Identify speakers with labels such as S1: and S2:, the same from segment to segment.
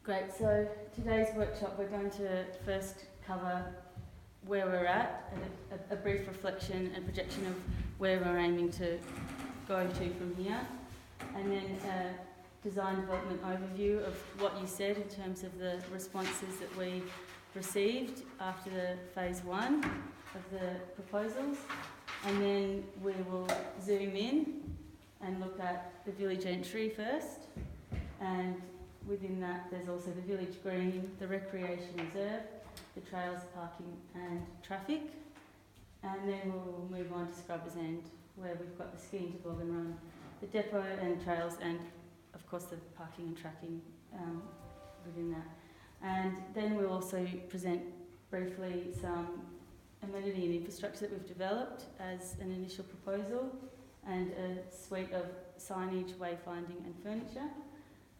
S1: Great, so today's workshop we're going to first cover where we're at and a brief reflection and projection of where we're aiming to go to from here, and then a design development overview of what you said in terms of the responses that we received after the phase one of the proposals, and then we will zoom in and look at the village entry first, and within that there's also the village green, the recreation reserve, the trails, parking and traffic, and then we'll move on to Scrubbers End where we've got the skiing toboggan run, the depot and trails, and of course the parking and tracking within that. And then we'll also present briefly some amenity and infrastructure that we've developed as an initial proposal, and a suite of signage, wayfinding and furniture,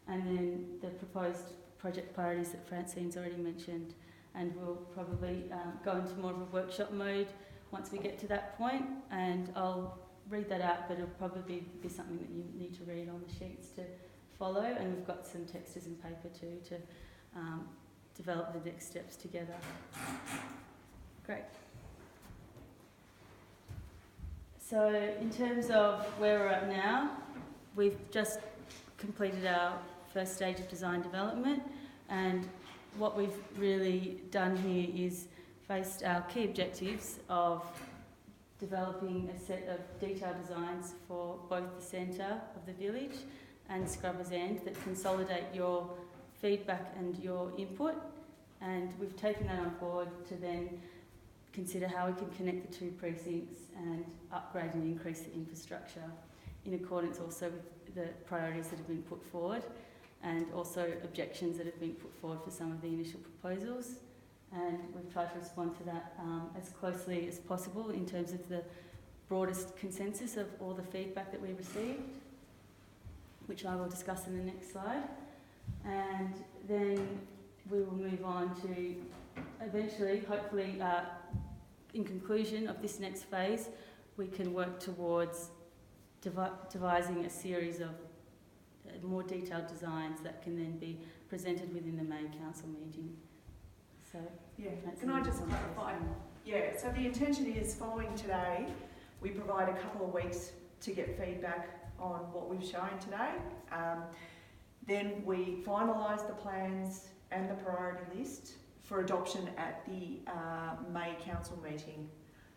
S1: and then the proposed project priorities that Francine's already mentioned. And we'll probably go into more of a workshop mode once we get to that point, and I'll read that out, but it'll probably be something that you need to read on the sheets to follow, and we've got some textures and paper too to develop the next steps together. Great. So in terms of where we're at now, we've just completed our first stage of design development, and what we've really done here is faced our key objectives of developing a set of detailed designs for both the centre of the village and Scrubbers End that consolidate your feedback and your input, and we've taken that on board to then consider how we can connect the two precincts and upgrade and increase the infrastructure in accordance also with the priorities that have been put forward, and also objections that have been put forward for some of the initial proposals. And we've tried to respond to that as closely as possible in terms of the broadest consensus of all the feedback that we received, which I will discuss in the next slide. And then we will move on to eventually, hopefully, in conclusion of this next phase, we can work towards devising a series of more detailed designs that can then be presented within the May Council meeting. So,
S2: yeah, can I just clarify? Yeah, so the intention is, following today, we provide a couple of weeks to get feedback on what we've shown today. Then we finalise the plans and the priority list for adoption at the May Council meeting.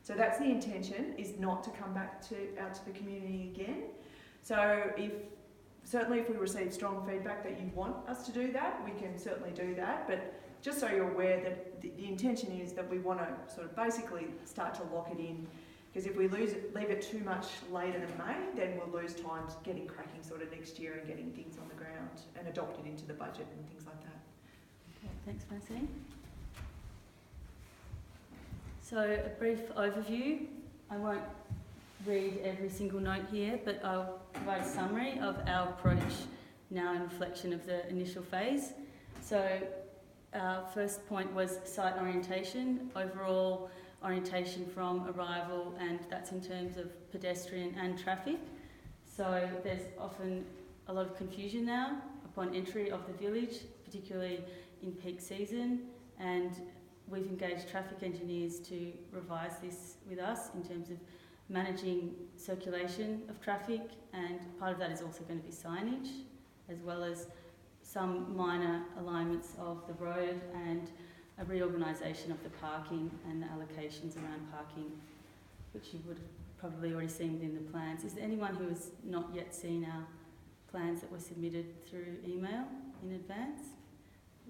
S2: So that's the intention, is not to come back out to the community again. So certainly if we receive strong feedback that you want us to do that, we can certainly do that. But just so you're aware that the intention is that we want to sort of basically start to lock it in, because if we leave it too much later than May, then we'll lose time getting cracking sort of next year and getting things on the ground and adopted into the budget and things like that.
S1: Okay, thanks, Francine. So a brief overview. I won't read every single note here, but I'll provide a summary of our approach now in reflection of the initial phase. So our first point was site orientation, overall orientation from arrival, and that's in terms of pedestrian and traffic. So there's often a lot of confusion now upon entry of the village, particularly in peak season, and we've engaged traffic engineers to revise this with us in terms of managing circulation of traffic, and part of that is also going to be signage, as well as some minor alignments of the road and a reorganisation of the parking and the allocations around parking, which you would have probably already seen within the plans. Is there anyone who has not yet seen our plans that were submitted through email in advance?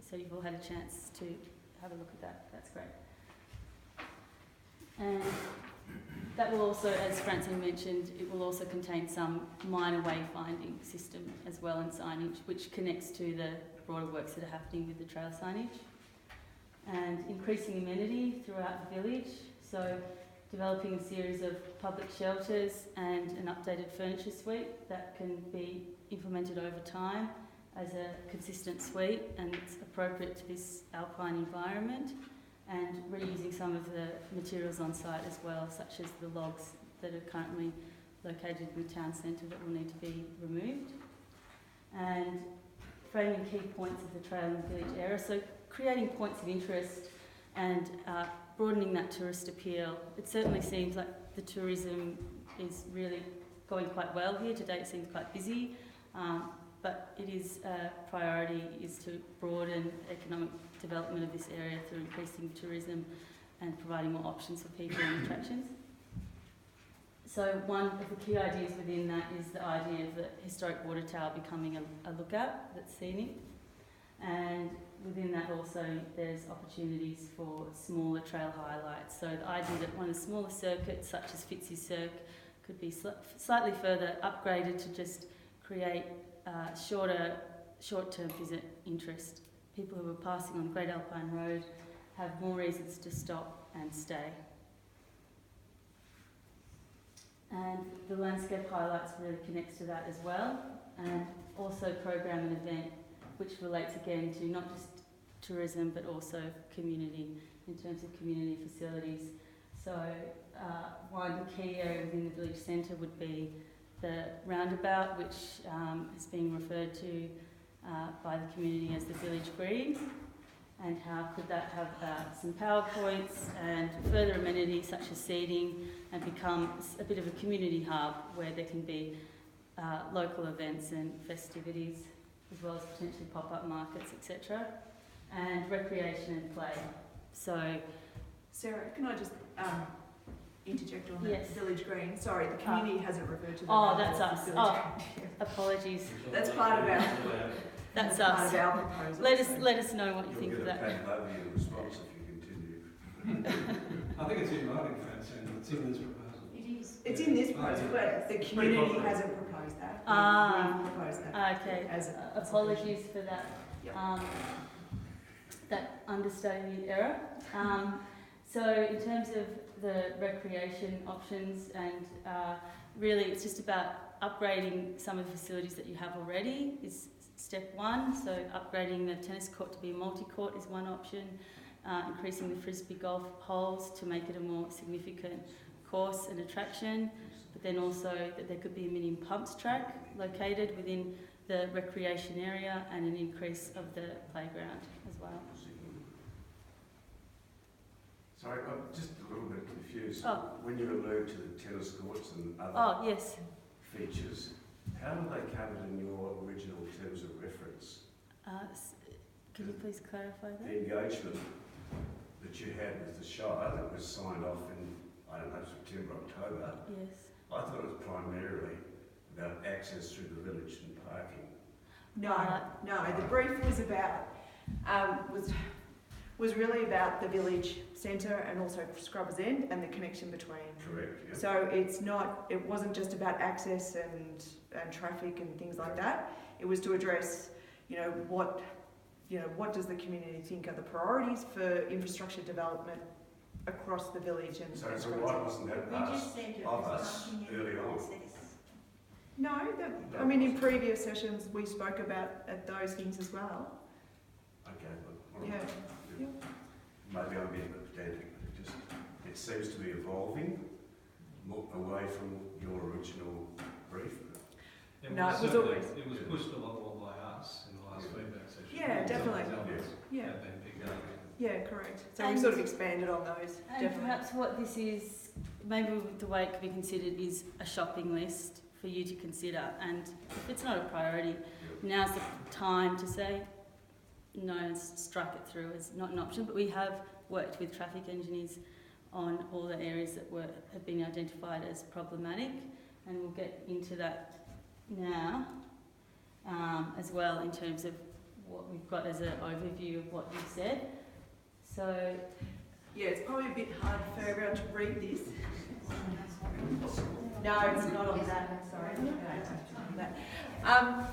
S1: So you've all had a chance to have a look at that. That's great. And that will also, as Francine mentioned, it will also contain some minor wayfinding system as well in signage, which connects to the broader works that are happening with the trail signage. And increasing amenity throughout the village, so developing a series of public shelters and an updated furniture suite that can be implemented over time as a consistent suite and it's appropriate to this alpine environment, and reusing some of the materials on site as well, such as the logs that are currently located in the town centre that will need to be removed. And framing key points of the trail and village area. So creating points of interest and broadening that tourist appeal. It certainly seems like the tourism is really going quite well here. Today it seems quite busy, but it is a priority is to broaden economic development of this area through increasing tourism and providing more options for people and attractions. So one of the key ideas within that is the idea of the historic water tower becoming a lookout that's scenic. And within that also there's opportunities for smaller trail highlights. So the idea that one of the smaller circuits, such as Fitz's Cirque, could be slightly further upgraded to just create short-term visit interest. People who are passing on Great Alpine Road have more reasons to stop and stay. And the landscape highlights really connects to that as well, and also program an event which relates again to not just tourism but also community in terms of community facilities. So one key area within the village centre would be the roundabout, which is being referred to by the community as the village green, and how could that have some power points and further amenities such as seating and become a bit of a community hub where there can be local events and festivities as well as potentially pop-up markets, etc. And recreation and play. So,
S2: Sarah, can I just interject on
S1: yes.
S2: the village green? Sorry, the community hasn't referred to the
S1: that's us. Apologies.
S2: That's part of our.
S1: That's us.
S2: Part of our proposal.
S1: Let us know what you think of that.
S3: You'll get a over response if you continue.
S4: I think it's in writing, Francine. It's in this proposal.
S2: It is. It's in this proposal, but the community hasn't proposed that. We've proposed that.
S1: Okay. Apologies for that.
S2: Yep.
S1: That understating the error. So in terms of the recreation options, and really it's just about upgrading some of the facilities that you have already is step one. So upgrading the tennis court to be a multi-court is one option. Increasing the frisbee golf holes to make it a more significant course and attraction. But then also that there could be a mini pumps track located within the recreation area and an increase of the playground as well.
S3: Sorry, I'm just a little bit confused.
S1: Oh.
S3: When you allude to the tennis courts and other
S1: yes.
S3: features, how are they covered in your original terms of reference?
S1: Can you please clarify that?
S3: The engagement that you had with the Shire that was signed off in, I don't know, September, October.
S1: Yes.
S3: I thought it was primarily about access through the village and parking.
S2: No, the brief was about, was really about the village centre and also Scrubbers End and the connection between.
S3: Correct, yeah.
S2: So it wasn't just about access and traffic and things like that. It was to address, what does the community think are the priorities for infrastructure development across the village and.
S3: So why wasn't that asked of us early on?
S2: No, in previous sessions we spoke about those things as well.
S3: Okay, but
S2: Yeah.
S3: maybe I'm being a bit pedantic, but it seems to be evolving away from your original brief.
S2: It was
S4: pushed a lot more by us in the last feedback session.
S2: Yeah, definitely. Yeah.
S4: Have been picked up.
S2: Yeah, correct. So we sort of expanded on those.
S1: And
S2: definitely.
S1: perhaps what this is, maybe the way it could be considered is a shopping list for you to consider. And if it's not a priority, now's the time to say, no, strike it through as not an option. But we have worked with traffic engineers on all the areas that have been identified as problematic, and we'll get into that now as well in terms of what we've got as an overview of what you've said. So
S2: yeah, it's probably a bit hard for everyone to read this. No, it's not on that. Sorry, no, it's not on that.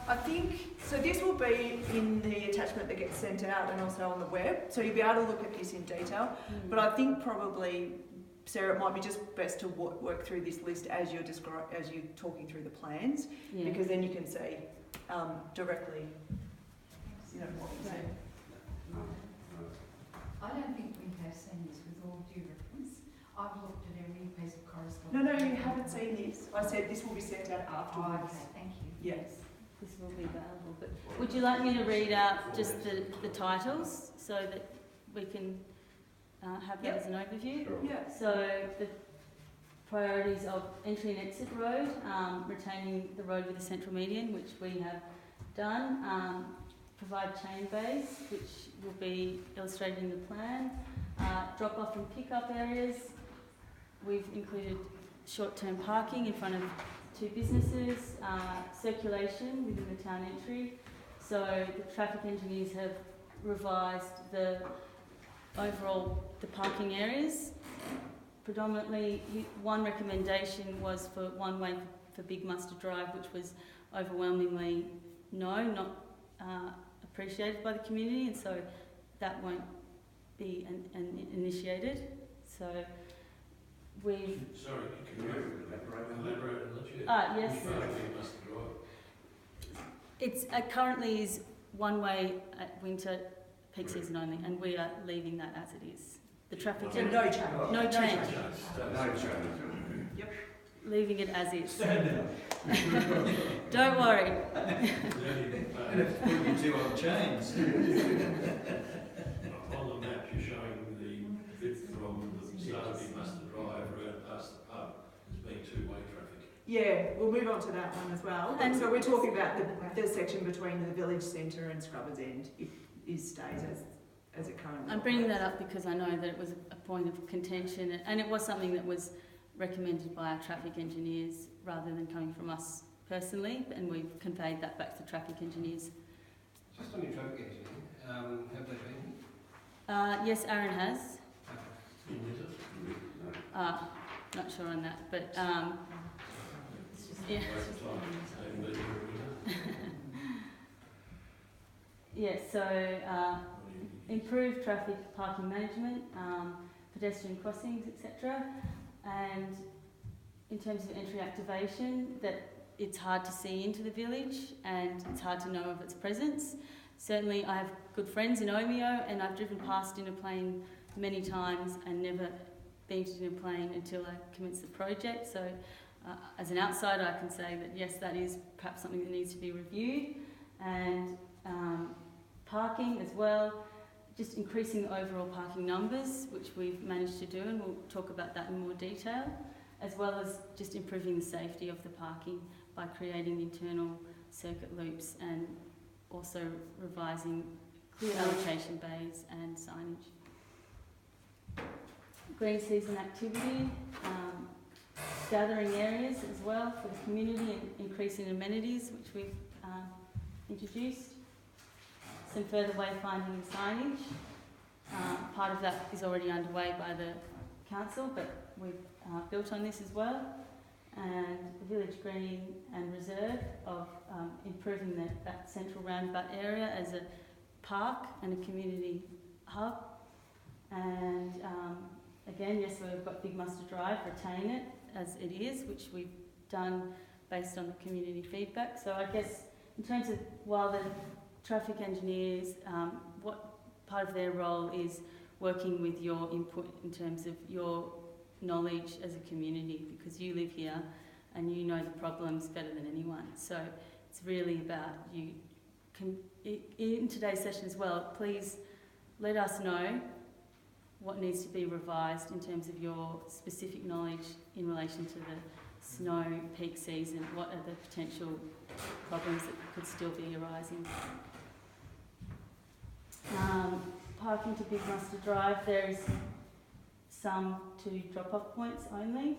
S2: I think so. This will be in the attachment that gets sent out and also on the web, so you'll be able to look at this in detail. But I think probably, Sarah, it might be just best to work through this list as you're talking through the plans, because then you can see directly, what we say.
S5: I don't think we have seen this with all due reference. I've looked at every piece of correspondence.
S2: No, you haven't seen this. I said this will be sent out afterwards.
S5: Oh, okay, thank you.
S2: Yes.
S1: this will be available. But would you like me to read out just the titles so that we can have that as an overview?
S3: Sure.
S2: Yeah.
S1: So the priorities of entry and exit road, retaining the road with a central median, which we have done. Provide chain bays, which will be illustrated in the plan. Drop off and pick up areas. We've included short-term parking in front of 2 businesses, circulation within the town entry. So the traffic engineers have revised the parking areas. Predominantly, one recommendation was for one way for Big Mustard Drive, which was overwhelmingly not appreciated by the community, and so that won't be initiated. So we.
S4: Sorry, can you elaborate on that?
S1: Yes. It's currently is one way at winter peak season only, and we are leaving that as it is. The traffic.
S2: So no change.
S1: No change.
S3: No change.
S2: Yep.
S1: Leaving it as is.
S4: Stand down.
S1: Don't worry.
S6: And if you 2 on chains.
S4: On the map, you're showing the bit from the start of Big Mustard Drive right past the pub as being 2-way traffic.
S2: Yeah, we'll move on to that one as well.
S1: And
S2: so we're talking about the section between the village centre and Scrubbers End. It stays as it currently.
S1: I'm bringing that up because I know that it was a point of contention, and it was something that was recommended by our traffic engineers rather than coming from us personally, and we've conveyed that back to the traffic engineers.
S4: Just on your traffic engineering, have they been?
S1: Yes, Aaron has.
S4: In winter?
S1: Not sure on that, but yeah.
S4: Waste of time. They haven't been here in winter.
S1: Yeah, so improved traffic parking management, pedestrian crossings, etc. And in terms of entry activation, that it's hard to see into the village and it's hard to know of its presence. Certainly I have good friends in Omeo, and I've driven past Inner Plain many times and never been to Inner Plain until I commenced the project. So as an outsider I can say that yes, that is perhaps something that needs to be reviewed. And parking as well, just increasing the overall parking numbers, which we've managed to do, and we'll talk about that in more detail, as well as just improving the safety of the parking by creating internal circuit loops and also revising clear allocation bays and signage. Green season activity, gathering areas as well for the community and increasing amenities, which we've introduced. Some further wayfinding and signage. Part of that is already underway by the council, but we've built on this as well. And the village green and reserve of improving that central roundabout area as a park and a community hub. And again, yes, we've got Big Mustard Drive, retain it as it is, which we've done based on the community feedback. So I guess in terms of while the traffic engineers, what part of their role is working with your input in terms of your knowledge as a community, because you live here and you know the problems better than anyone. So it's really about you. In today's session as well, please let us know what needs to be revised in terms of your specific knowledge in relation to the snow peak season. What are the potential problems that could still be arising? Parking to Big Mustard Drive, there is some to drop-off points only.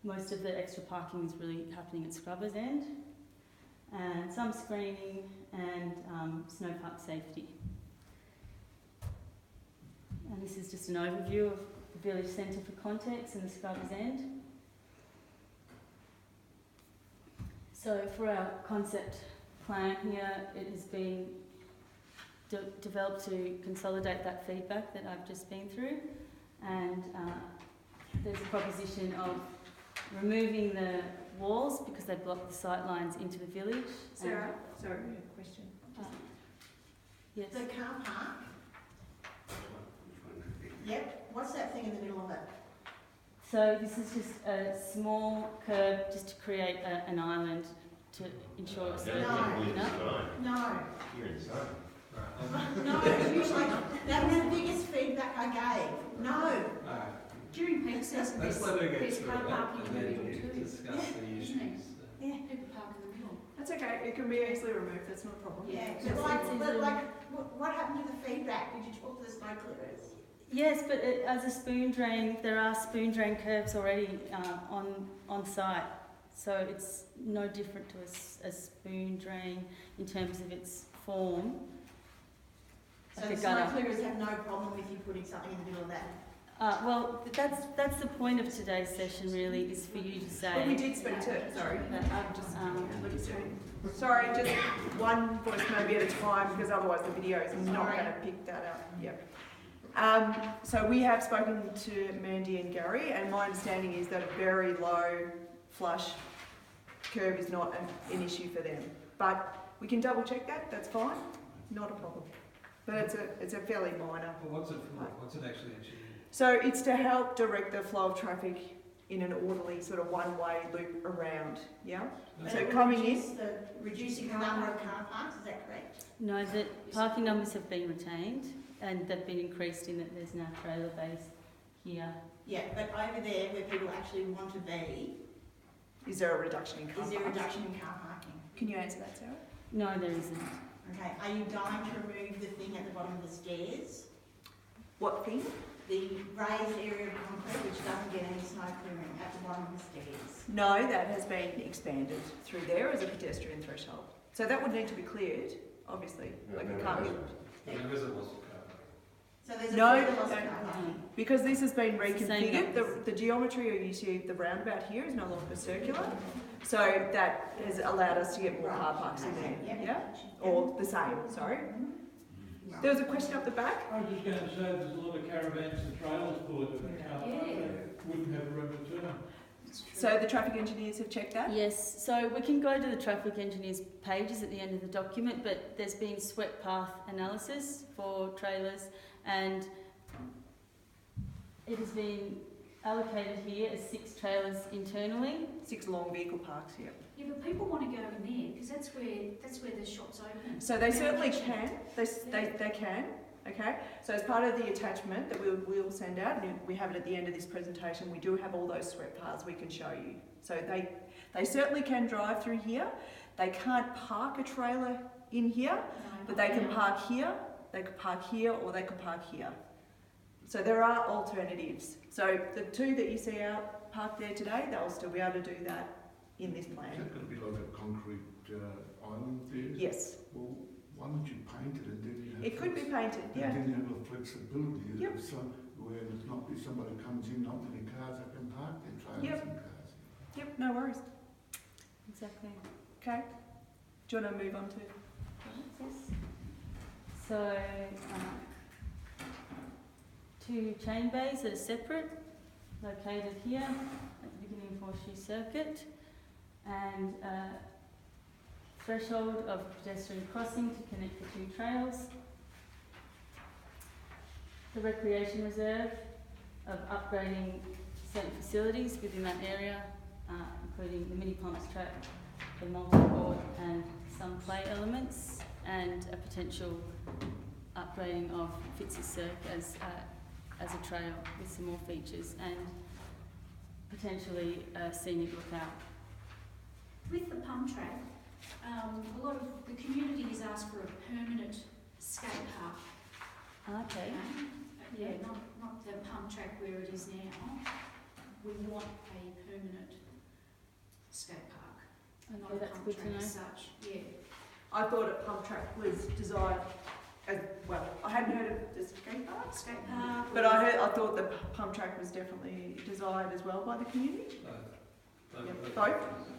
S1: Most of the extra parking is really happening at Scrubbers End, and some screening and snowpark safety. And this is just an overview of the village centre for context and the Scrubbers End. So for our concept plan here, it has been developed to consolidate that feedback that I've just been through, and there's a proposition of removing the walls because they block the sight lines into the village.
S2: Sarah, sorry, a question.
S1: Yes.
S7: The car park, yep, what's that thing in the middle of it?
S1: So this is just a small curb just to create an island to ensure it's
S7: No.
S1: open enough.
S7: No.
S3: You're insane.
S7: No, usually, that was the biggest feedback I gave. No.
S5: During peak season,
S6: Let's
S5: there's,
S6: let her get
S5: there's
S6: through
S5: car
S6: that
S5: parking in
S6: and
S5: the
S6: then
S5: middle too.
S6: discuss the
S5: Isn't it?
S6: issues.
S7: Yeah.
S5: People park in the middle.
S2: That's okay, it can be easily removed, that's not a problem.
S7: Yeah,
S1: Just
S7: but what happened to the feedback? Did you talk to the smoke clearers?
S1: Yes, but as a spoon drain, there are spoon drain curbs already on site, so it's no different to a spoon drain in terms of its form.
S7: So
S1: Like
S7: the
S1: a
S7: smoke
S1: gutter.
S7: clearers have no problem with you putting something in the middle of that?
S1: Well, that's the point of today's session. Really, is for you to say.
S2: But we did speak to, sorry,
S1: That,
S2: sorry, just one voice maybe at a time, because otherwise the video is not
S7: Sorry.
S2: going to pick that up. Yep. So we have spoken to Mandy and Gary, and my understanding is that a very low flush curb is not an issue for them. But we can double check that, that's fine, not a problem. But it's a fairly minor.
S6: Well, what's it for? What's it actually achieving?
S2: So it's to help direct the flow of traffic in an orderly sort of one-way loop around, yeah?
S7: But
S2: So
S7: it will
S2: coming in,
S7: reducing the number of car parks, is that correct?
S1: no, the parking numbers have been retained and they've been increased in that there's now trailer base here.
S7: Yeah, but over there where people actually want to be,
S2: is there a reduction in car
S7: is there a
S2: parks?
S7: reduction in car parking?
S2: Can you answer that, Sarah?
S1: No, there isn't.
S7: Okay, are you going to remove the thing at the bottom of the stairs?
S2: What thing?
S7: The raised area of concrete which doesn't get any snow clearing at the bottom of the stairs?
S2: No, that has been expanded through there as a pedestrian threshold. So that would need to be cleared, obviously. Like it can't be,
S6: There is a loss of car parking.
S7: So there's a
S2: No,
S7: further loss of
S2: no.
S7: car parking?
S2: because this has been
S1: It's the same
S2: reconfigured,
S1: numbers.
S2: the geometry you see the roundabout here is no longer circular. So that has allowed us to get more car parks in there,
S7: Okay,
S2: yeah? Or the same, sorry.
S7: Right.
S2: There was a question up the back?
S8: I was just going to say, there's a lot of caravans and trailers pulled in the car park
S5: Yeah.
S8: that wouldn't have room to turn.
S2: So the traffic engineers have checked that?
S1: Yes, so we can go to the traffic engineer's pages at the end of the document, but there's been swept path analysis for trailers and it has been allocated here as 6 trailers internally.
S2: 6 long vehicle parks here.
S5: Yeah, but people want to go in there because that's where the shop's open.
S2: So they certainly can, they can, okay? So as part of the attachment that we'll send out, and we have it at the end of this presentation, we do have all those swept paths we can show you. So they certainly can drive through here. They can't park a trailer in here, but they can park here, they could park here, or they could park here. So there are alternatives. So the 2 that you see out parked there today, they'll still be able to do that in this
S9: Is
S2: plan.
S9: that going to be like a concrete island there?
S2: Yes,
S9: Well, why don't you paint it and then you have...
S2: it could be painted, yeah.
S9: And then you have a flexibility.
S2: Yep.
S9: So where there's not be somebody comes in, not many cars that can park their trailers
S2: Yep.
S9: and cars.
S2: Yep, no worries.
S1: Exactly.
S2: Okay. Do you want to move on to?
S1: So, 2 chain bays that are separate, located here at the beginning of Horseshoe Circuit, and a threshold of pedestrian crossing to connect the 2 trails. The recreation reserve of upgrading certain facilities within that area, including the mini pumps track, the multi-board and some play elements, and a potential upgrading of Fitz's Cirque as a trail with some more features, and potentially a scenic lookout.
S5: With the pump track, a lot of the community has asked for a permanent skate park.
S1: Okay.
S5: Yeah, not the pump track where it is now. We want a permanent skate park, not
S1: Okay,
S5: a
S1: that's
S5: pump
S1: good to
S5: track
S1: know.
S5: as such. Yeah.
S2: I thought a pump track was designed as, well, I hadn't heard of the skate park,
S5: Skate park.
S2: but I thought the pump track was definitely desired as well by the community. Both?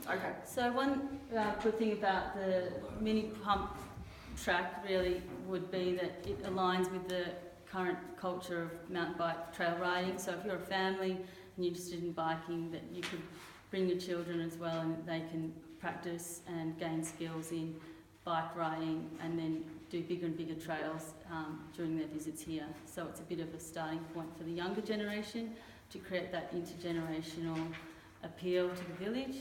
S2: Okay.
S1: So one good thing about the mini pump track really would be that it aligns with the current culture of mountain bike trail riding. So if you're a family and you're interested in biking, that you could bring your children as well, and they can practice and gain skills in bike riding and then do bigger and bigger trails during their visits here. So it's a bit of a starting point for the younger generation to create that intergenerational appeal to the village.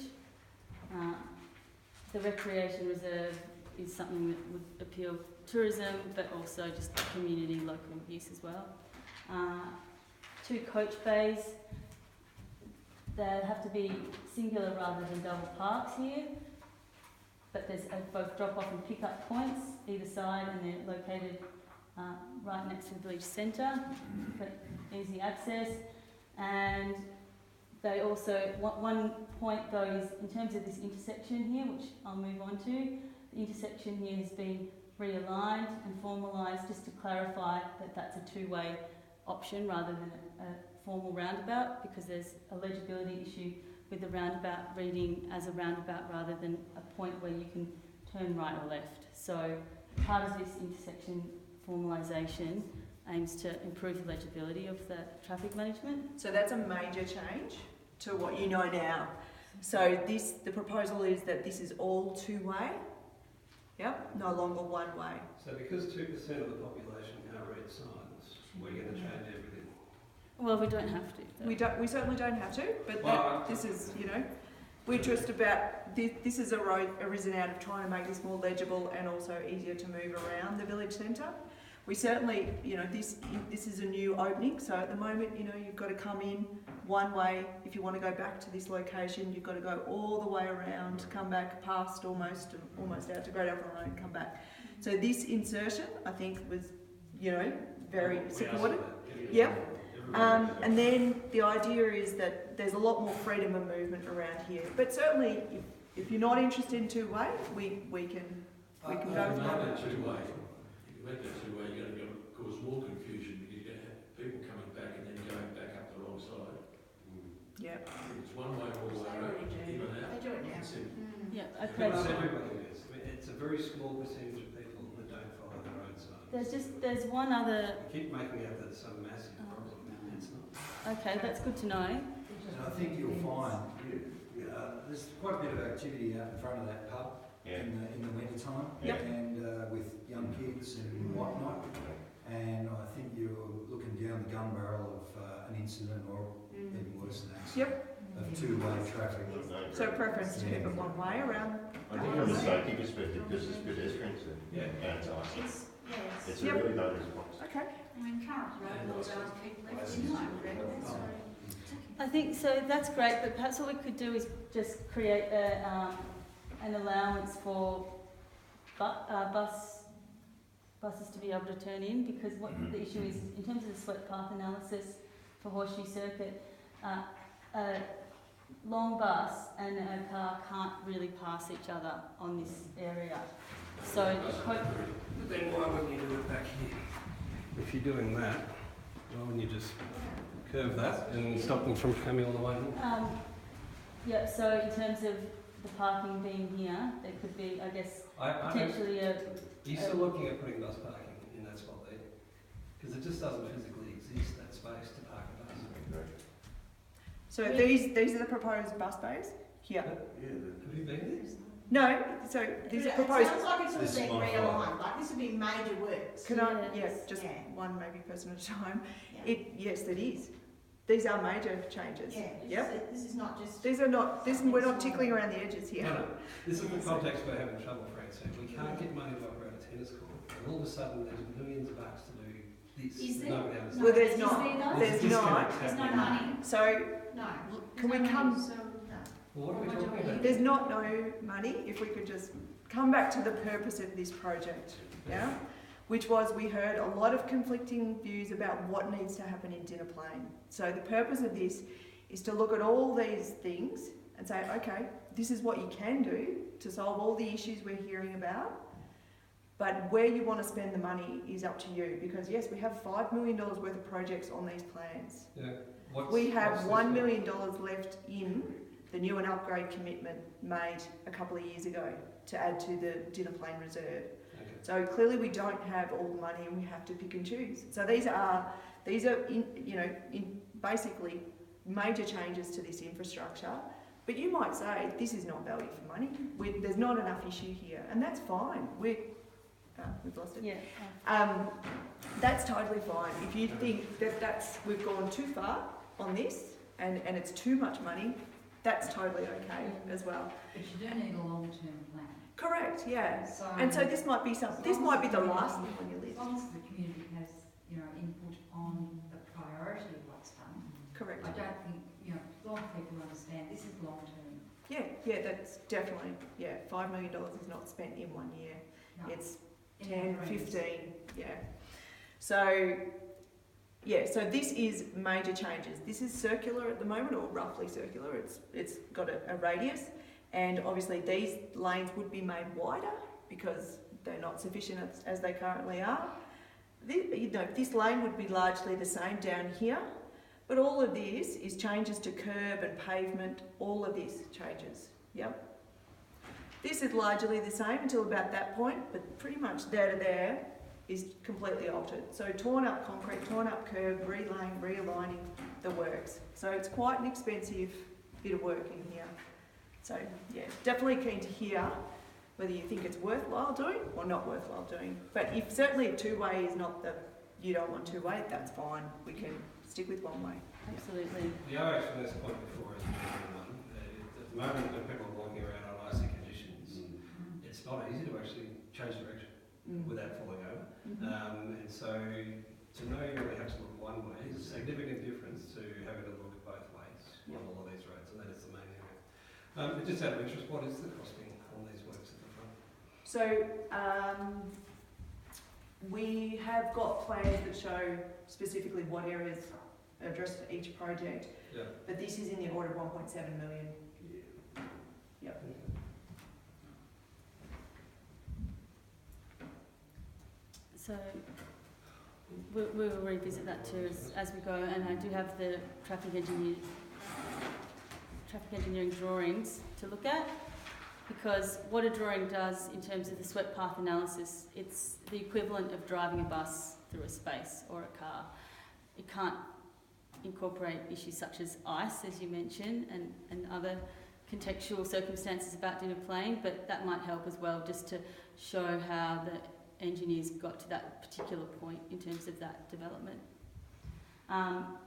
S1: the recreation reserve is something that would appeal tourism, but also just community local use as well. 2 coach bays. They have to be singular rather than double parks here, but there's both drop-off and pick-up points either side, and they're located right next to the village centre for easy access. And they also, one point though is in terms of this intersection here, which I'll move on to, the intersection here has been realigned and formalised just to clarify that that's a 2-way option rather than a formal roundabout, because there's a legibility issue with the roundabout reading as a roundabout rather than a point where you can turn right or left. So part of this intersection formalisation aims to improve the legibility of the traffic management.
S2: So that's a major change to what you know now. So the proposal is that this is all 2-way, yep, no longer 1-way.
S6: So because 2% of the population can't read signs, we're going to change everything.
S1: Well, we don't have to. Though.
S2: We certainly don't have to, but this is, we're just about, this has arisen out of trying to make this more legible and also easier to move around the village centre. We certainly, this is a new opening, so at the moment, you've got to come in 1 way. If you want to go back to this location, you've got to go all the way around, come back past almost out to Great Alfred Road and come back. So this insertion, I think, was, very supported. Yep. And then the idea is that there's a lot more freedom of movement around here. But certainly, if you're not interested in 2-way, we can go with that.
S4: If you make that 2-way, you're going to cause more confusion because you're going to have people coming back and then going back up the wrong side.
S2: Yeah.
S4: It's 1-way all the way around, even out.
S7: They do it now.
S1: Yeah,
S6: But
S1: okay.
S6: not everybody is. I mean, it's a very small percentage of people that don't follow the road signs.
S1: There's one other.
S6: We keep making out that it's some massive problem. It's not.
S1: Okay, that's good to know.
S10: And I think you'll find there's quite a bit of activity out in front of that pub in the winter time, and with young kids and whatnot. And I think you're looking down the gun barrel of an incident, or even worse than that, of 2-way traffic.
S2: So preference to keep it 1-way around.
S11: I think from a safety perspective, because it's pedestrians and it's it's a really no response.
S2: Okay.
S5: I mean, current road laws are to keep left in line, so.
S1: I think so. That's great, but perhaps what we could do is just create an allowance for buses to be able to turn in, because what the issue is in terms of the swept path analysis for Horseshoe Circuit, a long bus and a car can't really pass each other on this area. So
S6: But then why wouldn't you do it back here? If you're doing that, why wouldn't you just curve that and stop them from coming all the way in?
S1: yeah, so in terms of the parking being here, there could be, I guess, potentially a...
S6: Are you still looking at putting bus parking in that spot there? Because it just doesn't physically exist, that space to park a bus.
S2: So these are the proposed bus bays here.
S6: Have you been there?
S2: No, so these are proposed.
S7: It sounds like it's all being realigned, like this would be major works.
S2: Can I? Yes, just one maybe person at a time. Yes, it is. These are major changes. Yep.
S7: This is not just.
S2: These are not. We're not tickling around the edges here.
S6: No. This is the context we're having trouble, Francine. We can't get money to operate a tennis court, and all of a sudden there's millions of bucks to do this.
S5: Is there?
S6: Nobody understands.
S2: Well, there's
S5: Is
S2: not.
S5: there though?
S2: There's not.
S5: There's no money.
S2: So
S5: No.
S2: can we
S5: There's no
S2: come?
S5: money, so
S6: Well, what are we talking about?
S2: There's not no money. If we could just come back to the purpose of this project, yeah, which was we heard a lot of conflicting views about what needs to happen in Dinner Plain. So the purpose of this is to look at all these things and say, okay, this is what you can do to solve all the issues we're hearing about. But where you want to spend the money is up to you, because yes, we have $5 million worth of projects on these plans.
S6: Yeah.
S2: We have $1 million left in the new and upgrade commitment made a couple of years ago to add to the Dinner Plain Reserve.
S6: Okay.
S2: So clearly we don't have all the money and we have to pick and choose. So these are basically major changes to this infrastructure. But you might say this is not value for money. There's not enough issue here, and that's fine. We've lost it.
S1: Yeah.
S2: That's totally fine. If you think that we've gone too far on this and it's too much money, that's totally okay as well.
S12: But you do need a long-term plan.
S2: Correct, yeah.
S12: So,
S2: And so this might be this might be the last thing on your
S12: as
S2: list.
S12: long as the community has, input on the priority of what's done.
S2: Correct.
S12: I don't think, as long as people understand this is long-term.
S2: Yeah, that's definitely, $5 million is not spent in 1 year.
S12: No.
S2: It's
S12: In
S2: 10,
S12: our
S2: 15, So, so this is major changes. This is circular at the moment, or roughly circular. It's got a radius, and obviously these lanes would be made wider because they're not sufficient as they currently are. This lane would be largely the same down here, but all of this is changes to curb and pavement. All of this changes. Yep. This is largely the same until about that point, but pretty much there to there is completely altered. So torn up concrete, torn up curb, relaying, realigning the works. So it's quite an expensive bit of work in here. So definitely keen to hear whether you think it's worthwhile doing or not worthwhile doing. But if certainly a two-way is not you don't want two-way, that's fine. We can stick with one way.
S1: Absolutely.
S6: The other from this point before is one. At the moment, when people are walking around on icy conditions, it's not easy to actually change direction without falling over. And so to know you only have to look one way is a significant difference to having to look both ways on all of these roads, and that is the main area. Just out of interest, what is the costing on these works at the front?
S2: So we have got plans that show specifically what areas are addressed to each project, but this is in the order of 1.7 million. Yep.
S1: So we will revisit that too as we go, and I do have the traffic engineering drawings to look at, because what a drawing does in terms of the swept path analysis, it's the equivalent of driving a bus through a space or a car. It can't incorporate issues such as ice, as you mentioned, and other contextual circumstances about doing a plane, but that might help as well, just to show how the engineers got to that particular point in terms of that development.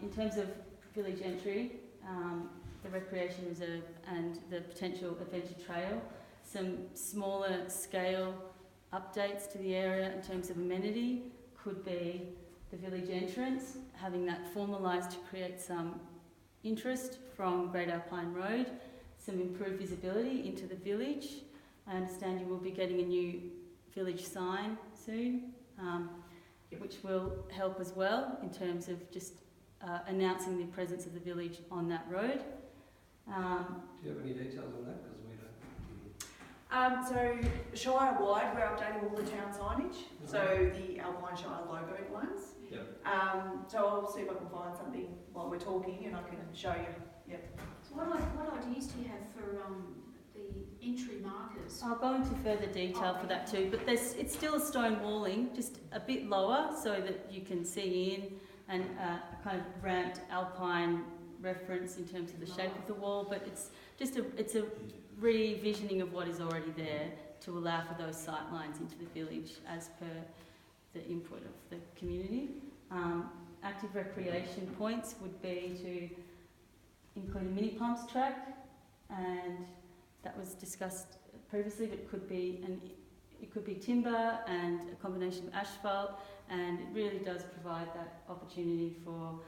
S1: In terms of village entry, the recreation reserve and the potential adventure trail, some smaller scale updates to the area in terms of amenity could be the village entrance, having that formalised to create some interest from Great Alpine Road, some improved visibility into the village. I understand you will be getting a new village sign soon, which will help as well in terms of just announcing the presence of the village on that road.
S6: Do you have any details on that? Because we don't.
S2: So Shire-wide, we're updating all the town signage, so the Alpine Shire logo ones. So I'll see if I can find something while we're talking and I can show you.
S5: So what ideas do you have for the entry markers?
S1: I'll go into further detail for that too, but it's still a stone walling, just a bit lower so that you can see in, and a kind of ramped alpine reference in terms of the shape of the wall, but it's a revisioning of what is already there to allow for those sight lines into the village as per the input of the community. Active recreation points would be to include a mini pumps track, and that was discussed previously, but it could be timber and a combination of asphalt, and it really does provide that opportunity for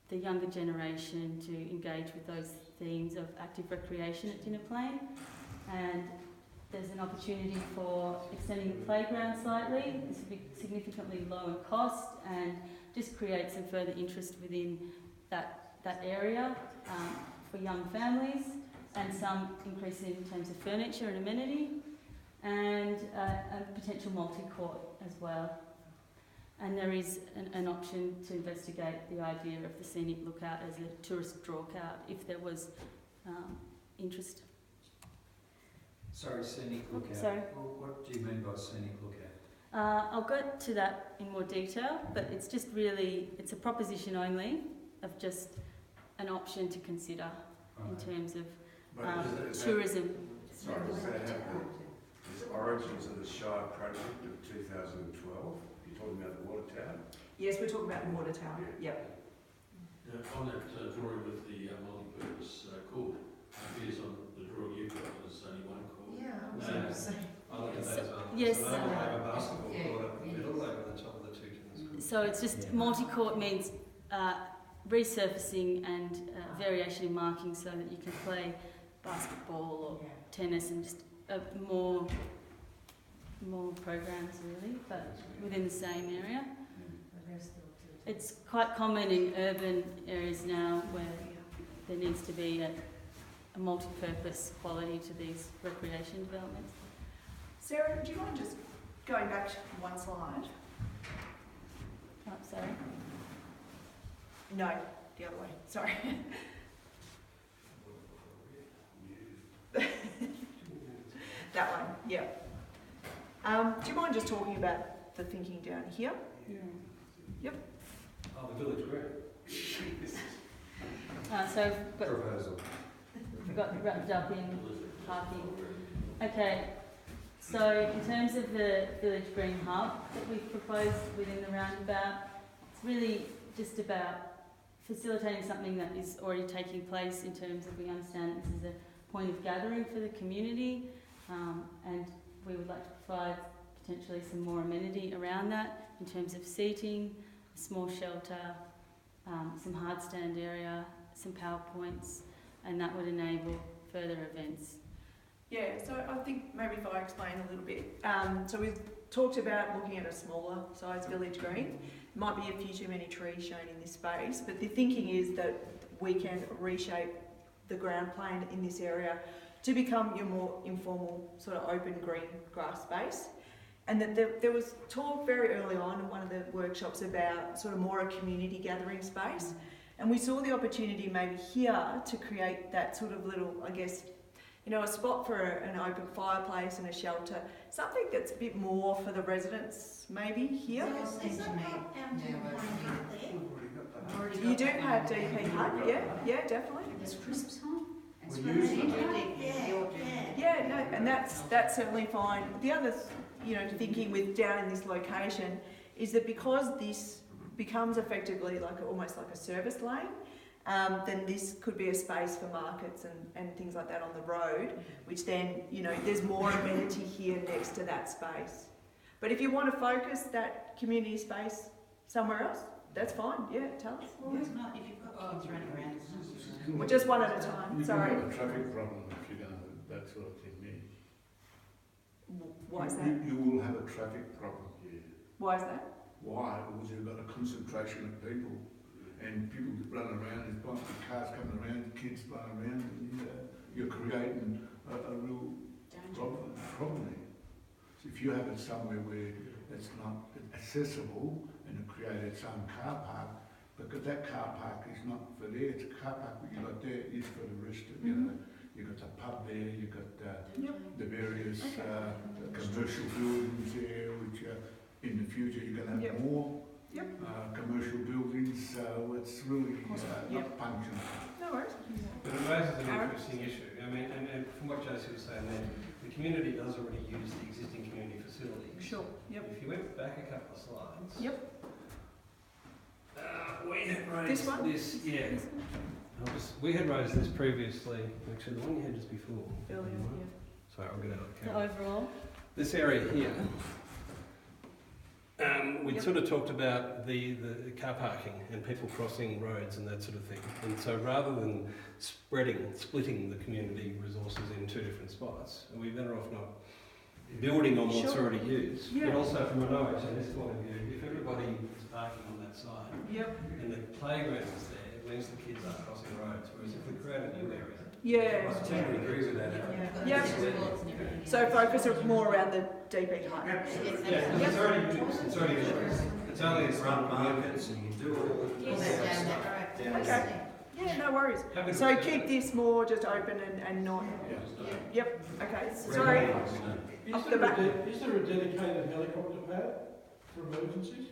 S1: the younger generation to engage with those themes of active recreation at Dinner Plain. And there's an opportunity for extending the playground slightly. This would be significantly lower cost and just create some further interest within that area for young families, and some increase in terms of furniture and amenity, and a potential multi-court as well. And there is an option to investigate the idea of the scenic lookout as a tourist draw-out if there was interest.
S10: Sorry, scenic lookout.
S1: Sorry.
S10: What do you mean by scenic lookout?
S1: I'll go to that in more detail, but it's just really, it's a proposition only of just an option to consider in terms of tourism.
S3: Sorry, does that have the origins of the Shire project of 2012? You're talking about the water tower?
S2: Yes, we're talking about the water tower. Yep.
S4: On that drawing with the multi-purpose court, appears on the drawing you've got, there's only one court.
S12: Yeah, I was
S6: No.
S12: going to say.
S6: I look at that as well.
S1: Yes.
S6: So they will have a basketball
S12: Yeah.
S6: court up the middle over the top of the two tennis courts.
S1: So it's just multi-court means resurfacing and variation in marking so that you can play basketball or tennis and just more programs really, but within the same area. It's quite common in urban areas now where there needs to be a multi-purpose quality to these recreation developments.
S2: Sarah, do you mind just going back one slide?
S1: Oh, sorry.
S2: No, the other way. Sorry. That one, yeah. Do you mind just talking about the thinking down here?
S1: Yeah.
S6: Oh, the village green.
S1: So
S10: Proposal.
S1: we've got wrapped up in parking. Okay, so in terms of the Village Green Hub that we've proposed within the roundabout, it's really just about facilitating something that is already taking place in terms of we understand this is a point of gathering for the community, and we would like to provide potentially some more amenity around that in terms of seating, a small shelter, some hard stand area, some PowerPoints, and that would enable further events.
S2: Yeah, so I think maybe if I explain a little bit. So we've talked about looking at a smaller size village green. Might be a few too many trees shown in this space, but the thinking is that we can reshape the ground plane in this area to become your more informal sort of open green grass space. And that there was talk very early on in one of the workshops about sort of more a community gathering space. And we saw the opportunity maybe here to create that sort of little, I guess, you know, a spot for an open fireplace and a shelter, something that's a bit more for the residents maybe here. You do have DP Hut, yeah, definitely.
S5: There's crisps home.
S2: Yeah, no, and that's certainly fine. The other, you know, thinking with down in this location is that because this becomes effectively like almost like a service lane, then this could be a space for markets and things like that on the road, which then, you know, there's more amenity here next to that space. But if you want to focus that community space somewhere else, that's fine, yeah, tell us.
S12: Well, it's not, if you've got kids running around, it's not.
S2: Well, just one at a time, sorry.
S9: You have a traffic problem if you're going to that sort of thing there.
S2: Why is that?
S9: You will have a traffic problem here.
S2: Why is that?
S9: Why? Because you've got a concentration of people, and people run around, there's bunch of cars coming around, kids running around, and you're creating a real problem here. So if you have it somewhere where it's not accessible and it creates its own car park, because that car park is not for there, it's a car park that you got there is for the rest of, you know, you've got the pub there, you've got the various commercial buildings there, which in the future you're going to have more commercial buildings, so it's really not functional.
S2: No worries.
S6: But it raises an interesting issue. I mean, and from what Josie was saying there, the community does already use the existing community facilities.
S2: Sure, yep.
S6: If you went back a couple of slides.
S2: Yep.
S6: We had raised
S2: this one?
S6: We had raised this previously, actually the one you had just before.
S2: Earlier,
S6: Sorry, I'll get out of the
S1: The
S6: camera.
S1: overall.
S6: This area here, we sort of talked about the car parking and people crossing roads and that sort of thing. And so rather than splitting the community resources in two different spots, are we better off not building on what's already used? But also from an OHS point of view, if everybody is parking on that side and the playground is there, it means the kids aren't crossing roads. Whereas if we create a new area, I tend to agree with that.
S2: So focus more around the DP Hut.
S6: It's already used. It's already used. It's only
S10: Run markets and you do all that.
S2: Okay. Yeah, no worries. So keep this more just open and not. Yep. Okay. Sorry. Off the back.
S8: Is there a dedicated helicopter pad for emergencies?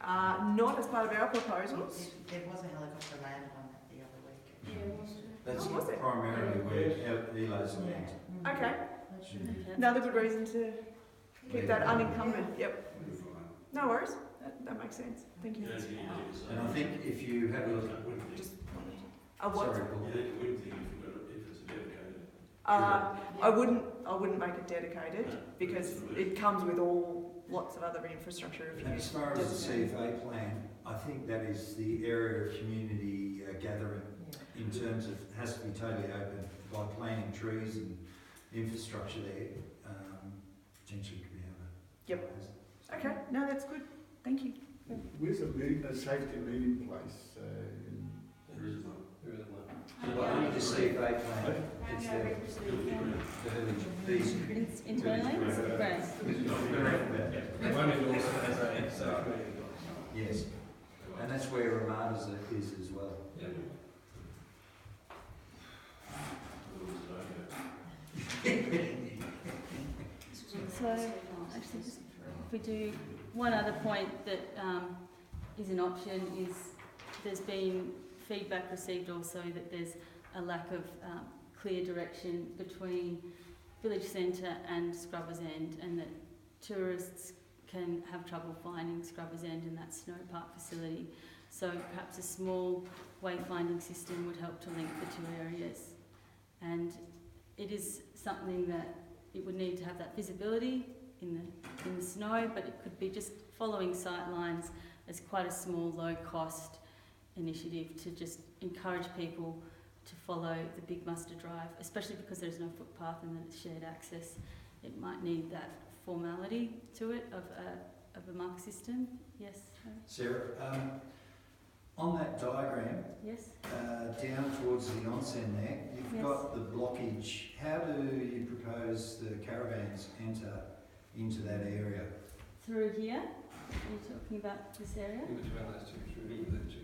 S2: Not as part of our proposals.
S12: There was a helicopter landed on that the other week.
S10: That's
S2: was it?
S10: primarily where Eli's land.
S2: Okay. Another good reason to keep that unencumbered. Yep. No worries. That makes sense. Thank you.
S10: And I think if you have a look at...
S2: A what?
S10: Sorry, Paul.
S4: Yeah, you wouldn't think if it's a dedicated
S2: I wouldn't make it dedicated because it comes with lots of other infrastructure. If
S10: And as far as the CFA plan, I think that is the area of community gathering in terms of has to be totally open by planting trees and infrastructure there. Potentially could be able to.
S2: Yep. Okay. No, that's good. Thank you.
S9: Where's a safety meeting place?
S4: There is none.
S6: There is one.
S10: Under the CFA plan, it's there.
S1: It's internally, it's great.
S6: The one who also has a safe meeting place.
S10: Yes, and that's where Ramada's is as well.
S6: Yeah.
S1: So, actually, just if we do one other point that is an option is there's been feedback received also that there's a lack of clear direction between village centre and Scrubbers End, and that tourists can have trouble finding Scrubbers End and that snow park facility. So perhaps a small wayfinding system would help to link the two areas. And it is something that it would need to have that visibility in the snow, but it could be just following sight lines as quite a small, low-cost initiative to just encourage people to follow the Big Muster Drive, especially because there's no footpath and it's shared access. It might need that formality to it of a mark system. Yes?
S10: Sarah, on that diagram,
S1: Yes?
S10: down towards the onsen there, you've
S1: Yes.
S10: got the blockage. How do you propose the caravans enter into that area?
S1: Through here? Are you talking about this area?
S6: In between those two, through the two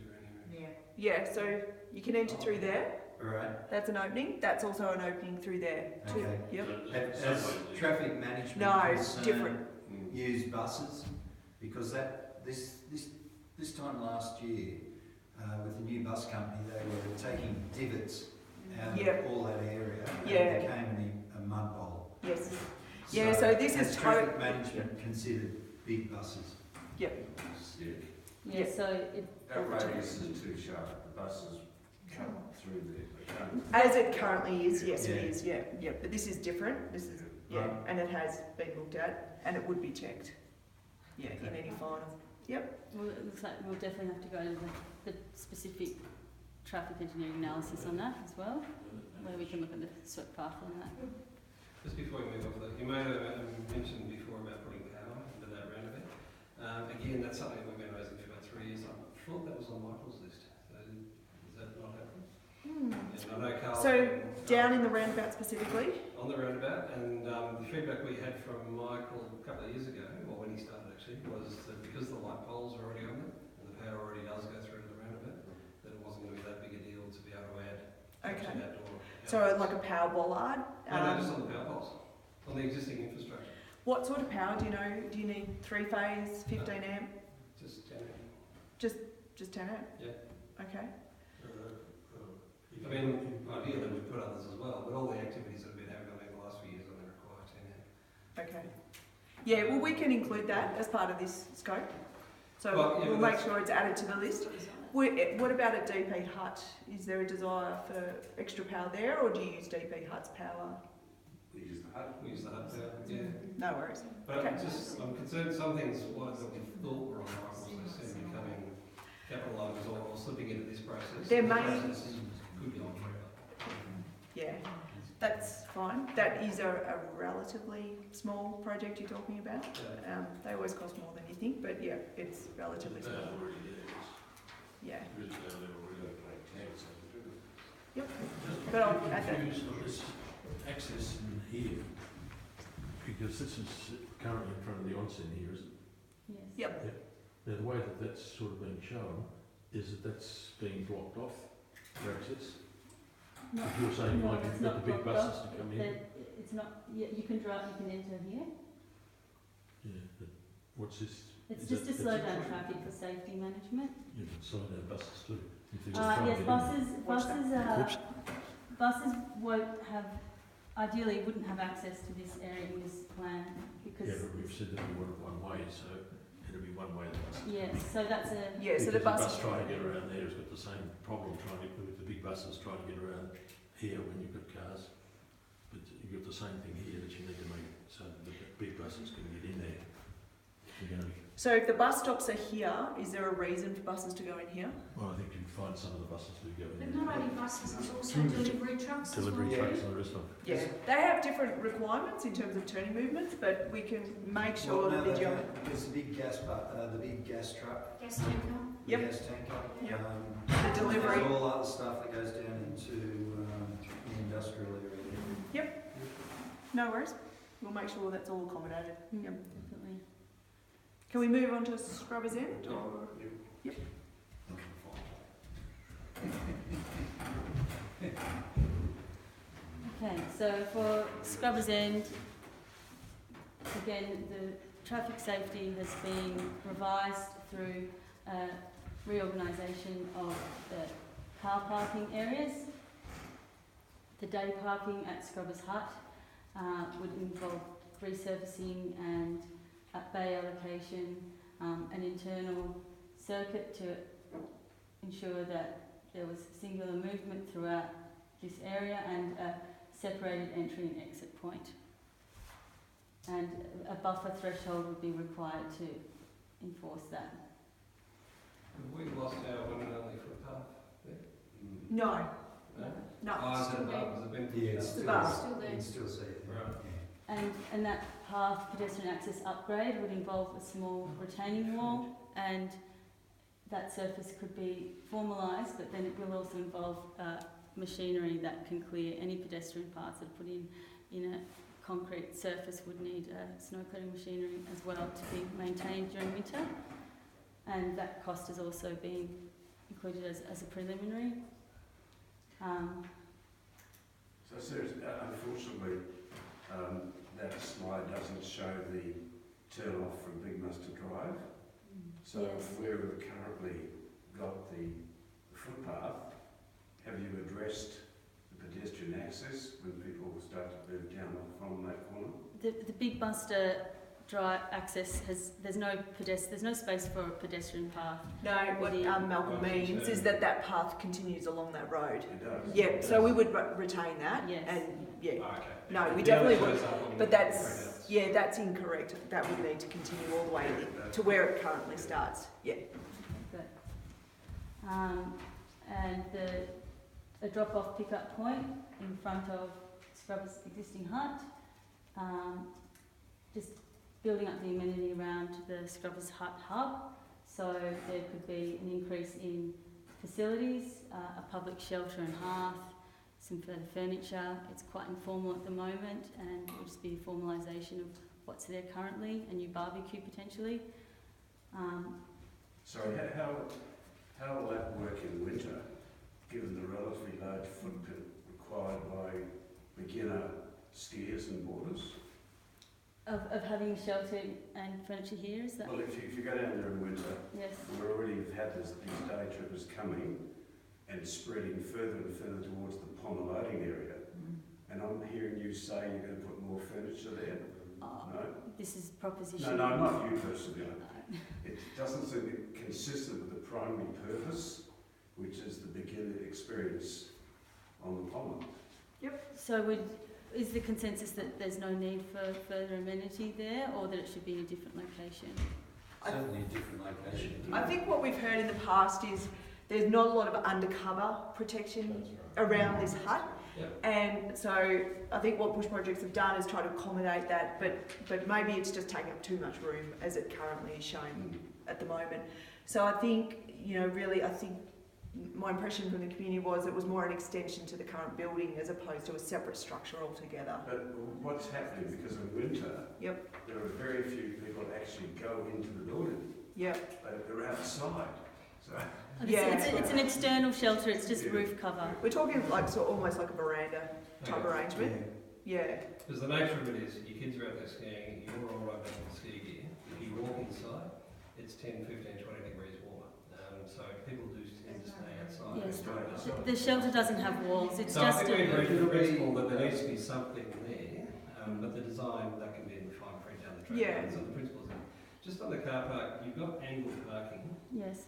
S6: anyway.
S2: Yeah. So you can enter through there.
S10: Right.
S2: That's an opening. That's also an opening through there too.
S10: Okay.
S2: Yep.
S10: Has traffic management
S2: No, it's
S10: concern
S2: different.
S10: used buses? Because this time last year, with the new bus company, they were taking divots out
S2: Yep.
S10: of all that area, and
S2: Yeah.
S10: it became a mud bowl.
S2: Yes. Yeah. So this
S10: has
S2: is
S10: traffic management considered big buses.
S2: Yep.
S3: Yeah.
S1: Yeah, so it...
S3: That radius is too sharp. The buses come through there. They can't.
S2: As it currently is, yes,
S10: Yeah.
S2: it is. Yeah. Yeah. But this is different. This is and it has been looked at, and it would be checked. Yeah, in any final.
S1: Well, it looks like we'll definitely have to go to the specific traffic engineering analysis on that as well, where we can look at the swept path on that.
S6: Just before we move on to that, you may have mentioned before about putting power into that roundabout. Again, that's something we've been raising for about 3 years. I thought that was on Michael's list. So is that not happening? Yeah, I know Carl.
S2: So down in the roundabout specifically.
S6: On the roundabout, and the feedback we had from Michael a couple of years ago, or when he started actually, was that because the light poles are already on there and the power already does go through to the roundabout, that it wasn't going to be that big a deal to be able to add
S2: Okay.
S6: outdoor.
S2: So like a power bollard.
S6: No, just on the power poles, on the existing infrastructure.
S2: What sort of power do you know? Do you need 3-phase, 15 amp?
S6: Just 10 amp.
S2: Just 10 amp?
S6: Yeah.
S2: Okay.
S6: I mean, ideally we put others as well, but all the activities that have been happening in the last few years only require 10 amp.
S2: Okay. Yeah, well, we can include that as part of this scope. So
S6: Well, yeah,
S2: we'll
S6: but
S2: make sure it's added to the list. What about at DP Hut? Is there a desire for extra power there, or do you use DP Hut's power?
S3: We use the hut.
S6: We use the hub power, yeah.
S2: No worries.
S6: But
S2: Okay.
S6: I'm concerned some things that we thought were on Michael's list seem becoming capital items or slipping into this process.
S2: There
S6: The
S2: may-
S6: process could be on forever.
S2: Yeah, that's fine. That is a relatively small project you're talking about. They always cost more than you think, but yeah, it's relatively small. Yeah. Yep. But I'll add that.
S8: Confused on this access in here, because this is currently in front of the onsen here, isn't it?
S1: Yes.
S2: Yep.
S8: Now, the way that that's sort of being shown is that that's being blocked off for access.
S1: No,
S8: If you're saying,
S1: no,
S8: like,
S1: it's
S8: you've got
S1: not
S8: the big
S1: blocked
S8: buses
S1: off.
S8: to come in.
S1: It's not, you can drive, you can enter here.
S8: Yeah, but what's this?
S1: It's
S8: Is
S1: just to
S8: that-
S1: slow
S8: that's-
S1: down traffic for safety management.
S8: You can slow down buses too. If they're just trying to
S1: Yes,
S8: get in.
S1: buses won't have, ideally wouldn't have access to this area in this plan because.
S8: Yeah, but we've said that we want it one way, so it'll be one way the buses.
S1: Yes, so that's a,
S2: Yeah, so the
S8: Because
S2: bus.
S8: bus trying to get around there has got the same problem trying to, with the big buses trying to get around here when you've got cars. But you've got the same thing here that you need to make so that the big buses can get in there. You're going to be,
S2: So if the bus stops are here, is there a reason for buses to go in here?
S8: well, I think you'd find some of the buses do go in
S5: But
S8: there.
S5: not only buses, there's also delivery trucks as well.
S8: Delivery trucks and the rest of them.
S2: Yeah, they have different requirements in terms of turning movements, but we can make sure
S10: Well, no,
S2: that the
S10: there's the big gas truck,
S5: Gas tanker.
S10: the
S2: Yep.
S10: gas tanker.
S2: Yep.
S10: The
S2: delivery.
S10: All other stuff that goes down into the industrial area.
S2: No worries. We'll make sure that's all accommodated.
S1: Mm,
S2: Yep.
S1: definitely.
S2: Can we move on to Scrubbers End? Or? Yep.
S1: Okay, so for Scrubbers End, again, the traffic safety has been revised through reorganisation of the car parking areas. The day parking at Scrubbers Hut would involve resurfacing and bay allocation, an internal circuit to ensure that there was singular movement throughout this area and a separated entry and exit point. And a buffer threshold would be required to enforce that.
S6: Have we lost our one and only footpath there?
S2: No.
S6: No?
S2: No.
S6: Oh, is
S5: Still
S6: it
S5: there.
S6: above? Has it been?
S10: Yeah, it's
S2: The
S10: still,
S2: bar.
S5: Still
S10: you
S5: there.
S10: can still see it.
S6: Right.
S1: And that path pedestrian access upgrade would involve a small retaining wall, and that surface could be formalised, but then it will also involve machinery that can clear any pedestrian paths that are put in a concrete surface would need snow clearing machinery as well to be maintained during winter, and that cost is also being included as a preliminary.
S3: So Sarah, unfortunately, that slide doesn't show the turn off from Big Mustard Drive. So
S1: Yes.
S3: where we've currently got the footpath, have you addressed the pedestrian access when people start to move down from that corner?
S1: The Big Buster Drive access there's no space for a pedestrian path.
S2: No, what Malcolm means is that that path continues along that road.
S3: It does.
S2: Yeah, so we would retain that.
S1: Yes.
S2: And yeah,
S6: Oh, okay.
S2: no, we
S6: The other
S2: definitely would.
S6: shows up on
S2: But
S6: the
S2: that's, yeah, that's incorrect. That would need to continue all the way to where it currently starts. Yeah.
S1: But, and a drop-off pickup point in front of Scrubbers' existing hut. Just building up the amenity around the Scrubbers Hut hub, so there could be an increase in facilities, a public shelter and hearth, some further furniture. It's quite informal at the moment, and it will just be a formalisation of what's there currently, a new barbecue potentially.
S3: So how will that work in winter, given the relatively large footprint required by beginner skiers and boarders?
S1: Of having shelter and furniture here, is that?
S3: Well, if you go down there in winter,
S1: Yes.
S3: we already have had these day trippers coming and spreading further and further towards the Pommer loading area. And I'm hearing you say you're going to put more furniture there. No?
S1: This is proposition.
S3: No, not you personally. It doesn't seem consistent with the primary purpose, which is the beginner experience on the Pommer.
S1: So is the consensus that there's no need for further amenity there, or that it should be in a different location?
S10: Certainly a different location.
S2: I think what we've heard in the past is there's not a lot of undercover protection around this hut.
S6: Yep.
S2: And so I think what Bush Projects have done is try to accommodate that, but maybe it's just taking up too much room as it currently is shown at the moment. So I think, really, I think my impression from the community was it was more an extension to the current building as opposed to a separate structure altogether.
S3: But what's happening, because in winter,
S2: Yep.
S3: there are very few people that actually go into the building.
S2: Yep.
S3: They're outside. So
S2: Yeah.
S1: It's an external shelter, it's just roof cover.
S2: We're talking almost like a veranda type arrangement. Yeah.
S6: Because the nature of it is, your kids are out there skiing, you're all right back in the ski gear. If you walk inside, it's 10, 15, 20 degrees warmer. So people do tend to stay outside.
S1: Yes. The shelter doesn't have walls, it's
S6: So
S1: just
S6: I think we agree
S1: a...
S6: with the principle that there needs to be something there, but the design, that can be in the fine print down the track.
S2: Yeah.
S6: So the principle's in. Just on the car park, you've got angled parking.
S1: Yes.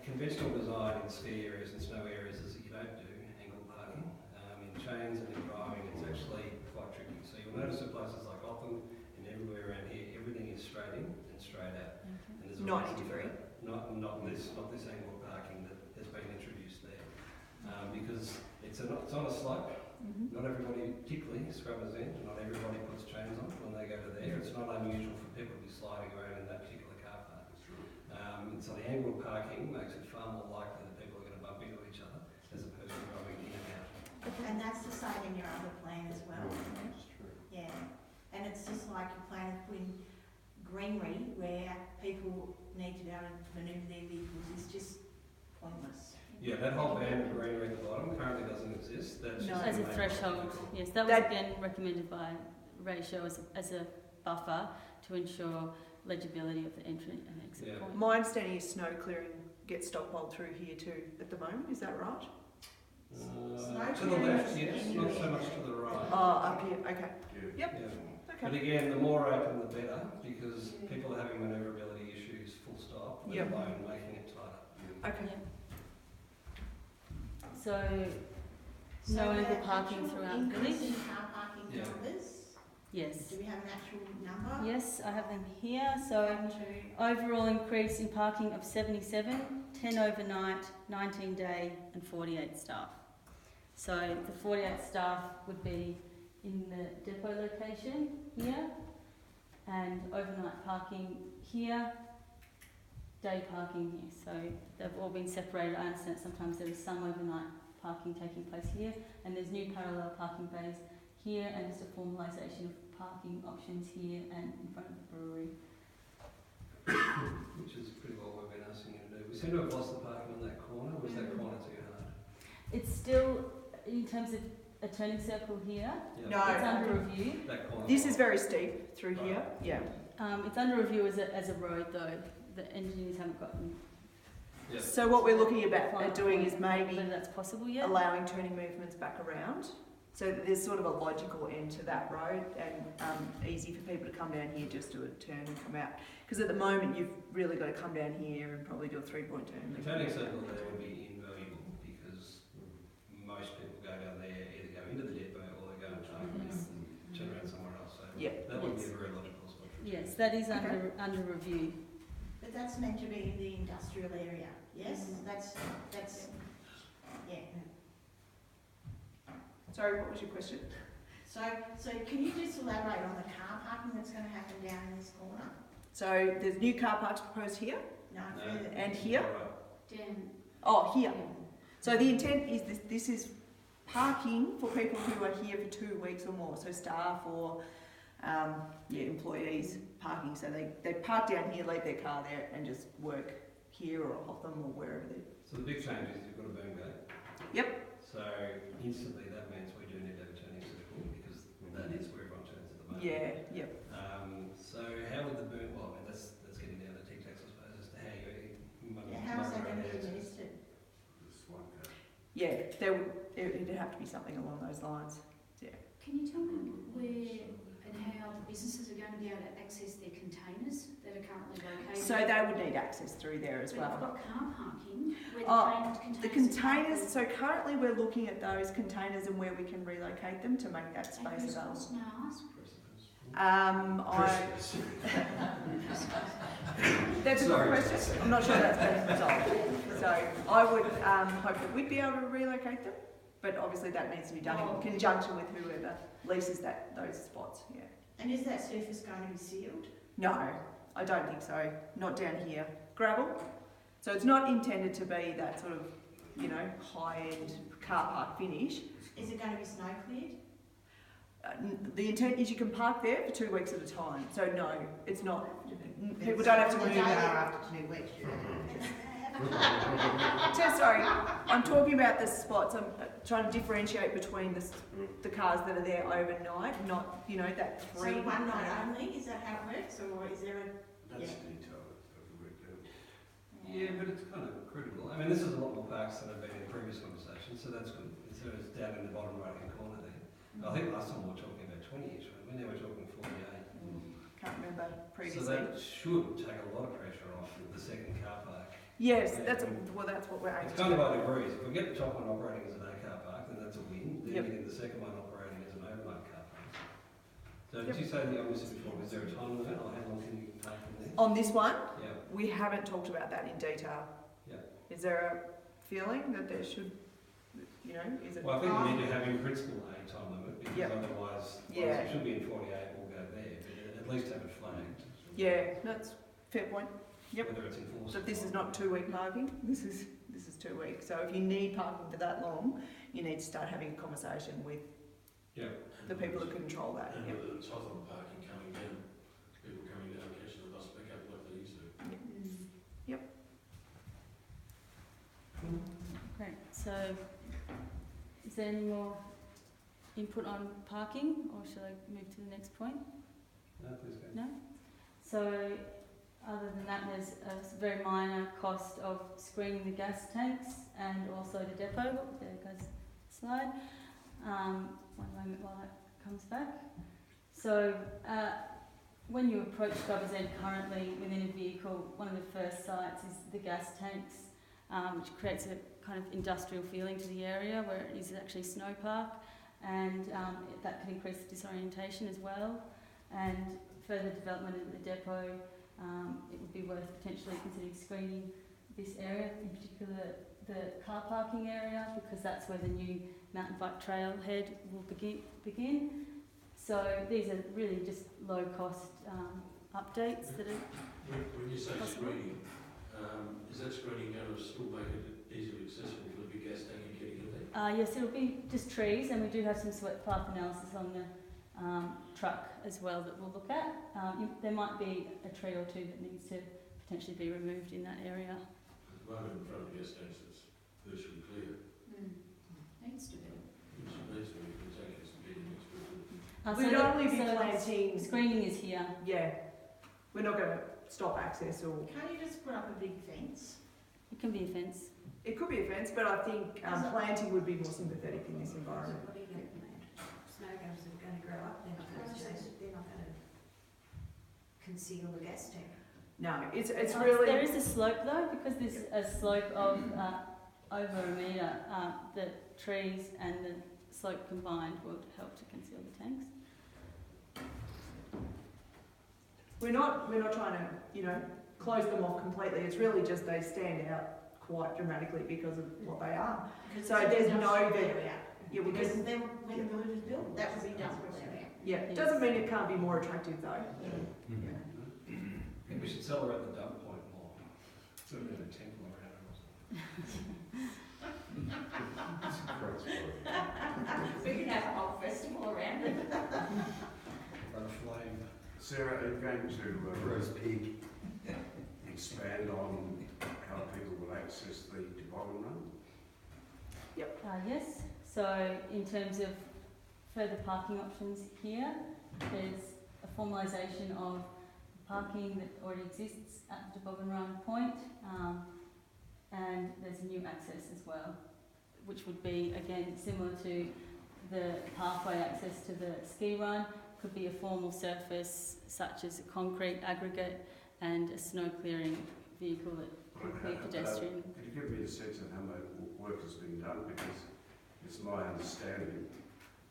S6: Conventional design in ski areas and snow areas is that you don't do angled parking. In chains and in driving, it's actually quite tricky. So you'll notice at places like Otham and everywhere around here, everything is straight in and straight out. And there's a
S2: 90
S6: reason for
S2: degree.
S6: that. Not this angled parking that has been introduced there, because it's on a slope. Not everybody, particularly scrubbers in, not everybody puts chains on when they go to there. It's not unusual for people to be sliding around in that particular car park. And so the angled parking makes it far more likely that people are going to bump into each other as opposed to driving in and out.
S7: And that's the same in your other plan as well.
S3: That's true.
S7: Yeah. And it's just like your plan of putting greenery where people need to be able to manoeuvre their vehicles is just pointless.
S6: Yeah, that whole band of greenery at the bottom currently doesn't exist. That's
S2: No.
S6: just
S1: As a
S6: the main
S1: threshold,
S6: obstacle.
S1: yes, that was again recommended by ratio as a buffer to ensure legibility of the entry and exit point.
S2: My understanding is snow clearing gets stockpiled through here too at the moment, is that right?
S6: To the left, yes, not so much to the right.
S2: Oh, up here, okay.
S6: Yeah. But again, the more open the better, because people are having manoeuvrability issues, full stop, let
S2: Yep.
S6: alone making it tighter.
S2: Okay.
S1: So,
S7: So
S1: no
S7: the
S1: illegal parking
S7: actual
S1: throughout the
S7: increase
S1: village?
S7: in car parking
S6: Yeah.
S7: numbers,
S1: Yes.
S7: do we have an actual number?
S1: Yes, I have them here. So, overall increase in parking of 77, 10 overnight, 19 day and 48 staff. So the 48 staff would be in the depot location here, and overnight parking here, day parking here. So they've all been separated. I understand sometimes there is some overnight parking taking place here, and there's new parallel parking bays here, and just a formalisation of parking options here and in front of the brewery.
S6: Which is pretty well what we've been asking you to do. We seem to have lost the parking on that corner. Was that corner too hard?
S1: It's still, in terms of a turning circle here,
S2: No.
S1: it's under review.
S6: That corner.
S2: This is very steep through here, yeah.
S1: It's under review as a road though. The engineers haven't gotten.
S6: Yeah.
S2: So what we're looking at
S1: final
S2: doing is
S1: point
S2: maybe
S1: whether that's possible yet.
S2: allowing turning movements back around. So that there's sort of a logical end to that road and easy for people to come down here, just do a turn and come out. Because at the moment you've really got to come down here and probably do a 3-point turn.
S6: The turning circle there would be invaluable because most people go down there, either go into the depot or they go and turn around somewhere else. So that would be a very logical spot.
S1: Yes, that is under review.
S7: But that's meant to be in the industrial area, yes? That's, yeah.
S2: Sorry, what was your question?
S7: So can you just elaborate on the car parking that's going to happen down in this corner?
S2: So there's new car parks proposed here
S7: No,
S6: No.
S7: further.
S2: and here.
S5: Dan,
S2: Oh, here. So the intent is this is parking for people who are here for 2 weeks or more, so staff or employees parking. So they park down here, leave their car there and just work here or Hotham or wherever they.
S6: So the big change is you've got a boom gate.
S2: Yep.
S6: So instantly that means we do need to have a turning circle because that is where everyone turns at the moment.
S2: Yeah, yep.
S6: So how would the boom, well, I mean, that's getting down to tic-tacs, I suppose, as to how you
S7: How is that going to be administered?
S2: Yeah, it'd have to be something along those lines.
S5: can you tell me where and how the businesses are going to be able to access their containers that are currently located?
S2: So they would need access through there as
S5: But
S2: well.
S5: I've got car parking where
S2: The containers, so currently we're looking at those containers and where we can relocate them to make that space available.
S5: May I ask?
S2: That's a good question. I'm not sure that's been resolved. So I would hope that we'd be able to relocate them, but obviously that needs to be done in conjunction with whoever leases those spots. Yeah.
S7: And is that surface going to be sealed?
S2: No, I don't think so. Not down here. Gravel. So it's not intended to be that sort of, high-end car park finish.
S7: Is it going to be snow cleared?
S2: The intent is you can park there for 2 weeks at a time. So no, it's not. People don't have to move out.
S7: After 2 weeks.
S2: Sorry, I'm talking about the spots. I'm trying to differentiate between the cars that are there overnight, not that
S7: So
S2: 3.
S7: one night only, is that how it works, or is there a...
S3: That's detail that we worked out.
S6: Yeah, but it's kind of critical. I mean, this is a lot more parks than have been in previous conversations, so that's good. So it's down in the bottom right-hand corner there. I think last time we were talking about 20-ish, weren't we? Now we're talking 48.
S2: Can't remember
S6: So
S2: previously.
S6: that should take a lot of pressure off the second car park.
S2: Yes, that's what we're aiming
S6: It's kind of by degrees. If we get the top one operating as a day car park, then that's a win. Then
S2: Yep.
S6: we get the second one operating as an overnight car park. So did you say the obviously before, is there a time limit or how long can you take from there?
S2: On this one,
S6: Yeah.
S2: we haven't talked about that in detail.
S6: Yeah.
S2: Is there a feeling that there should, you know, is it?
S6: Well, I think we need to have in principle a time limit because
S2: Yep.
S6: otherwise,
S2: Yeah.
S6: it should be in 48, we'll go there, but at least have it flagged.
S2: Yeah, that's a fair point. Yep.
S6: Whether it's enforced.
S2: So this is not 2-week parking, this is 2 weeks. So if you need parking for that long, you need to start having a conversation with
S6: Yeah.
S2: the people that control that.
S4: And
S2: Yep.
S4: whether it's Hotham parking coming down, people coming down, catching the bus back up like they used to.
S1: Great, so is there any more input on parking, or shall I move to the next point?
S6: No, please go.
S1: No? So, other than that, there's a very minor cost of screening the gas tanks and also the depot. There goes the slide. One moment while that comes back. So, when you approach WZ currently within a vehicle, one of the first sights is the gas tanks, which creates a kind of industrial feeling to the area where it is actually snow park, and that can increase disorientation as well. And further development of the depot, it would be worth potentially considering screening this area, in particular the car parking area, because that's where the new mountain bike trailhead will begin. So these are really just low cost updates that are
S4: When you say
S1: possible.
S4: screening, is that screening going to still make it easily accessible for the big gas tank and getting in there?
S1: Yes, it'll be just trees, and we do have some sweat path analysis on the truck as well that we'll look at. There might be a tree or two that needs to potentially be removed in that area.
S4: At the moment, in front of the gas tanks, it's virtually clear.
S5: Needs to be.
S4: Which needs to be protected as being expected.
S2: We'd
S1: so
S2: only be
S1: so
S2: planting,
S1: screening is here.
S2: yeah, we're not going to stop access or,
S7: Can't you just put up a big fence?
S1: It can be a fence.
S2: it could be a fence, but I think planting would be more sympathetic in this environment.
S7: What are you going to plant? Snow gums are going to grow up, they're not going to conceal the gas tank.
S2: No, it's
S1: There
S2: really,
S1: is a slope though, because there's a slope of over a metre. The trees and the slope combined would help to conceal the tanks.
S2: we're not trying to, you know, close them off completely. It's really just they stand out quite dramatically because of what they are.
S7: Because
S2: So
S7: it's an
S2: there's
S7: industrial
S2: no-
S7: area.
S2: Yeah, we
S7: Because
S2: just,
S7: then when the village is built, that would be industrial area.
S2: yeah, it doesn't mean it can't be more attractive though.
S6: I think we should celebrate the dump point more. Sort of in a temple around it or something.
S7: We could have a whole festival around it.
S6: Run a flame.
S3: Sarah, are you going to
S10: Roast pig.
S3: expand on how people will access the toboggan run?
S1: Yes, so in terms of further parking options here, there's a formalisation of parking that already exists at the toboggan run point, and there's new access as well, which would be again similar to the pathway access to the ski run. Could be a formal surface such as a concrete aggregate and a snow clearing vehicle that could be pedestrian.
S3: Could you give me a sense of how much work has been done? Because it's my understanding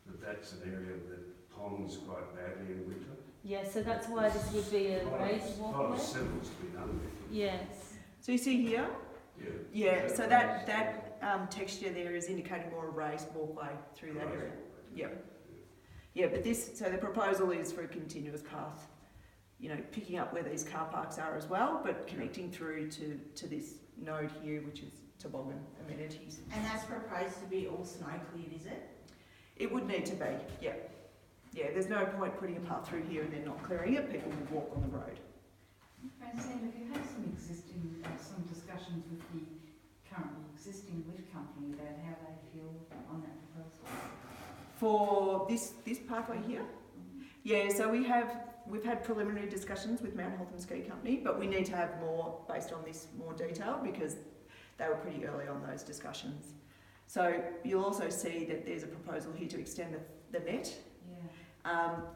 S3: that that's an area that ponds quite badly in winter.
S1: Yeah, so that's why this would be a raised
S3: A lot
S1: walkway.
S3: of civils to be done there.
S1: Yes.
S2: So you see here?
S3: Yeah.
S2: Yeah, so that texture there is indicating more a raised walkway through that area. Yep. Yeah, but so the proposal is for a continuous path, you know, picking up where these car parks are as well, but connecting through to this node here, which is toboggan amenities.
S7: And that's proposed to be all snow cleared, is it?
S2: It would need to be, yeah. Yeah, there's no point putting a path through here and then not clearing it, people would walk on the road.
S12: Francine, have you had some discussions with the currently existing lift company about how they feel on that proposal?
S2: For this pathway here? Yeah, so we've had preliminary discussions with Mount Hotham Ski Company, but we need to have more, based on this, more detail, because they were pretty early on those discussions. So you'll also see that there's a proposal here to extend the net,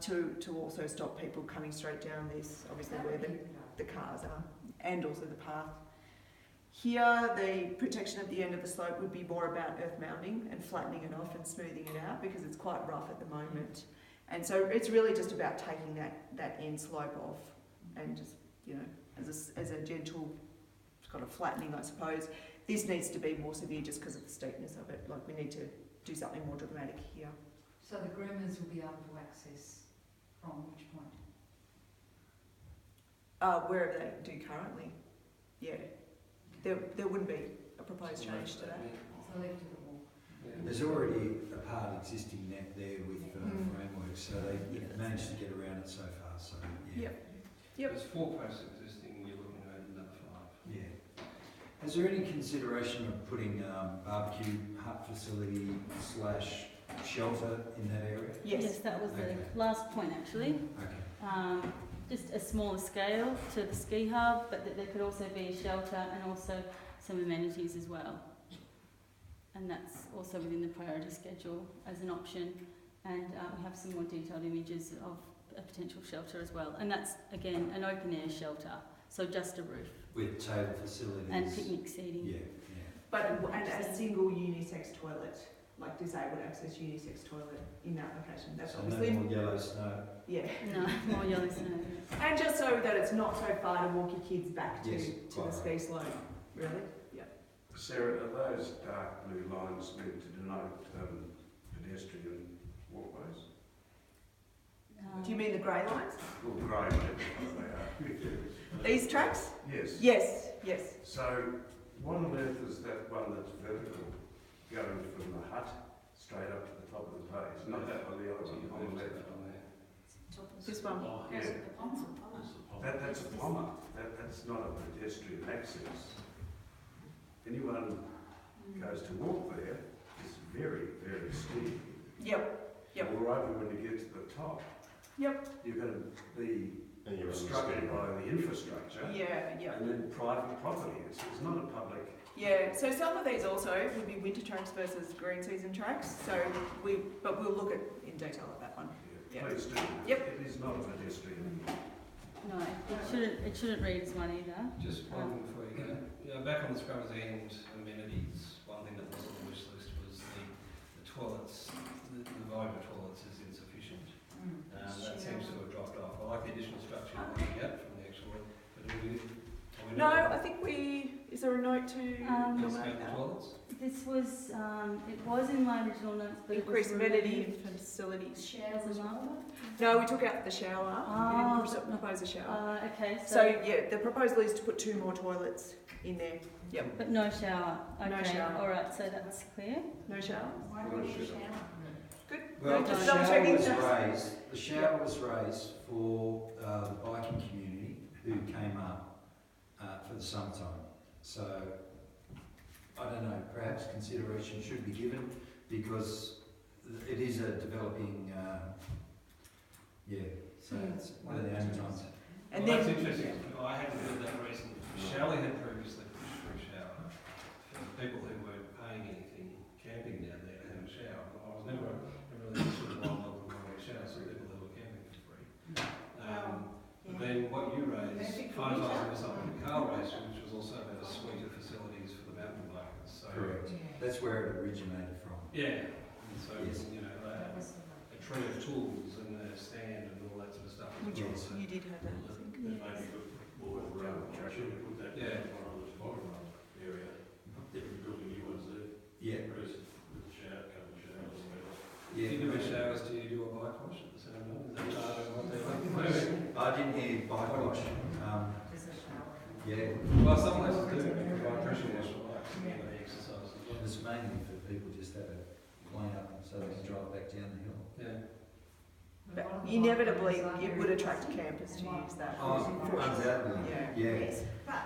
S2: to also stop people coming straight down this, obviously where the cars are, and also the path. Here, the protection at the end of the slope would be more about earth mounding and flattening it off and smoothing it out, because it's quite rough at the moment. And so it's really just about taking that end slope off and just, you know, as a gentle kind of flattening, I suppose. This needs to be more severe just because of the steepness of it. Like, we need to do something more dramatic here.
S12: So the groomers will be able to access from which point?
S2: Wherever they do currently, yeah. There wouldn't be a proposed change to that.
S12: So left of the wall.
S10: There's already a part existing net there with framework, so they've managed to get around it so far, so yeah.
S2: Yep.
S6: There's 4 posts existing, you're looking at another 5.
S10: Yeah. Is there any consideration of putting barbecue hut facility / shelter in that area?
S1: Yes, that was the last point actually.
S10: Okay.
S1: Just a smaller scale to the ski hub, but that there could also be a shelter and also some amenities as well. And that's also within the priority schedule as an option. And we have some more detailed images of a potential shelter as well. And that's, again, an open air shelter, so just a roof.
S10: With table facilities.
S1: And picnic seating.
S10: Yeah.
S2: But and a single unisex toilet, like disabled access unisex toilet in that location. That's
S10: So
S2: obviously...
S10: no more yellow snow.
S2: Yeah.
S1: No, more yellow snow.
S2: And just so that it's not so far to walk your kids back to,
S10: Yes,
S2: to the ski slope, really. Yeah.
S3: Sarah, are those dark blue lines meant to denote pedestrian walkways?
S2: Do you mean the grey lines?
S3: Well, grey, whatever they are.
S2: These tracks?
S3: Yes.
S2: Yes, yes.
S3: So, what on earth is that one that's vertical, going from the hut straight up to the top of the page? Not that one, the other one on the left.
S2: This one?
S3: Yeah. That's a pommer. That's not a pedestrian access. Anyone goes to walk there, it's very, very steep.
S2: Yep.
S3: Moreover, when you get to the top,
S2: Yep.
S3: you're going to be
S11: And you're
S3: obstructed by the infrastructure.
S2: Yeah.
S3: And then private property. It's not a public.
S2: Yeah, so some of these also would be winter tracks versus green season tracks. So but we'll look at in detail at that one.
S3: Yeah,
S2: Yeah.
S3: please do.
S2: Yep.
S3: It is not a pedestrian.
S1: No, it shouldn't read as one either.
S6: Just one before you go. Yeah, back on the Scrubbers End amenities, one thing that was on the wish list was the toilets. The volume of toilets is insufficient. That seems to have dropped off. I like the additional structure you're looking at from the actual, but
S2: No, I think is there a note to
S6: discount the toilets?
S1: This was, it was in my original notes, but
S2: increase
S1: it was
S2: amenity and facilities.
S1: Showers as well?
S2: No, we took out the shower.
S1: Oh.
S2: We didn't propose a shower.
S1: Okay,
S2: So yeah, the proposal is to put 2 more toilets in there. Yep.
S1: but no shower. Okay,
S2: No shower.
S1: all right, so that's clear.
S2: No shower.
S7: Why don't you shower?
S2: Good.
S10: Well,
S2: No,
S10: the
S2: just double
S10: shower
S2: checking.
S10: was raised. The shower was raised for the biking community who came up for the summertime. So I don't know. Perhaps consideration should be given because it is a developing. So it's one of the only times.
S2: And
S6: Well,
S2: then
S6: that's interesting. I hadn't heard that reason. Shelley had previously pushed for a shower for people who weren't paying anything camping down there to have a shower. I was never really sort of wild on a shower, so people who were camping for free. But then what you raised, finalising with something that Carl raised, which was also about a suite of facilities for the mountain bikers. So
S10: Correct. That's where it originated from.
S6: yeah, and so
S10: Yes.
S6: you know a tree of tools and a stand and all that sort of stuff. as
S2: which
S6: well.
S2: was,
S6: So-
S2: you did have that, I think.
S4: It may be good more around the track, should we put that
S6: Yeah.
S4: in one of the bottom area? If we're building new ones there,
S10: Yeah.
S4: whereas with the shower, couple of showers, whatever.
S6: If you do a showers, do you do a bike wash at the same time? Is that part of what they're looking for?
S10: I didn't hear bike wash.
S12: There's a shower.
S10: Yeah,
S6: Well, some places do, provide pressure wash for bikes, and they exercise as well.
S10: it's mainly for people just have a clean up so they can drive back down the hill.
S6: Yeah.
S2: But inevitably, it would attract campers to use that.
S10: Oh, undoubtedly.
S2: Yeah.
S10: Yeah.
S7: Yes, but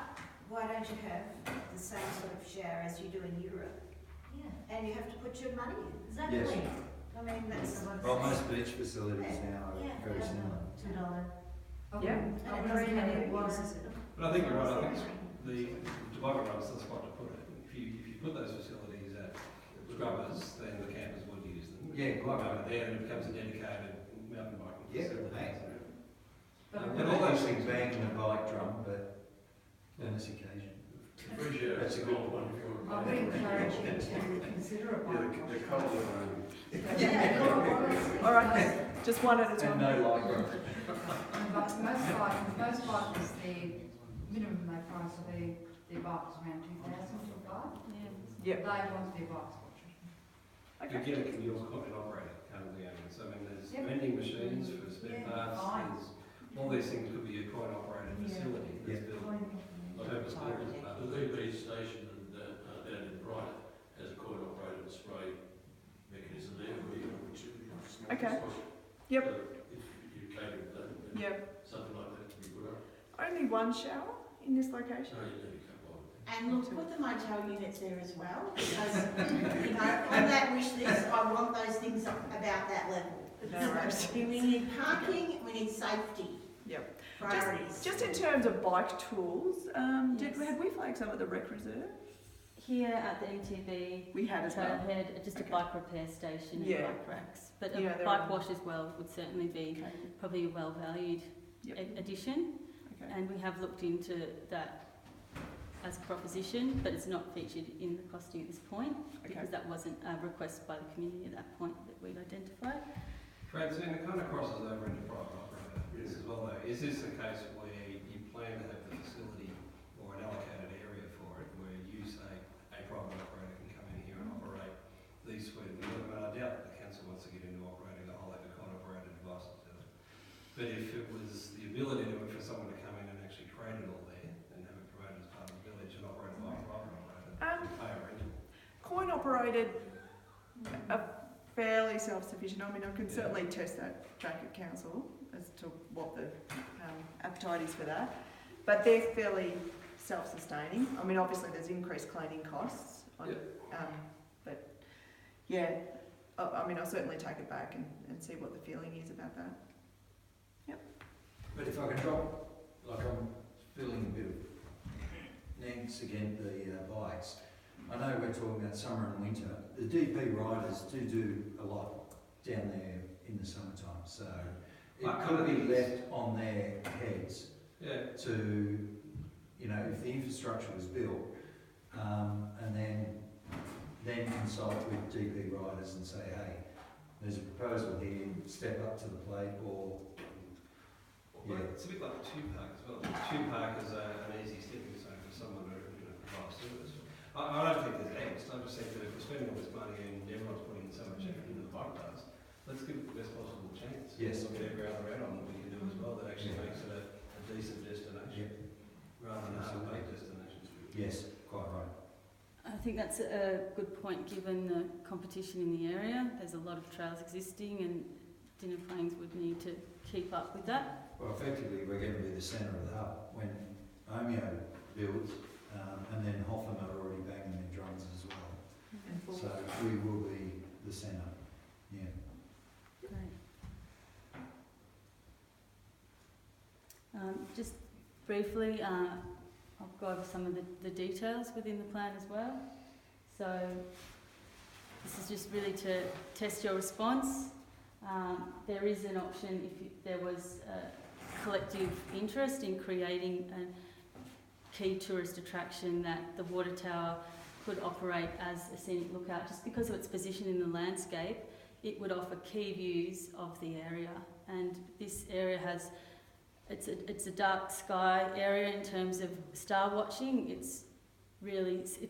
S7: why don't you have the same sort of shower as you do in Europe?
S12: Yeah.
S7: And you have to put your money in.
S10: Yes.
S7: I mean, that's.
S10: Well, most beach facilities now are very similar.
S7: $2.
S2: Yeah.
S7: And it doesn't matter who uses it.
S6: But I think you're right, I think the toboggan run is the spot to put it. If you put those facilities at Scrubbers, then the campers would use them.
S10: Yeah, quite right.
S6: Over there, and it becomes a dedicated mountain biking
S10: Yeah,
S6: facility.
S10: hey.
S6: And
S10: all those things banging a bike drum, but on this occasion.
S4: Appreciate it.
S10: That's a good
S4: one. If you
S12: I
S4: want
S12: would encourage you to consider a bike
S3: Yeah,
S12: wash.
S3: the cold.
S2: All right. Just one at a
S10: And
S2: time.
S10: no light growth.
S12: Most bikers, their minimum they price for their bikes around 2,000 to buy.
S2: Yep.
S12: They want their bikes watched.
S6: You get a communal coin operator currently owned. So I mean, there's
S12: Yep.
S6: vending machines for spare parts. There's, all these things could be a coin operated facility that's built. Purpose built as part
S4: The
S6: of it.
S4: EV station down in Brighton has a coin operated spray mechanism there where you
S2: Okay. Yep.
S4: So if you cater with that, then
S2: Yep.
S4: something like that would be good.
S2: Only one shower in this location?
S4: No, you need a couple of them.
S7: And look, put the motel units there as well, because, you know, on that wish list, I want those things about that level.
S2: No worries.
S7: We need parking, we need safety.
S2: Yep.
S7: Priorities.
S2: Just in terms of bike tools,
S1: Yes.
S2: had we flagged some of the rec reserve?
S1: Here at the MTB,
S2: We had as well.
S1: Trailhead, just a
S2: Okay.
S1: bike repair station and
S2: Yeah.
S1: bike racks. But
S2: Yeah,
S1: a
S2: they're
S1: bike
S2: on-
S1: wash as well would certainly be
S2: Okay.
S1: probably a well-valued
S2: Yep.
S1: addition.
S2: Okay.
S1: And we have looked into that as a proposition, but it's not featured in the costing at this point because that wasn't a request by the community at that point that we'd identified.
S6: Francine, it kind of crosses over into private operator as well though. Is this a case where you plan to have the facility or an allocated area for it where you say a private operator can come in here and operate these suite of equipment? I doubt that the council wants to get into operating a whole heap of coin operated devices, do they? But if it was the ability for someone to come in and actually trade it all there and have it promoted as part of the village and operated by a private operator, pay a rental.
S2: Coin operated are fairly self-sufficient. I mean, I can certainly test that track at council as to what the appetite is for that. But they're fairly self-sustaining. I mean, obviously there's increased cleaning costs. But yeah, I mean, I'll certainly take it back and see what the feeling is about that.
S10: But if I can drop, like I'm feeling a bit of nags against the bikes. I know we're talking about summer and winter. The DP riders do a lot down there in the summertime, so it could be left on their heads to, you know, if the infrastructure was built, and then consult with DP riders and say, hey, there's a proposal here, step up to the plate, or
S6: Well, it's a bit like the tube park as well. The tube park is an easy stepping stone for someone to provide service. I don't think there's angst. I just think that if we're spending all this money and everyone's putting in so much effort into the bike paths, let's give it the best possible chance.
S10: Yes.
S6: Look at every other add-on that we can do as well that actually makes it a decent destination rather than a half-baked destination.
S10: yes, quite right.
S1: I think that's a good point given the competition in the area. There's a lot of trails existing and Dinner Plains would need to keep up with that.
S10: Well, effectively, we're going to be the centre of the hub when Omeo builds, and then Hoffman are already banging their drums as well. So we will be the centre. Yeah.
S1: Great. Just briefly, I'll go over some of the details within the plan as well. So this is just really to test your response. There is an option if there was collective interest in creating a key tourist attraction that the water tower could operate as a scenic lookout. Just because of its position in the landscape, it would offer key views of the area. And this area has, it's a dark sky area in terms of star watching. It's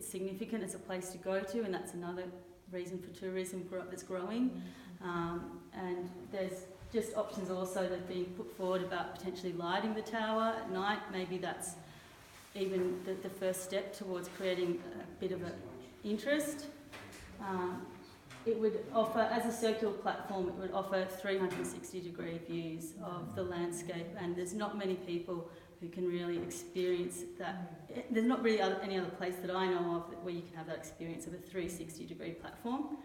S1: significant as a place to go to, and that's another reason for tourism that's growing. And there's just options also that have been put forward about potentially lighting the tower at night. Maybe that's even the first step towards creating a bit of an interest. It would offer, as a circular platform, it would offer 360-degree views of the landscape, and there's not many people who can really experience that. There's not really any other place that I know of where you can have that experience of a 360-degree platform.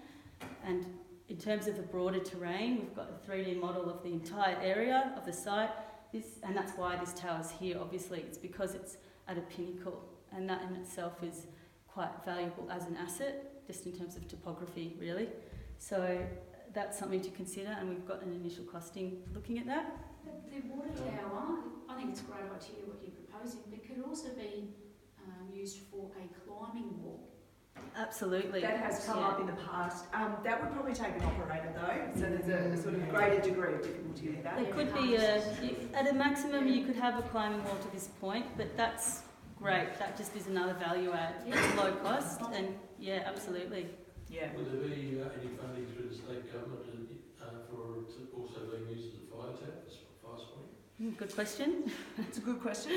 S1: And in terms of the broader terrain, we've got a 3D model of the entire area of the site, and that's why this tower's here, obviously. It's because it's at a pinnacle, and that in itself is quite valuable as an asset, just in terms of topography, really. So that's something to consider, and we've got an initial costing looking at that.
S5: The water tower, I think it's a great idea what you're proposing, but could also be used for a climbing wall.
S1: absolutely.
S2: That has come up in the past. That would probably take an operator though, so there's a sort of greater degree of difficulty with that.
S1: There could be at a maximum you could have a climbing wall to this point, but that's great. That just is another value add. It's low cost, and yeah, absolutely.
S2: Yeah.
S4: Would there be any funding through the state government for it also being used as a fire tap, fire spotting?
S1: Good question.
S2: It's a good question.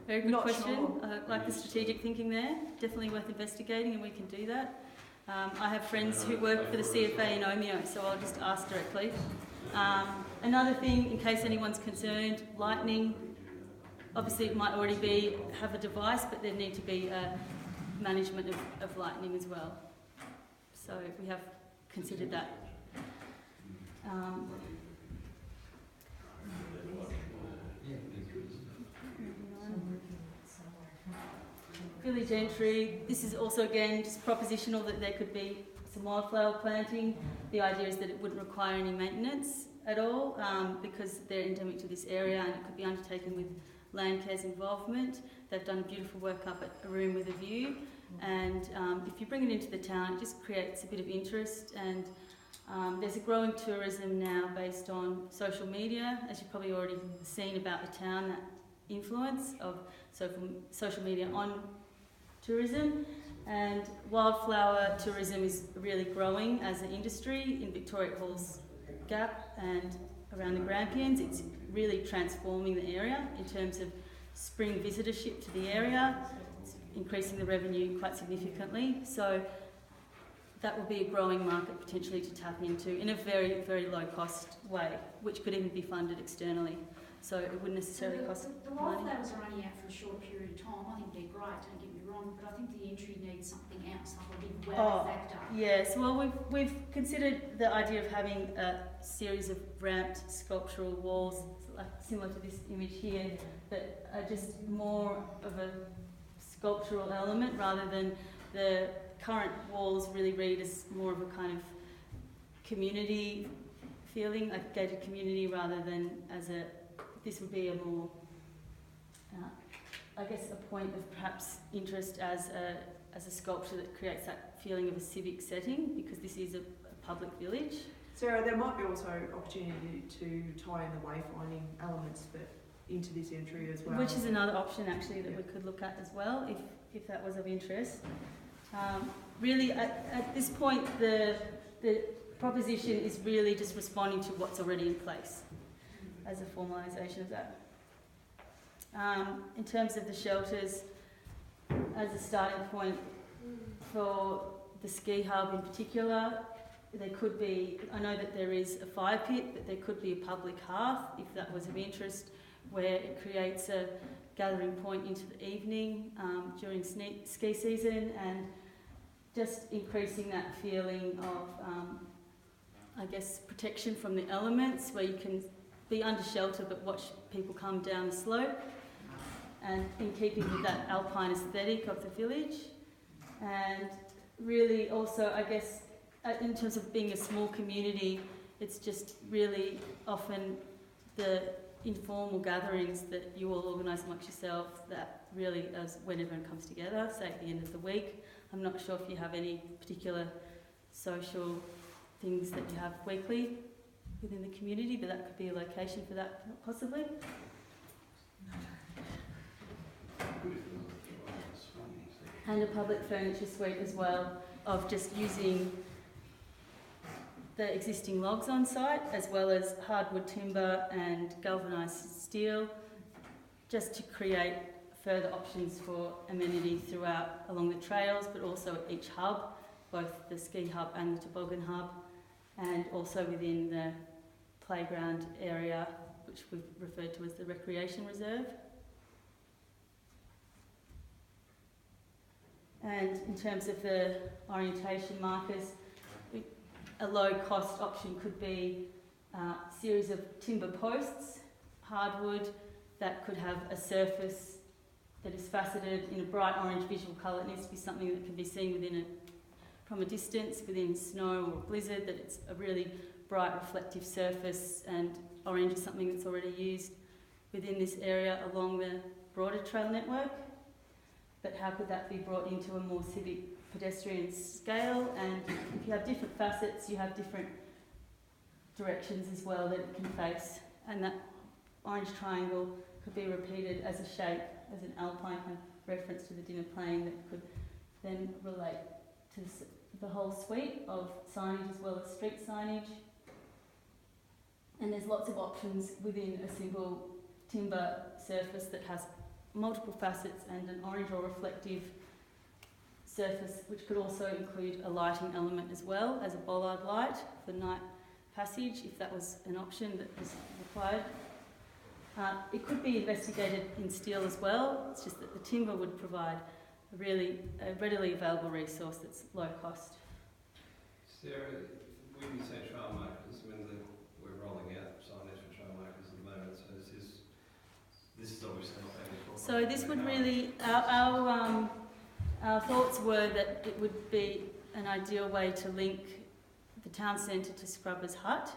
S1: Very good
S2: Not
S1: question.
S2: sure.
S1: Like the strategic thinking there. Definitely worth investigating, and we can do that. I have friends who work for the CFA in Omeo, so I'll just ask directly. Another thing, in case anyone's concerned, lightning. Obviously, it might already have a device, but there need to be a management of lightning as well. So we have considered that. Village entry. This is also again just propositional that there could be some wildflower planting. The idea is that it wouldn't require any maintenance at all because they're endemic to this area, and it could be undertaken with Landcare's involvement. They've done beautiful work up at A Room with a View, and if you bring it into the town, it just creates a bit of interest. And there's a growing tourism now based on social media, as you've probably already seen about the town, that influence of social media on tourism. And wildflower tourism is really growing as an industry in Victoria Falls Gap and around the Grampians. It's really transforming the area in terms of spring visitorship to the area. It's increasing the revenue quite significantly. So that will be a growing market potentially to tap into in a very, very low cost way, which could even be funded externally. So it wouldn't necessarily cost money.
S5: The wildflowers are only out for a short period of time. I think they're great, don't get me wrong, but I think the entry needs something else, like a big wow factor.
S1: Yes, well we've considered the idea of having a series of ramped sculptural walls, like similar to this image here, that are just more of a sculptural element rather than the current walls really read as more of a kind of community feeling, like gated community, rather than as a. This would be a more, I guess, a point of perhaps interest as a sculpture that creates that feeling of a civic setting, because this is a public village.
S2: Sarah, there might be also opportunity to tie in the wayfinding elements into this entry as well.
S1: Which is another option actually that we could look at as well, if that was of interest. Really, at this point, the proposition is really just responding to what's already in place as a formalisation of that. In terms of the shelters, as a starting point for the ski hub in particular, there could be, I know that there is a fire pit, but there could be a public hearth, if that was of interest, where it creates a gathering point into the evening during ski season, and just increasing that feeling of, I guess, protection from the elements, where you can be under shelter but watch people come down the slope, and in keeping with that alpine aesthetic of the village. And really also, I guess, in terms of being a small community, it's just really often the informal gatherings that you all organise amongst yourself that really, as when everyone comes together, say at the end of the week. I'm not sure if you have any particular social things that you have weekly within the community, but that could be a location for that possibly. And a public furniture suite as well, of just using the existing logs on site as well as hardwood timber and galvanised steel, just to create further options for amenity throughout along the trails, but also at each hub, both the ski hub and the toboggan hub, and also within the playground area, which we've referred to as the recreation reserve. And in terms of the orientation markers, a low-cost option could be a series of timber posts, hardwood, that could have a surface that is faceted in a bright orange visual colour. It needs to be something that can be seen from a distance, within snow or blizzard, that it's a really bright reflective surface, and orange is something that's already used within this area along the broader trail network. but how could that be brought into a more civic pedestrian scale? And if you have different facets, you have different directions as well that it can face, and that orange triangle could be repeated as a shape, as an alpine kind of reference to the dinner plane that could then relate to the whole suite of signage as well as street signage. And there's lots of options within a simple timber surface that has multiple facets and an orange or reflective surface, which could also include a lighting element as well as a bollard light for night passage, if that was an option that was required. It could be investigated in steel as well. It's just that the timber would provide a readily available resource that's low cost.
S6: Sarah, when you say trail markers, we're rolling out signage for trail markers at the moment, so this is obviously not being incorporated.
S1: So this would really, our thoughts were that it would be an ideal way to link the town centre to Scrubbers Hut,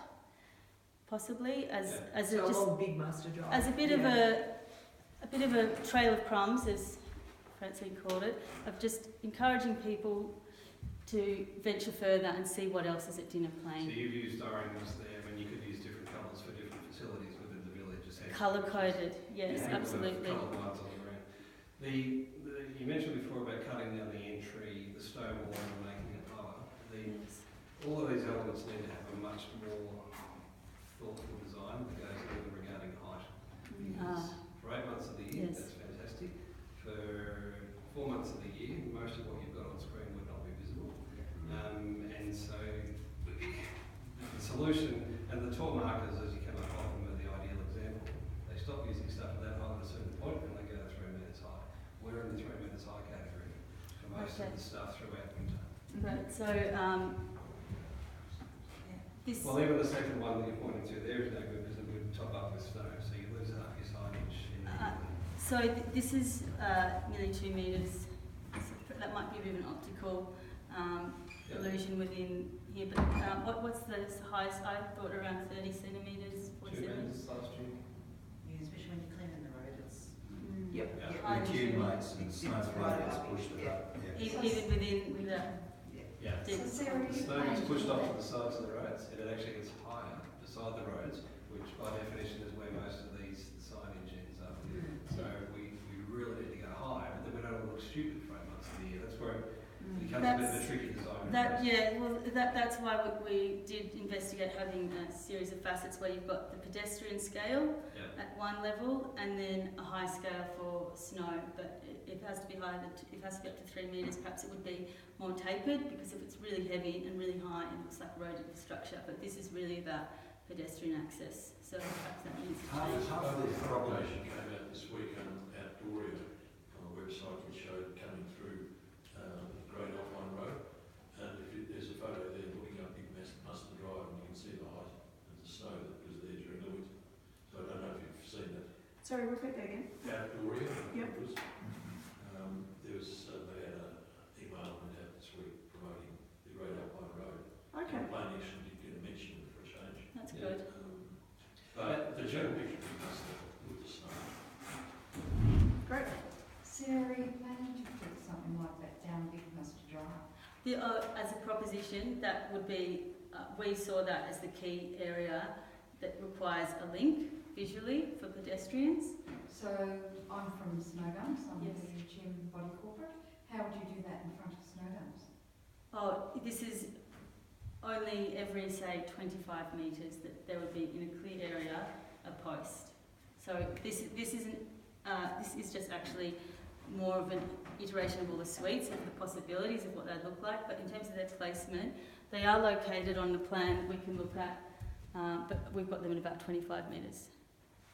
S1: possibly as
S2: So along Big Master Drive.
S1: as a bit of a trail of crumbs, as Francine called it, of just encouraging people to venture further and see what else is at Dinner
S6: So
S1: Plain.
S6: you've used orange there when you could use different colours for different facilities within the village, essentially.
S1: Colour coded, yes,
S6: Yeah,
S1: absolutely.
S6: coloured lines on the ground. You mentioned before about cutting down the entry, the stone wall and making it lower.
S1: Yes.
S6: All of these elements need to have a much more thoughtful design that goes into them regarding height. Because for 8 months of the year,
S1: Yes.
S6: that's fantastic. For 4 months of the year, most of what you've got on screen would not be visible. And so the solution, and the tall markers, as you come up often with the ideal example, they stop using stuff at that height at a certain point and they go 3 metres high. We're in the 3 metres high category for most of the stuff throughout winter.
S1: Right, so this...
S6: Well, even the second one that you're pointing to there is no good because it would top up with snow, so you lose half your signage in the
S1: So this is nearly 2 metres. So that might be a bit of an optical illusion within here, but what's the highest? I thought around 30 centimetres,
S6: 2 metres last year.
S7: Yeah, especially when you're cleaning the road, it's...
S2: Yep.
S1: I
S10: The
S1: do.
S10: accumulates and snow gets pushed it up. Yeah.
S1: Even within the...
S6: Yeah.
S1: deep-
S12: Sarah,
S6: The snow gets pushed off to the sides of the roads and it actually gets higher beside the roads, which by definition is where most of these signage ends up. So we really need to go higher, but then we don't look stupid for 8 months of the year. That's where it becomes a bit of a tricky design.
S1: That's why we did investigate having a series of facets where you've got the pedestrian scale at one level and then a high scale for snow, but it has to be higher than it has to be up to 3 metres. Perhaps it would be more tapered, because if it's really heavy and really high, it looks like road infrastructure, but this is really about pedestrian access, so perhaps that needs to change.
S8: Half of the propagation came out this week at Doria on a website which showed coming through Great Alpine Road, and there's a photo there looking up Big Master Drive, and you can see the height of the snow that was there during the winter. So I don't know if you've seen that.
S2: Sorry, repeat that again.
S8: At Doria,
S2: Yep.
S8: it was, there was they had an email went out this week promoting the Great Alpine Road.
S2: Okay.
S8: The plane actually did get a mention for a change.
S1: That's good.
S8: But the general picture is with the snow.
S2: Great.
S12: Sarah, are you planning to put something like that down Big Master Drive?
S1: As a proposition, that would be, we saw that as the key area that requires a link visually for pedestrians.
S12: So I'm from Snowgums, I'm
S1: Yes.
S12: the Gym Body Corporate. How would you do that in front of Snowgums?
S1: Oh, this is only every, say, 25 metres that there would be in a clear area a post. So this isn't, this is just actually more of an iteration of all the suites and the possibilities of what they'd look like, but in terms of their placement, they are located on the plan that we can look at, but we've got them at about 25 metres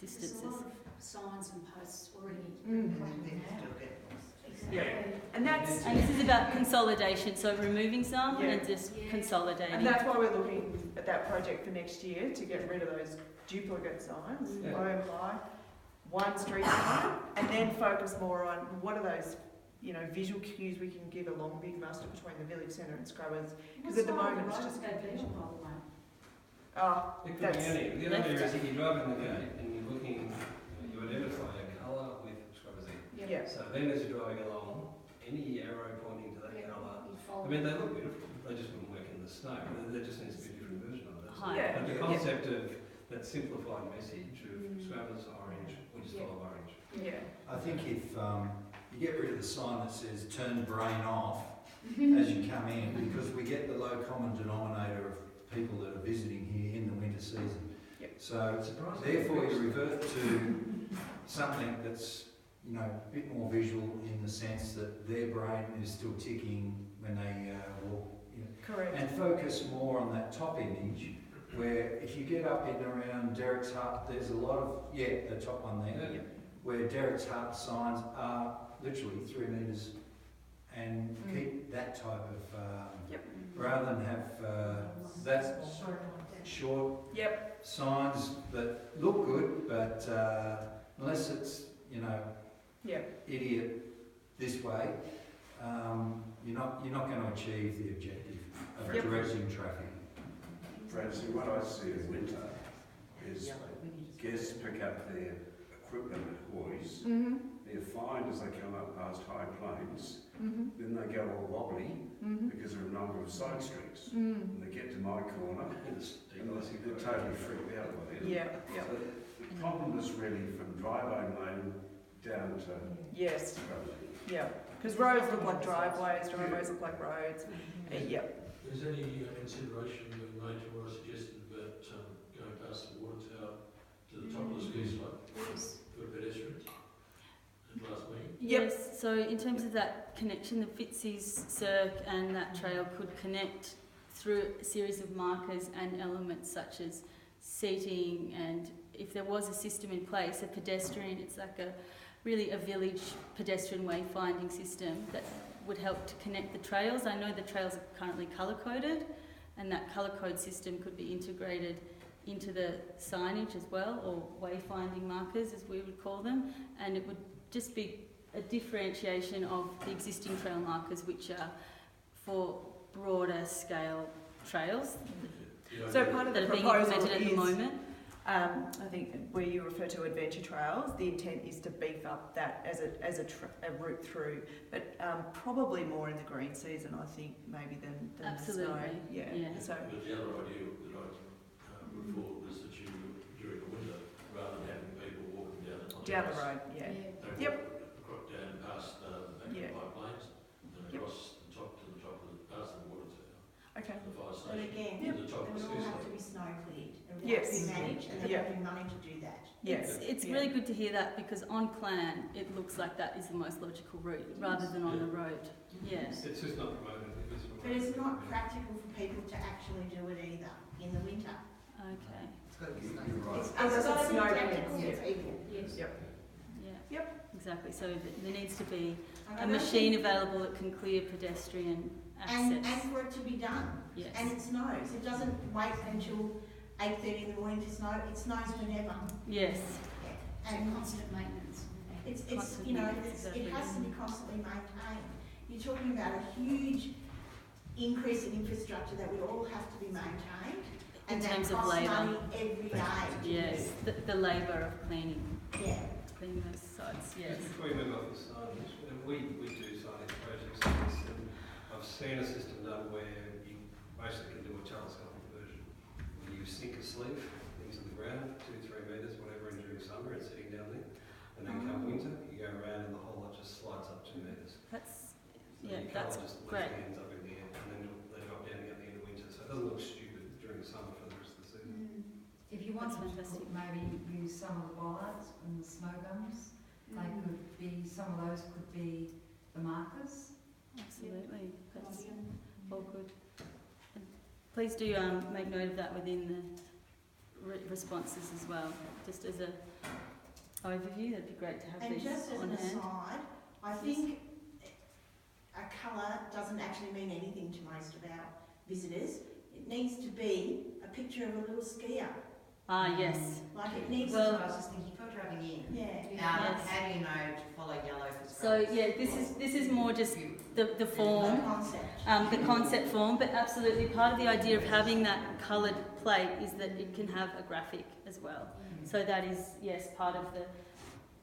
S1: distances.
S5: There's a lot of signs and posts already.
S2: Yeah. And that's
S1: And this is about consolidation, so removing some and just consolidating.
S2: And that's why we're looking at that project for next year, to get rid of those duplicate signs, low and high, one street sign, and then focus more on what are those, visual cues we can give along Big Master between the village centre and Scrubbers. Because at the moment it's just confusion. Oh,
S6: It could be
S2: that's
S6: any. The other area is if you drive in the gate and you're looking, you identify a colour with Scrubbers End.
S2: Yeah.
S6: So then as you're driving along, any arrow pointing to that colour, I mean, they look beautiful, they just wouldn't work in the snow. There just needs to be a different version of it.
S1: Hi.
S6: But the concept of that simplified message of Scrabbles orange, we just follow orange.
S2: Yeah.
S10: I think if you get rid of the sign that says turn brain off as you come in, because we get the low common denominator of people that are visiting here in the winter season.
S2: Yep.
S10: So therefore you revert to something that's, you know, a bit more visual in the sense that their brain is still ticking when they walk. You know,
S2: Correct.
S10: and focus more on that top image, where if you get up in around Derek's Hut, there's a lot of, the top one there, where Derek's Hut signs are literally 3 metres, and keep that type of, rather than have that short signs that look good, but unless it's, you know, idiot this way, you're not going to achieve the objective of directing traffic.
S3: Francie, what I see in winter is guests pick up their equipment at Hoy's, they're fined as they come up past high plains, then they go all wobbly because there are a number of side streets, and they get to my corner and they're totally freaked out by it. So the problem is really from driveway lane down to
S2: Yes. Because roads look like driveways, driveways look like roads.
S8: Is any consideration being made to what I suggested about going past the water tower to the top of the ski slope for pedestrians at last meeting?
S1: Yes, so in terms of that connection, the Fitzy's Cirque and that trail could connect through a series of markers and elements such as seating, and if there was a system in place, a pedestrian, it's like really a village pedestrian wayfinding system that would help to connect the trails. I know the trails are currently colour-coded, and that colour code system could be integrated into the signage as well, or wayfinding markers as we would call them, and it would just be a differentiation of the existing trail markers, which are for broader scale trails
S2: So part of the
S1: that are being
S2: proposal
S1: implemented at the moment.
S2: I think where you refer to adventure trails, the intent is to beef up that as a route through, but probably more in the green season, I think, maybe than
S1: Absolutely.
S2: the snow. Yeah. So
S8: But the other idea that I put forward was that you, during the winter, rather than having people walking down
S2: the road,
S8: they walk down past the back of the pipelines and across the top to the top of past the water tower.
S2: Okay.
S8: The fire
S7: But
S8: station.
S7: again,
S8: To the top
S7: it
S8: of the
S7: would all
S8: ski
S7: have to
S8: slope.
S7: be snow cleared. It would
S2: Yes.
S7: have to be managed, and there would be money to do that.
S1: It's really good to hear that, because on plan it looks like that is the most logical route rather than on the road. Yes.
S6: It's just not promoted.
S7: But it's not practical for people to actually do it either in the winter.
S1: Okay.
S7: It's got to be
S2: snow
S7: practical
S2: cleared.
S7: for people.
S5: Yes.
S1: Yeah. Exactly. So there needs to be
S7: And
S1: a
S7: I don't
S1: machine
S7: think-
S1: available that can clear pedestrian
S7: and
S1: access.
S7: for it to be done.
S1: Yes.
S7: And it snows. It doesn't wait until 8:30 in the morning to snow. It snows whenever.
S1: Yes.
S5: And constant maintenance.
S7: It's
S1: Constant
S7: you know,
S1: maintenance,
S7: it has to be constantly maintained. You're talking about a huge increase in infrastructure that would all have to be maintained,
S1: In
S7: and that
S1: terms of
S7: costs
S1: labour.
S7: money every day. to
S1: Yes. The labour of cleaning
S7: do.
S1: those sites. Yes.
S6: Just before you move off the signage, we do signage projects like this, and I've seen a system done where you basically can do a telescopic version, where you sink a sleeve into the ground, 2-3 metres, whatever, and during summer it's sitting down there, and then come winter, you go around and the whole lot just slides up 2 metres.
S1: That's
S6: So
S1: Yeah,
S6: your
S1: that's
S6: colour just
S1: great.
S6: literally ends up in the air, and then they drop down again at the end of winter, so it doesn't look stupid during the summer for the rest of the season.
S12: If you
S1: That's
S12: wanted to
S1: fantastic.
S12: put, maybe use some of the bollards and the snow gums, they could be, some of those could be the markers.
S1: Absolutely. That's all good. And please do make note of that within the responses as well, just as a overview. That'd be great to have
S7: And
S1: these
S7: just as
S1: on
S7: an
S1: hand.
S7: aside, I think a colour doesn't actually mean anything to most of our visitors. It needs to be a picture of a little skier.
S1: Ah, yes.
S7: Like it needs
S1: Well-
S7: to.
S13: I was just thinking, for driving in,
S7: Yeah.
S1: Yes.
S13: how do you know to follow yellow for
S1: So
S13: scrubs?
S1: yeah, this is more just the form,
S7: Concept.
S1: the concept form, but absolutely part of the idea of having that coloured plate is that it can have a graphic as well. So that is, yes, part of the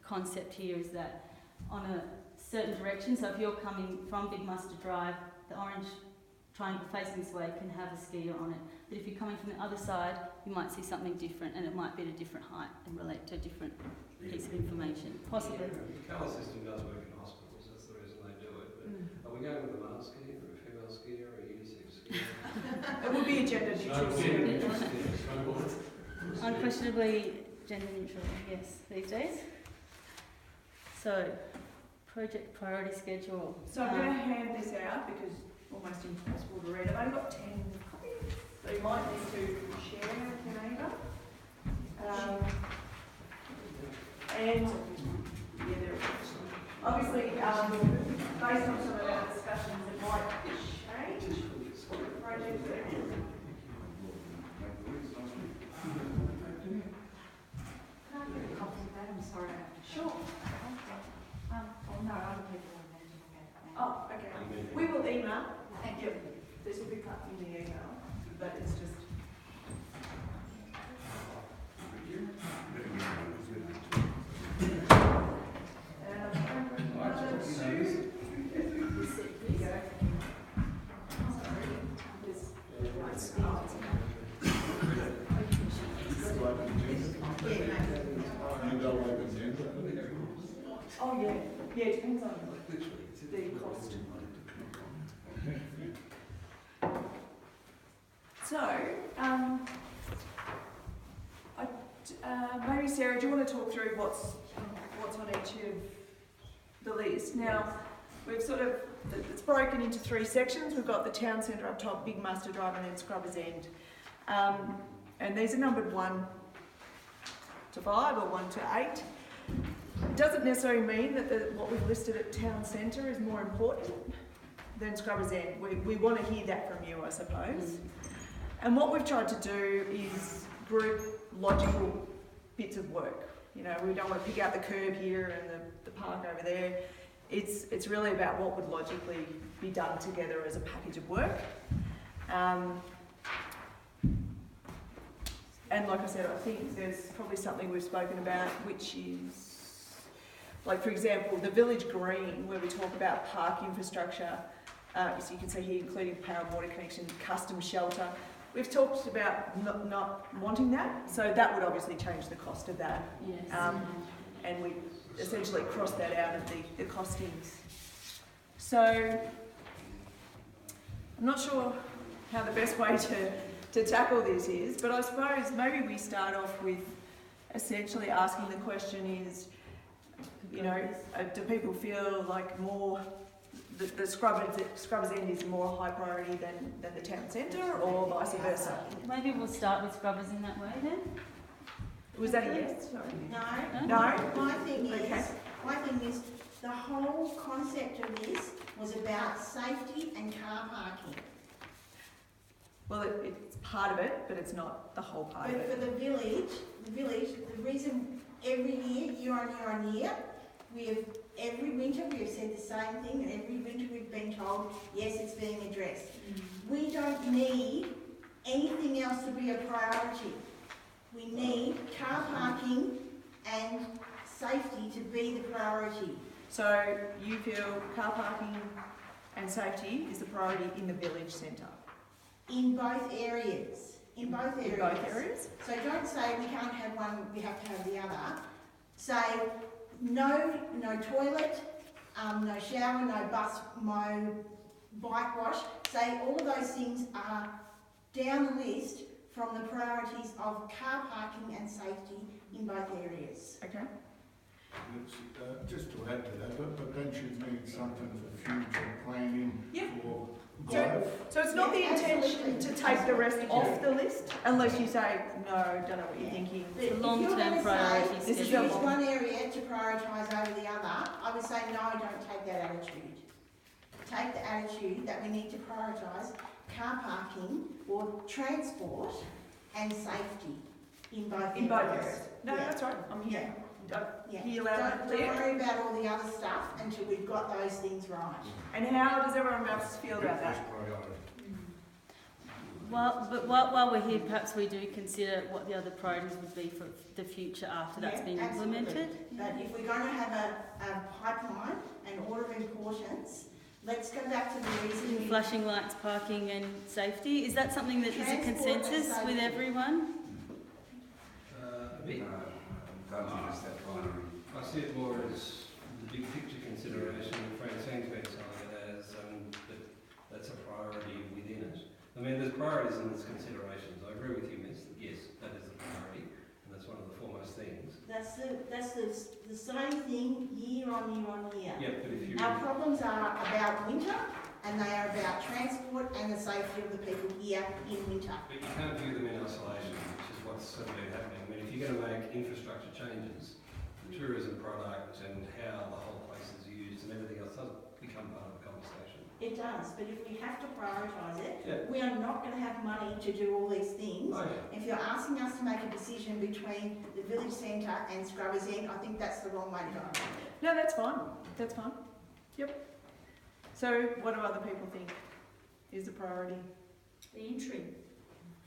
S1: concept here is that on a certain direction. So if you're coming from Big Mustard Drive, the orange triangle facing this way can have a skier on it. But if you're coming from the other side, you might see something different, and it might be at a different height and relate to a different piece of information, possibly.
S6: The colour system does work in hospitals, that's the reason they do it. But are we going with a male skier or a female skier or a unisex skier?
S2: It would be a gender neutral skier.
S1: Unquestionably gender neutral, yes, these days. So, project priority schedule.
S2: So I'm going to hand this out because it's almost impossible to read. I've only got 10 copies, so you might need to share with your neighbour. And yeah, there it is. Obviously, based on some of our discussions, it might change the project there.
S12: Can I get a copy of that? I'm sorry, I have to.
S2: Sure.
S12: Oh no, other people will have to look at it now.
S2: Oh, okay. We will email. Thank you. This will be cut in the email, but it's just. Oh yeah, yeah, it depends on the cost. So, maybe Sarah, do you want to talk through what's on each of the list? Now, we've sort of, it's broken into 3 sections. We've got the town centre up top, Big Mustard Drive, and then Scrubbers End. And these are numbered 1 to 5 or 1 to 8. It doesn't necessarily mean that what we've listed at town centre is more important than Scrubbers End. We want to hear that from you, I suppose. And what we've tried to do is group logical bits of work. You know, we don't want to pick out the curb here and the park over there. It's really about what would logically be done together as a package of work. And like I said, I think there's probably something we've spoken about, which is, like for example, the village green, where we talk about park infrastructure. So you can see here, including power and water connection, custom shelter. We've talked about not wanting that, so that would obviously change the cost of that.
S1: Yes.
S2: And we essentially cross that out of the costings. So I'm not sure how the best way to tackle this is, but I suppose maybe we start off with essentially asking the question is, you know, do people feel like more the Scrubbers End is more high priority than the town centre, or vice versa?
S1: Maybe we'll start with Scrubbers in that way then.
S2: Was that a yes? Sorry.
S7: No.
S2: No?
S7: My thing is, the whole concept of this was about safety and car parking.
S2: Well, it's part of it, but it's not the whole part of
S7: But
S2: it.
S7: for the village, the reason every year on year, every winter we have said the same thing, and every winter we've been told, yes, it's being addressed. We don't need anything else to be a priority. We need car parking and safety to be the priority.
S2: So you feel car parking and safety is the priority in the village centre?
S7: In both areas. In both areas. So don't say we can't have one, we have to have the other. Say no toilet, no shower, no bus, no bike wash. Say all of those things are down the list from the priorities of car parking and safety in both areas.
S2: Okay.
S9: Just to add to that, but don't you need something for future planning for
S2: So it's not the intention to take the rest off the list, unless you say, no, don't know what you're thinking.
S7: But if
S1: Long-term priorities.
S2: This is
S7: choose one area to prioritise over the other, I would say no, don't take that attitude. Take the attitude that we need to prioritise car parking or transport and safety in both areas.
S2: No, that's right. I'm here.
S7: Yeah.
S2: Hear loud and
S7: Don't
S2: clear.
S7: worry about all the other stuff until we've got those things right.
S2: And how does everyone else feel about that?
S1: While we're here, perhaps we do consider what the other priorities would be for the future after that's been implemented.
S7: But if we're going to have a pipeline and order of importance, let's go back to the reason.
S1: Flashing lights, parking and safety, is that something that is a consensus with everyone?
S6: A bit.
S3: Don't think it's that binary.
S6: I see it more as the big picture consideration that Francine's been telling it as, that that's a priority within it. I mean, there's priorities and there's considerations. I agree with you, Miss, that yes, that is a priority, and that's one of the foremost things.
S7: That's the same thing year on year on year.
S6: Yeah, but if you...
S7: Our problems are about winter, and they are about transport and the safety of the people here in winter.
S6: But you can't view them in isolation, which is what's sort of been happening. I mean, if you're going to make infrastructure changes, the tourism product and how the whole place is used and everything else does become part of the conversation.
S7: It does, but if we have to prioritise it,
S6: Yeah.
S7: we are not going to have money to do all these things.
S6: Oh, yeah.
S7: If you're asking us to make a decision between the village centre and Scrubbers End, I think that's the wrong way to go.
S2: No, that's fine. That's fine. Yep. So, what do other people think is a priority?
S5: The entry,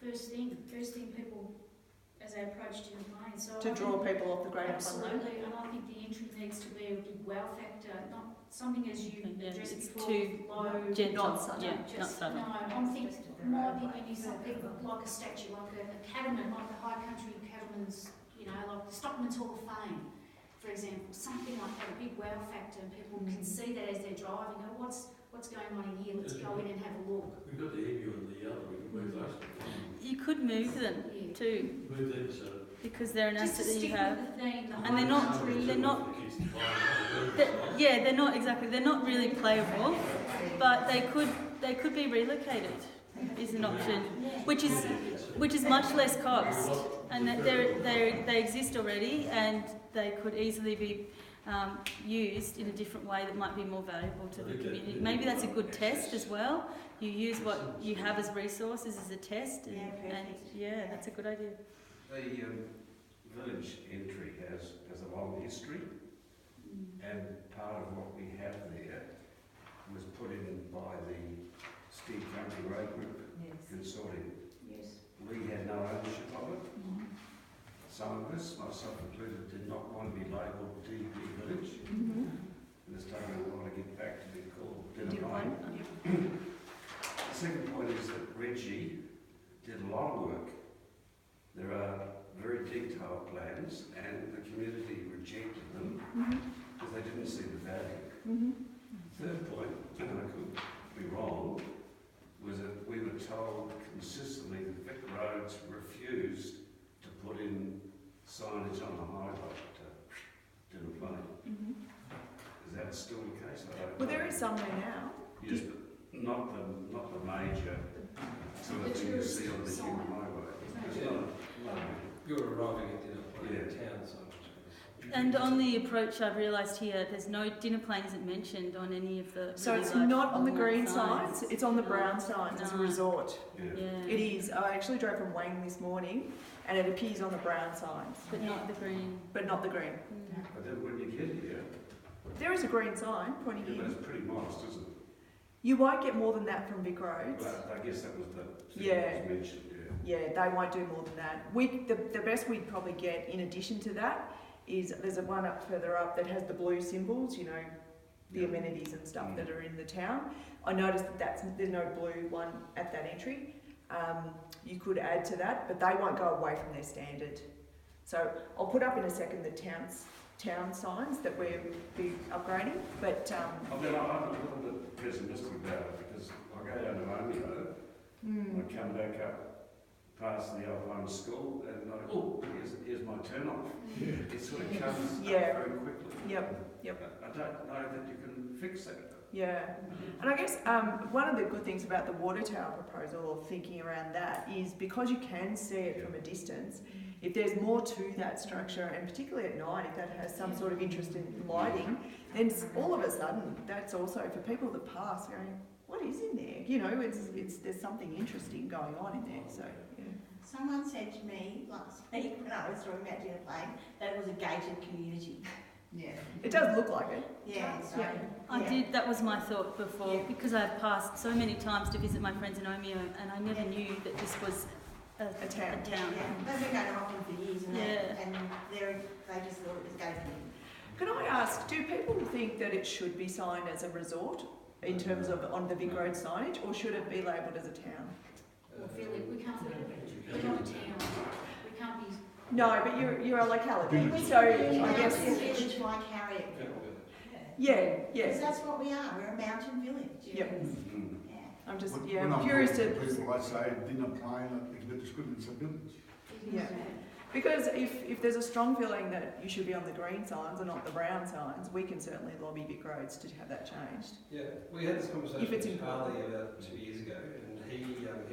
S5: first thing people, as they approach to the plane, so
S2: To draw people off the Great Upland Road?
S5: absolutely, and I think the entry needs to be a big wow factor, not something as you addressed
S1: It's
S5: before,
S1: too
S5: low,
S1: gentle,
S2: not sudden.
S1: not sudden.
S5: No, I'm thinking, my opinion is something like a statue, like a cattleman, like the high country cattleman's, like the Stockman's Hall of Fame, for example, something like that, a big wow factor, and people can see that as they're driving, go, what's going on in here, let's go in and have a look.
S8: We've got the emu and the other, we can move those.
S1: You could move them too,
S8: Move them so...
S1: because they're an
S5: Just to
S1: asset that you
S5: stick
S1: have.
S5: with the theme, the
S1: And
S5: high
S1: they're not
S5: country.
S1: they're not really playable, but they could be relocated, is an option, which is much less cost, and that they exist already, and they could easily be used in a different way that might be more valuable to the community. Maybe that's a good test as well. You use what you have as resources as a test, and that's a good idea.
S3: The village entry has a long history, and part of what we have there was put in by the Steep Country Road Group Consortium.
S5: Yes.
S3: We had no ownership of it. Some of us, myself included, did not want to be labelled DP Village. And it's taken a while to get back to be called Dinner Lane. The second point is that Reggie did a lot of work. There are very detailed plans, and the community rejected them because they didn't see the value. Third point, and I could be wrong, was that we were told consistently that Vic Roads refused to put in signage on the highway to Dinner Plain. Is that still the case? I don't know.
S2: Well, there is some there now.
S3: Yes, but not the major sort of thing you see on the human highway. It's not
S6: You're arriving at Dinner Plain town, so...
S1: And on the approach, I've realised here, there's no Dinner Plain isn't mentioned on any of the.
S2: So
S1: really
S2: it's
S1: large
S2: not on the
S1: format
S2: green
S1: signs.
S2: signs, it's on the brown signs as a
S1: No.
S2: resort.
S1: Yeah.
S2: It is. I actually drove from Wang this morning, and it appears on the brown signs.
S1: But not the green.
S2: But not the green.
S3: But then when you get here,
S2: There is a green sign pointing
S3: but
S2: in.
S3: it's pretty modest, isn't it?
S2: You won't get more than that from Vic Roads.
S3: But I guess that was the thing
S2: Yeah.
S3: that was mentioned,
S2: Yeah, they won't do more than that. The best we'd probably get in addition to that is there's a one up further up that has the blue symbols, the amenities and stuff that are in the town. I noticed that there's no blue one at that entry. You could add to that, but they won't go away from their standard. So I'll put up in a second the town signs that we'll be upgrading, but
S3: I mean, I'm a little bit pessimistic about it because I go down to Romeo, I come back up past the Alpine School and I here's my turn off. It sort of comes up very quickly.
S2: Yep.
S3: I don't know that you can fix that.
S2: Yeah, and I guess one of the good things about the water tower proposal, or thinking around that, is because you can see it from a distance, if there's more to that structure, and particularly at night, if that has some sort of interest in lighting, then all of a sudden, that's also for people that pass going, what is in there? There's something interesting going on in there, so, yeah.
S7: Someone said to me last week when I was talking about Dinner Plain that it was a gated community.
S12: Yeah.
S2: It does look like it.
S7: Yeah, so,
S2: Yeah.
S1: I
S7: yeah.
S1: did, that was my thought before,
S7: Yeah.
S1: because I've passed so many times to visit my friends in Omeo, and I never knew that this was a
S2: town.
S7: Yeah, they've been going to Hockland for years, and
S1: Yeah.
S7: they just thought it was going to be.
S2: Can I ask, do people think that it should be signed as a resort in terms of on the Vic Road signage, or should it be labelled as a town?
S5: Well, Philip, we can't be, we're not a town. We can't be.
S2: No, but you're a locality, so I guess.
S7: Village like Harriet.
S2: Yeah,
S7: Because
S2: yeah.
S7: that's what we are, we're a mountain village.
S2: Yep.
S3: Mm.
S7: Yeah.
S2: I'm just,
S9: When
S2: yeah,
S9: I'm
S2: I'm curious
S9: talking
S2: to.
S9: people, I say dinner plane, I think it's good, it's a village.
S2: Yeah. Because if there's a strong feeling that you should be on the green signs and not the brown signs, we can certainly lobby Vic Roads to have that changed.
S6: Yeah, we had this conversation
S2: If it's
S6: with Charlie
S2: important.
S6: about 2 years ago, and he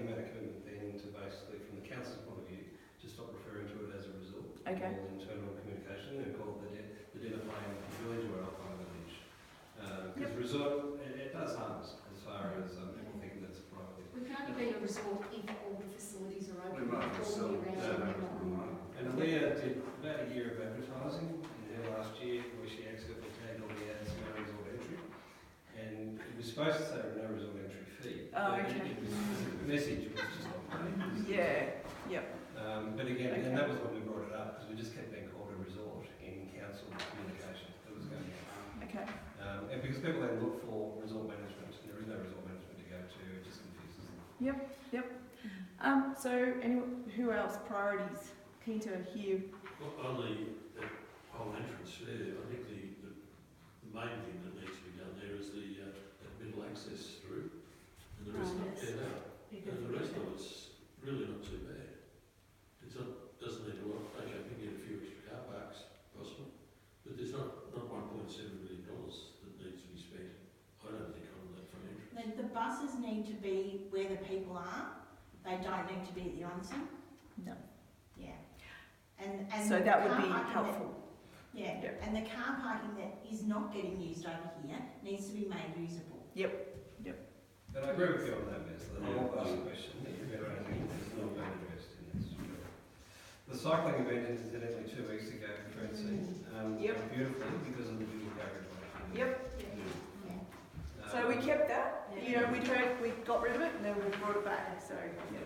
S6: made a commitment then to basically, from the council's point of view, to stop referring to it as a resort.
S2: Okay.
S6: All internal communication, and call it the dinner plane village or Alpine village. Because resort, it does harm us as far as people thinking that's a private.
S5: We can't be a resort if all the facilities are
S3: We
S5: open
S3: might as well
S5: all year
S3: sell
S5: round.
S3: that.
S6: And Leah did about a year of advertising in her last year, where she accidentally tagged all the ads no resort entry. And it was supposed to say no resort entry fee.
S2: Oh,
S6: but
S2: okay.
S6: The message was just not paid.
S2: Yeah, yep.
S6: But again,
S2: Okay.
S6: and that was when we brought it up, because we just kept being called a resort in council communication that was going on.
S2: Okay.
S6: And because people then look for resort management, and there is no resort management to go to, it just confuses them.
S2: So who else? Priorities? Keen to hear.
S8: Well, on the whole entrance there, I think the main thing that needs to be done there is the that middle access through, and the rest of it, and the rest of it's really not too bad. It's not, doesn't need a lot. Okay, we can get a few extra car parks, possible, but there's not $1.7 million that needs to be spent. I don't think on that front entrance.
S7: The buses need to be where the people are. They don't need to be at the onsen.
S2: No.
S7: Yeah. And
S2: So
S7: the
S2: that would
S7: car
S2: be
S7: parking
S2: helpful.
S7: Yeah.
S2: Yep.
S7: And the car parking that is not getting used over here needs to be made usable.
S6: But I agree with you on that, Miss. The whole bus question, that you've got anything that's not been addressed in this. The cycling event incidentally 2 weeks ago in Francine,
S2: Yep.
S6: beautifully because of the dual carriageway.
S2: Yep.
S7: Yeah.
S2: So we kept that. You know, we got rid of it and then we brought it back. So yeah.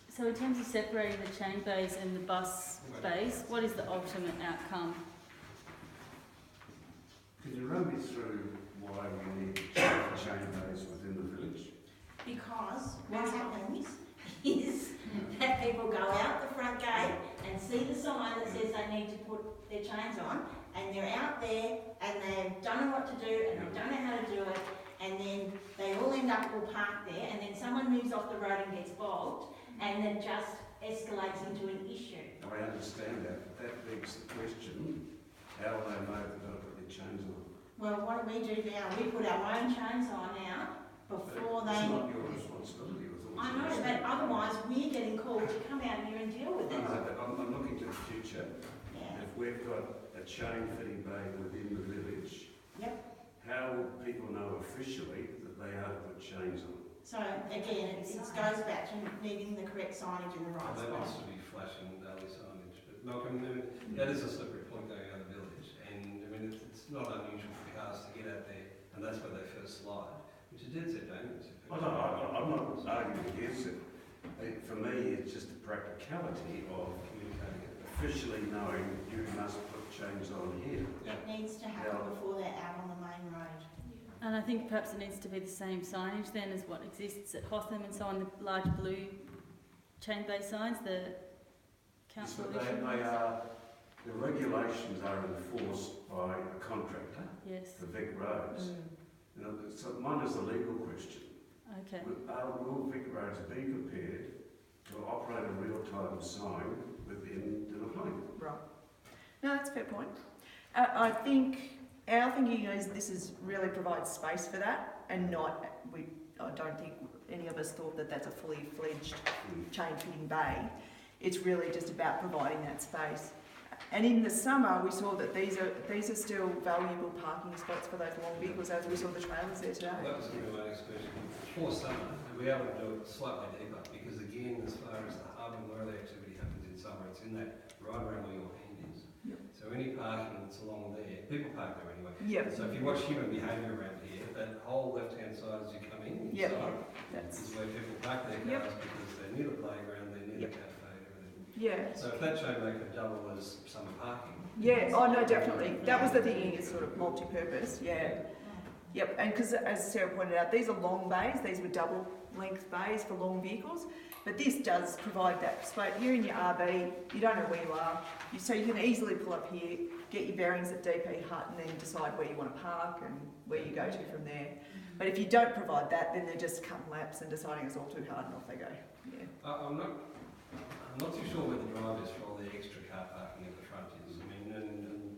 S1: So in terms of separating the chain bays and the bus bays, what is the ultimate outcome?
S3: Could you run me through why we need chain bays within the village?
S7: Because what happens is that people go out the front gate and see the sign that says they need to put their chains on, and they're out there and they don't know what to do and they don't know how to do it, and then they all end up all parked there, and then someone moves off the road and gets bogged, and it just escalates into an issue.
S3: I understand that, but that begs the question, how will they know they've got to put their chains on?
S7: Well, what do we do now? We put our own chains on now before
S3: It's
S7: they...
S3: not your responsibility with all
S7: I know,
S3: due
S7: but
S3: respect.
S7: otherwise we're getting called to come out here and deal with
S3: No,
S7: it.
S3: no, but I'm looking to the future.
S7: Yeah.
S3: If we've got a chain fitting bay within the village,
S7: Yep.
S3: how will people know officially that they are to put chains on?
S7: So again, it goes back to needing the correct signage in the right
S6: That
S7: spot.
S6: needs to be flashing daily signage. But Malcolm, that is a slippery point going out of the village, and I mean it's not unusual for cars to get out there, and that's where they first slide, which is dead set dangerous.
S3: I'm not arguing against it. For me, it's just the practicality of
S6: Communicating it.
S3: officially knowing you must put chains on here.
S7: It needs to happen before they're out on the main road.
S1: And I think perhaps it needs to be the same signage then as what exists at Hotham and so on, the large blue chain bay signs, the council
S3: So they are, the regulations are enforced by a contractor,
S1: Yes,
S3: the Vic Roads. You know, so mine is a legal question.
S1: okay.
S3: Will Vic Roads be prepared to operate a real-time sign within the plane?
S2: Right. No, that's a fair point. I think our thinking is this is really provides space for that, and not I don't think any of us thought that that's a fully fledged chain fitting bay. It's really just about providing that space. And in the summer, we saw that these are still valuable parking spots for those long vehicles, as we saw the trailers there today.
S6: Well, that was going to be my next question. For summer, we'll be able to do it slightly deeper, because again, as far as the hub and where the activity it's in that right around where your hand is.
S2: Yep.
S6: So any parking that's along there, people park there anyway.
S2: Yep.
S6: So if you watch human behaviour around here, that whole left-hand side as you come in,
S2: Yep.
S6: inside, is where people park their cars because they're near the playground, they're near the cafe, everything.
S2: Yeah.
S6: So if that chain link could double as summer parking.
S2: Yeah, oh no, definitely. That was the thinking, it's sort of multi-purpose, yeah. Yep, and because as Sarah pointed out, these are long bays, these were double length bays for long vehicles, but this does provide that space. You're in your RV, you don't know where you are, so you can easily pull up here, get your bearings at DP Hut and then decide where you want to park and where you go to from there. But if you don't provide that, then they're just cutting laps and deciding it's all too hard and off they go. Yeah.
S6: I'm not too sure where the drive is for all the extra car parking at the front is. I mean, and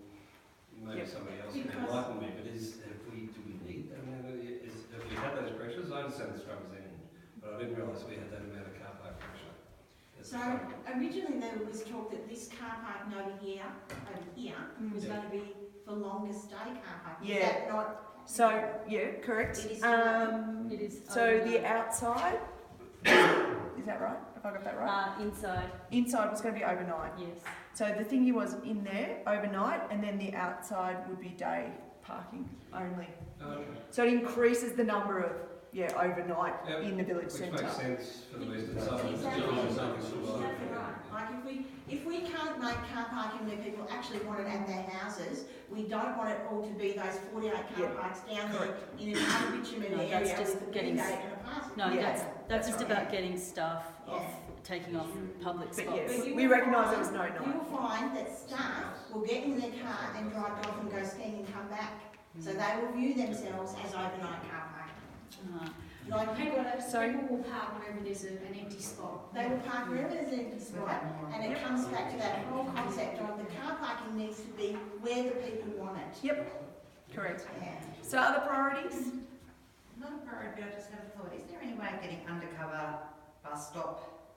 S6: maybe somebody else can enlighten me, but do we need that? I mean, have we had those pressures? I understand the scrubbers end, but I didn't realise we had that amount of car park pressure.
S7: So originally there was talk that this car parking over here, was going to be for longer stay car parking.
S2: Yeah.
S7: Is that not?
S2: So, yeah, correct.
S7: It is
S1: It is.
S2: So the outside, is that right? Have I got that right?
S1: Inside.
S2: Inside was going to be overnight.
S1: Yes.
S2: So the thingy was in there overnight, and then the outside would be day parking only.
S6: Okay.
S2: So it increases the number of overnight in the village
S6: Which
S2: centre.
S6: makes sense for the western side.
S7: Exactly right. Like if we can't make car parking where people actually want it at their houses, we don't want it all to be those 48 car parks down there in an unbitumen area
S1: that's just
S7: with a
S1: getting
S7: and a parcel.
S1: No, that's just about getting staff off, taking off public spots.
S2: But yes,
S7: you
S2: we
S7: will
S2: recognise
S7: find-
S2: there was no
S7: You
S2: night.
S7: will find that staff will get in their car and drive off and go skiing and come back. So they will view themselves as overnight car parking. Like
S5: People will park wherever there's an empty spot.
S7: they will park wherever there's an empty spot, and it comes back to that whole concept of the car parking needs to be where the people want it.
S2: Yep, correct.
S7: Yeah.
S2: So other priorities?
S13: Not a priority, I just have a thought. Is there any way of getting undercover bus stop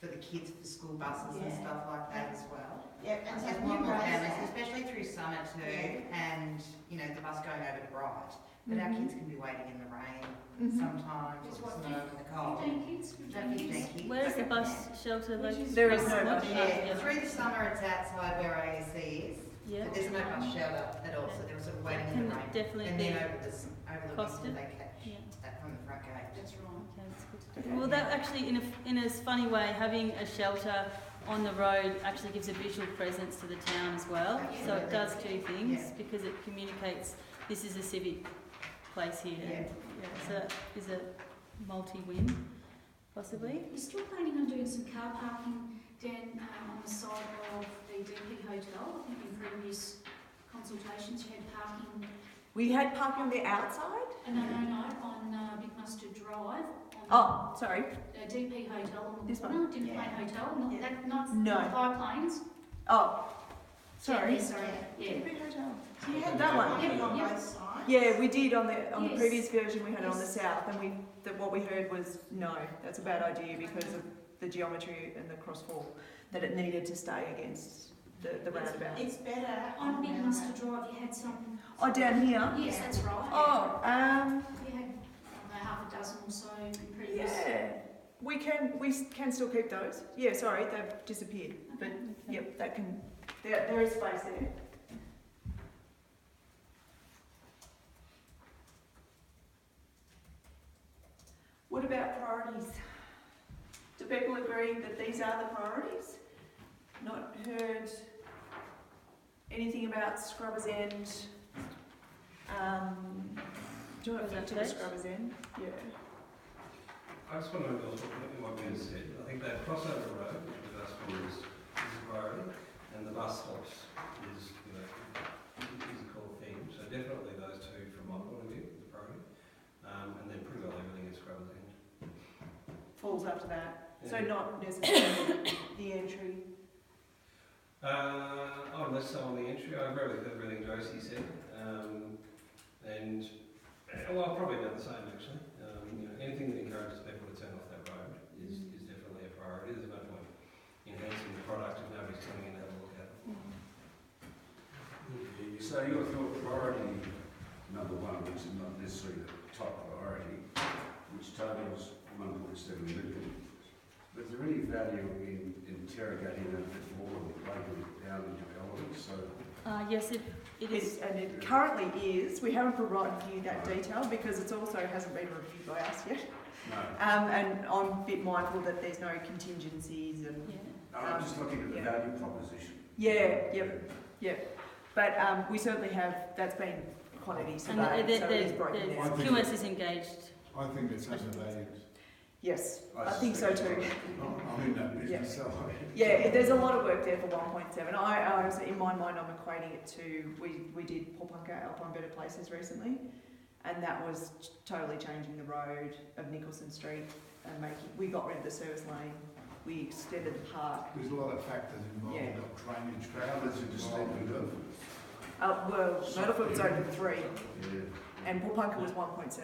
S13: for the kids for school buses and stuff like that as well?
S7: Yep, and so
S13: There's
S7: you
S13: more and more
S7: raise
S13: families,
S7: that.
S13: especially through summer too, and, you know, the bus going over to Bright. But our kids can be waiting in the rain sometimes,
S5: There's
S13: or
S5: what,
S13: the snow and the cold.
S5: 15 kids?
S13: 15 kids.
S1: Where's the bus shelter located?
S2: There is no bus
S13: Yeah, through the summer it's outside where ASC is,
S1: Yeah.
S13: but there's no bus shelter at all, so they're sort of waiting in the
S1: Can
S13: rain.
S1: definitely
S13: And
S1: be
S13: then over the
S1: costed.
S13: weekend they catch that from the front gate.
S5: That's right.
S1: Okay, that's good. Well, that actually, in a funny way, having a shelter on the road actually gives a visual presence to the town as well. So it does two things because it communicates this is a civic place here.
S13: Yeah.
S1: So that is a multi-win, possibly.
S5: You're still planning on doing some car parking down on the side of the DP Hotel? I think in previous consultations you had parking.
S2: We had parking on the outside?
S5: No, on Big Mustard Drive.
S2: Oh, sorry.
S5: DP Hotel on the
S2: This one?
S5: corner, Didn't Plain Hotel, not
S2: No.
S5: High Plains.
S2: Oh, sorry.
S5: Yeah, sorry. Yeah.
S2: DP Hotel.
S7: So you had
S2: That one.
S7: parking on
S5: Yep.
S7: both sides?
S2: Yeah, we did on the
S5: Yes.
S2: previous version. We had it on the
S5: Yes.
S2: south, and what we heard was no, that's a bad idea because of the geometry and the crossfall that it needed to stay against the roundabout.
S7: It's better
S5: On Big
S7: roundabout.
S5: Mustard Drive you had some.
S2: Oh, down here.
S5: Yes, that's right.
S2: Oh,
S5: You had half a dozen or so in previous.
S2: yeah. We can still keep those. Yeah, sorry, they've disappeared. But yep, that can. There is space there. What about priorities? Do people agree that these are the priorities? Not heard anything about Scrubbers End. Do you want to to the Scrubbers End? Yeah.
S6: I just want to endorse what Ben said. I think that crossover road, which we've asked for, is a priority, and the bus stops is a cool thing. So definitely those two, from my point of view, the priority, and then pretty well everything in Scrubbers End.
S2: Falls after that. So
S6: Yeah.
S2: not necessarily the entry.
S6: Less so on the entry. I agree with everything Josie said, and well, probably about the same actually. Anything that encourages people to turn off that road is definitely a priority. There's no point enhancing the product if nobody's coming in to have a look at it.
S3: So your priority number one, which is not necessarily the top priority, which totals 1.7 million, But is there any value in interrogating it a bit more and breaking it down into elements? So
S1: Yes, it is.
S2: And it currently is. We haven't provided you that detail because it also hasn't been reviewed by us yet.
S3: no.
S2: And I'm a bit mindful that there's no contingencies and.
S1: Yeah.
S3: No, I'm just looking at the value proposition.
S2: Yeah, yep. But we certainly have, that's been quantity surveyed,
S1: And
S2: so it is broken down.
S9: think
S1: QS is engaged.
S9: I think it's undervalued.
S2: Yes, I think so too.
S9: I'm in that business, so
S2: Yeah, there's a lot of work there for 1.7. I was, in my mind, I'm equating it to, we did Popunka Alpine Better Places recently, and that was totally changing the road of Nicholson Street and we got rid of the service lane, we extended the park.
S9: there's a lot of factors involved.
S2: Yeah.
S9: You've got drainage,
S3: How does it just let me go?
S2: Well, Myrtleford was open 3,
S3: Yeah.
S2: and Popunka was 1.7.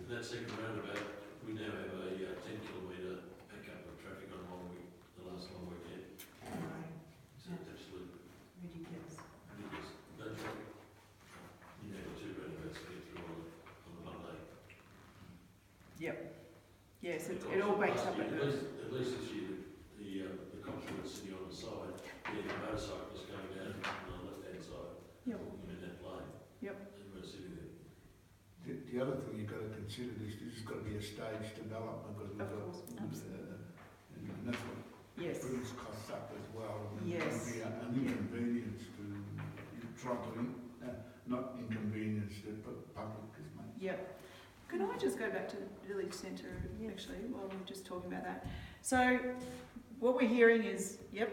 S8: That second roundabout, we now have a 10-kilometre backup of traffic on the last long weekend. So it's absolutely
S12: Ridiculous.
S8: ridiculous. No traffic. You have 2 roundabouts to get through on a Monday.
S2: Yes, it all banks up at
S8: At least this year, the cops were sitting on the side, the motorcyclists going down on the left-hand side.
S2: Yep.
S8: Walking in that lane.
S2: Yep.
S8: And we're sitting there.
S9: The other thing you've got to consider is this has got to be a staged development because we've
S2: Of
S9: got,
S2: course,
S9: and that's what
S2: Yes.
S9: brings costs up as well. And
S2: Yes.
S9: It's going to be an inconvenience to try to not inconvenience the public as much.
S2: Yep. Can I just go back to the village centre actually while we're just talking about that? So what we're hearing is, yep,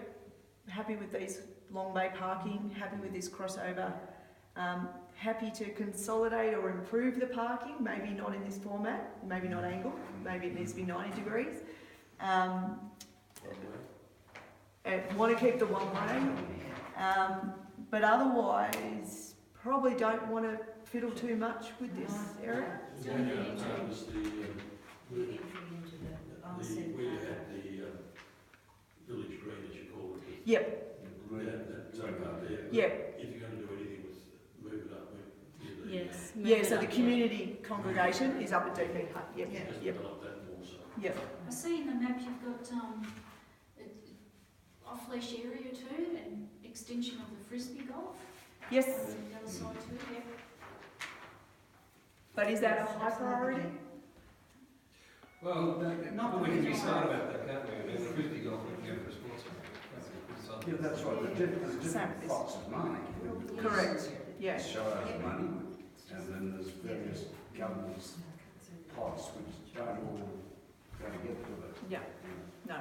S2: happy with these long bay parking, happy with this crossover, happy to consolidate or improve the parking, maybe not in this format, maybe not angled, maybe it needs to be 90 degrees. And want to keep the one way, but otherwise probably don't want to fiddle too much with this area.
S8: Yeah, that was the, where you had the village green, as you call it.
S2: Yep.
S8: That zone up there.
S2: Yep.
S8: If you're going to do anything with, move it up.
S1: Yes.
S2: Yeah, so the community congregation is up at DP Hut. Yep.
S8: Just
S2: Yep.
S8: develop that more so.
S2: Yep.
S5: I see in the map you've got off-leash area too, and extension of the frisbee golf.
S2: Yes.
S5: On the other side too, yeah.
S2: But is that a high priority?
S6: Well, we can be smart about that, can't we? I mean, the 50 golf we can go for a sports event.
S3: Yeah, that's right. There's different pots of money.
S2: Correct. Yeah.
S3: Show us money, and then there's various governments pots which don't all go to get to it.
S2: Yeah. No.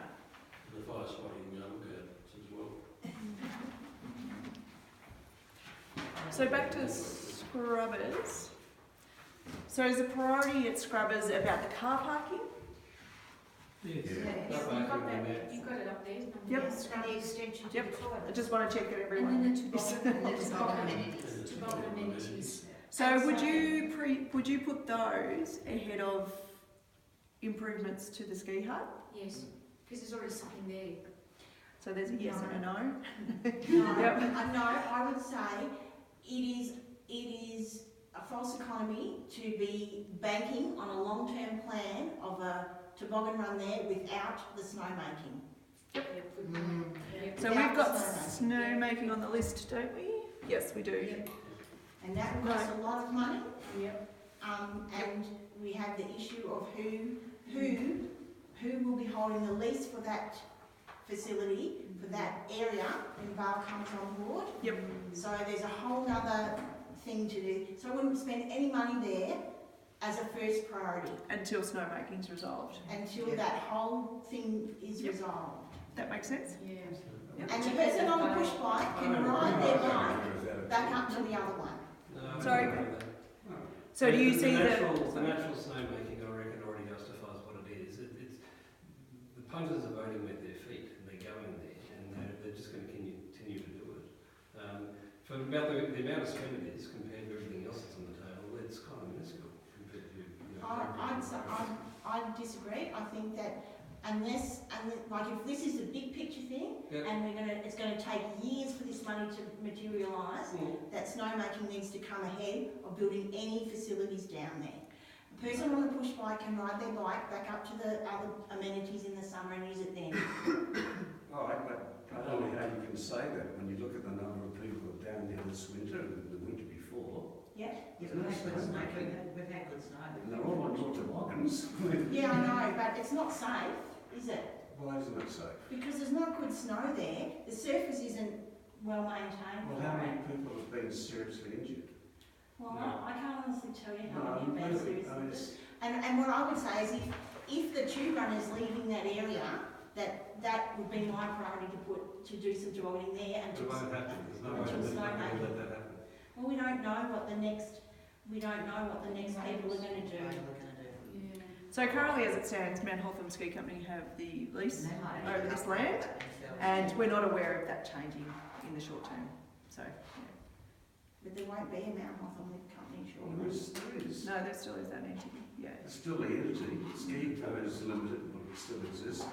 S8: The fire spotting, look at as well.
S2: So back to Scrubbers. So is the priority at Scrubbers about the car parking?
S6: Yes.
S5: Yeah, you've got that, you've got it up there.
S2: Yep.
S5: And the extension to
S2: Yep.
S5: the toilet.
S2: I just want to check that
S5: And
S2: everyone.
S5: then the toboggan amenities.
S2: So would you put those ahead of improvements to the ski hut?
S5: Yes, because there's already something there.
S2: So there's a yes and a no.
S7: No,
S2: Yep.
S7: no, I would say it is a false economy to be banking on a long-term plan of a toboggan run there without the snowmaking.
S2: So we've got snow making on the list, don't we? Yes, we do.
S7: Yep. And that will cost a lot of money.
S2: Yep.
S7: And we have the issue of who will be holding the lease for that facility, for that area when Val comes on board.
S2: Yep.
S7: So there's a whole other thing to do. So I wouldn't spend any money there as a first priority
S2: Until snow making's resolved.
S7: until that whole thing is
S2: Yep.
S7: resolved.
S2: That makes sense?
S5: Yeah.
S2: Yep.
S7: And the person on the push bike can ride their bike back up to the other one.
S6: No,
S2: Sorry.
S6: I don't agree with that.
S2: So do you see
S6: the
S2: that?
S6: natural snowmaking, I reckon, already justifies what it is. It's the punters are voting with their feet, and they're going there, and they're just going to continue to do it. For about the amount of spend it is compared to everything else that's on the table, it's kind of minuscule compared to.
S7: I disagree. I think that unless like if this is a big picture thing,
S6: Yeah.
S7: and it's going to take years for this money to materialise, that snowmaking needs to come ahead of building any facilities down there. A person on a push bike can ride their bike back up to the other amenities in the summer and use it then.
S3: Oh, I don't know how you can say that when you look at the number of people who are down there this winter and the winter before.
S7: Yeah.
S13: We've had good snow. We've had good snow.
S3: And they're all on your toboggans.
S7: Yeah, I know, but it's not safe, is it?
S3: Why isn't it safe?
S7: Because there's not good snow there. The surface isn't well maintained.
S3: Well, how many people have been seriously injured?
S7: Well, I can't honestly tell you
S3: No,
S7: how many have been seriously
S3: I mean,
S7: injured. And what I would say is if the tube run is leaving that area, that would be my priority to do some tobogganing there and
S6: It won't happen. There's no way
S7: until
S6: that
S7: snow
S6: we can
S7: making.
S6: let that happen.
S7: Well, we don't know what the next people are going to do.
S5: Yeah.
S2: So currently, as it stands, Mount Hotham Ski Company have the lease over this land, and we're not aware of that changing in the short term. So,
S7: But there won't be a Mount Hotham company,
S3: Well,
S7: surely.
S3: there is.
S2: no, there still is that entity. Yeah.
S3: It's still the entity. Ski Co is limited, but it still exists.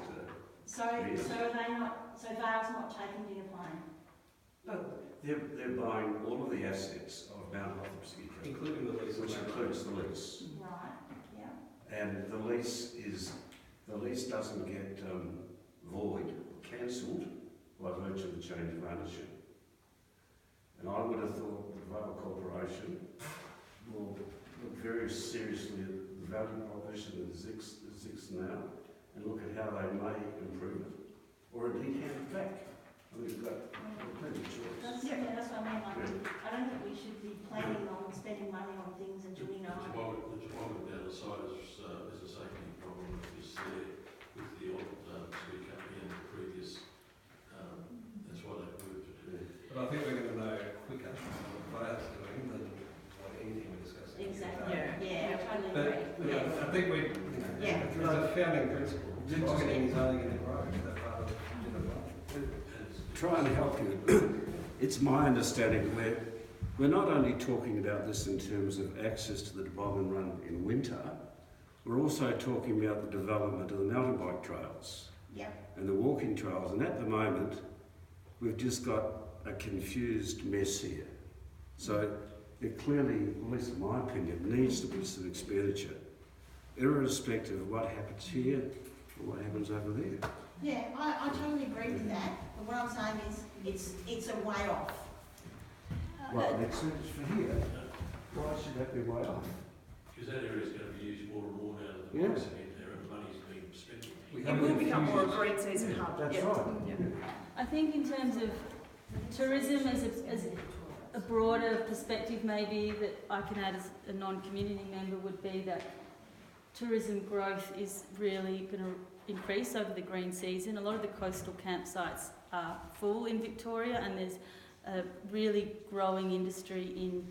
S7: So are they not? So Vale's not taking Dinner Plain.
S3: They're buying all of the assets of Mount Hotham Ski Co,
S6: Including the lease.
S3: which includes the lease.
S7: Right. Yeah.
S3: And the lease doesn't get void or cancelled by virtue of the change of ownership. And I would have thought the Vale Corporation will look very seriously at the value proposition of the Zix now and look at how they may improve it, or indeed hand it back. I mean, we've got plenty of choice.
S7: That's what I mean. I don't think we should be planning on spending money on things until we know.
S8: The toboggan down the side is a safety problem is there with the old ski company and the previous, that's why they've moved it.
S6: But I think we're going to know quicker what Vale's doing than what anything we're discussing.
S7: Exactly.
S6: today.
S7: Yeah, I totally
S6: But
S7: agree.
S6: I think we, as a founding principle, tobogganing is only going to grow that part of the
S3: Try and help you. It's my understanding we're not only talking about this in terms of access to the toboggan run in winter, we're also talking about the development of the mountain bike trails and the walking trails. And at the moment, we've just got a confused mess here. So there clearly, at least in my opinion, needs to be some expenditure, irrespective of what happens here or what happens over there.
S7: Yeah, I totally agree with that. But what I'm saying is it's a way off.
S3: Well, it says for here, why should that be way off?
S8: Because that area is going to be used more and more now that the
S3: Yeah.
S8: bikes are in there and the money's being spent.
S2: It will become more a green season hub.
S3: That's
S2: yeah.
S3: right.
S2: Yeah.
S1: I think in terms of tourism as a broader perspective maybe that I can add as a non-community member would be that tourism growth is really going to increase over the green season. A lot of the coastal campsites are full in Victoria and there's a really growing industry in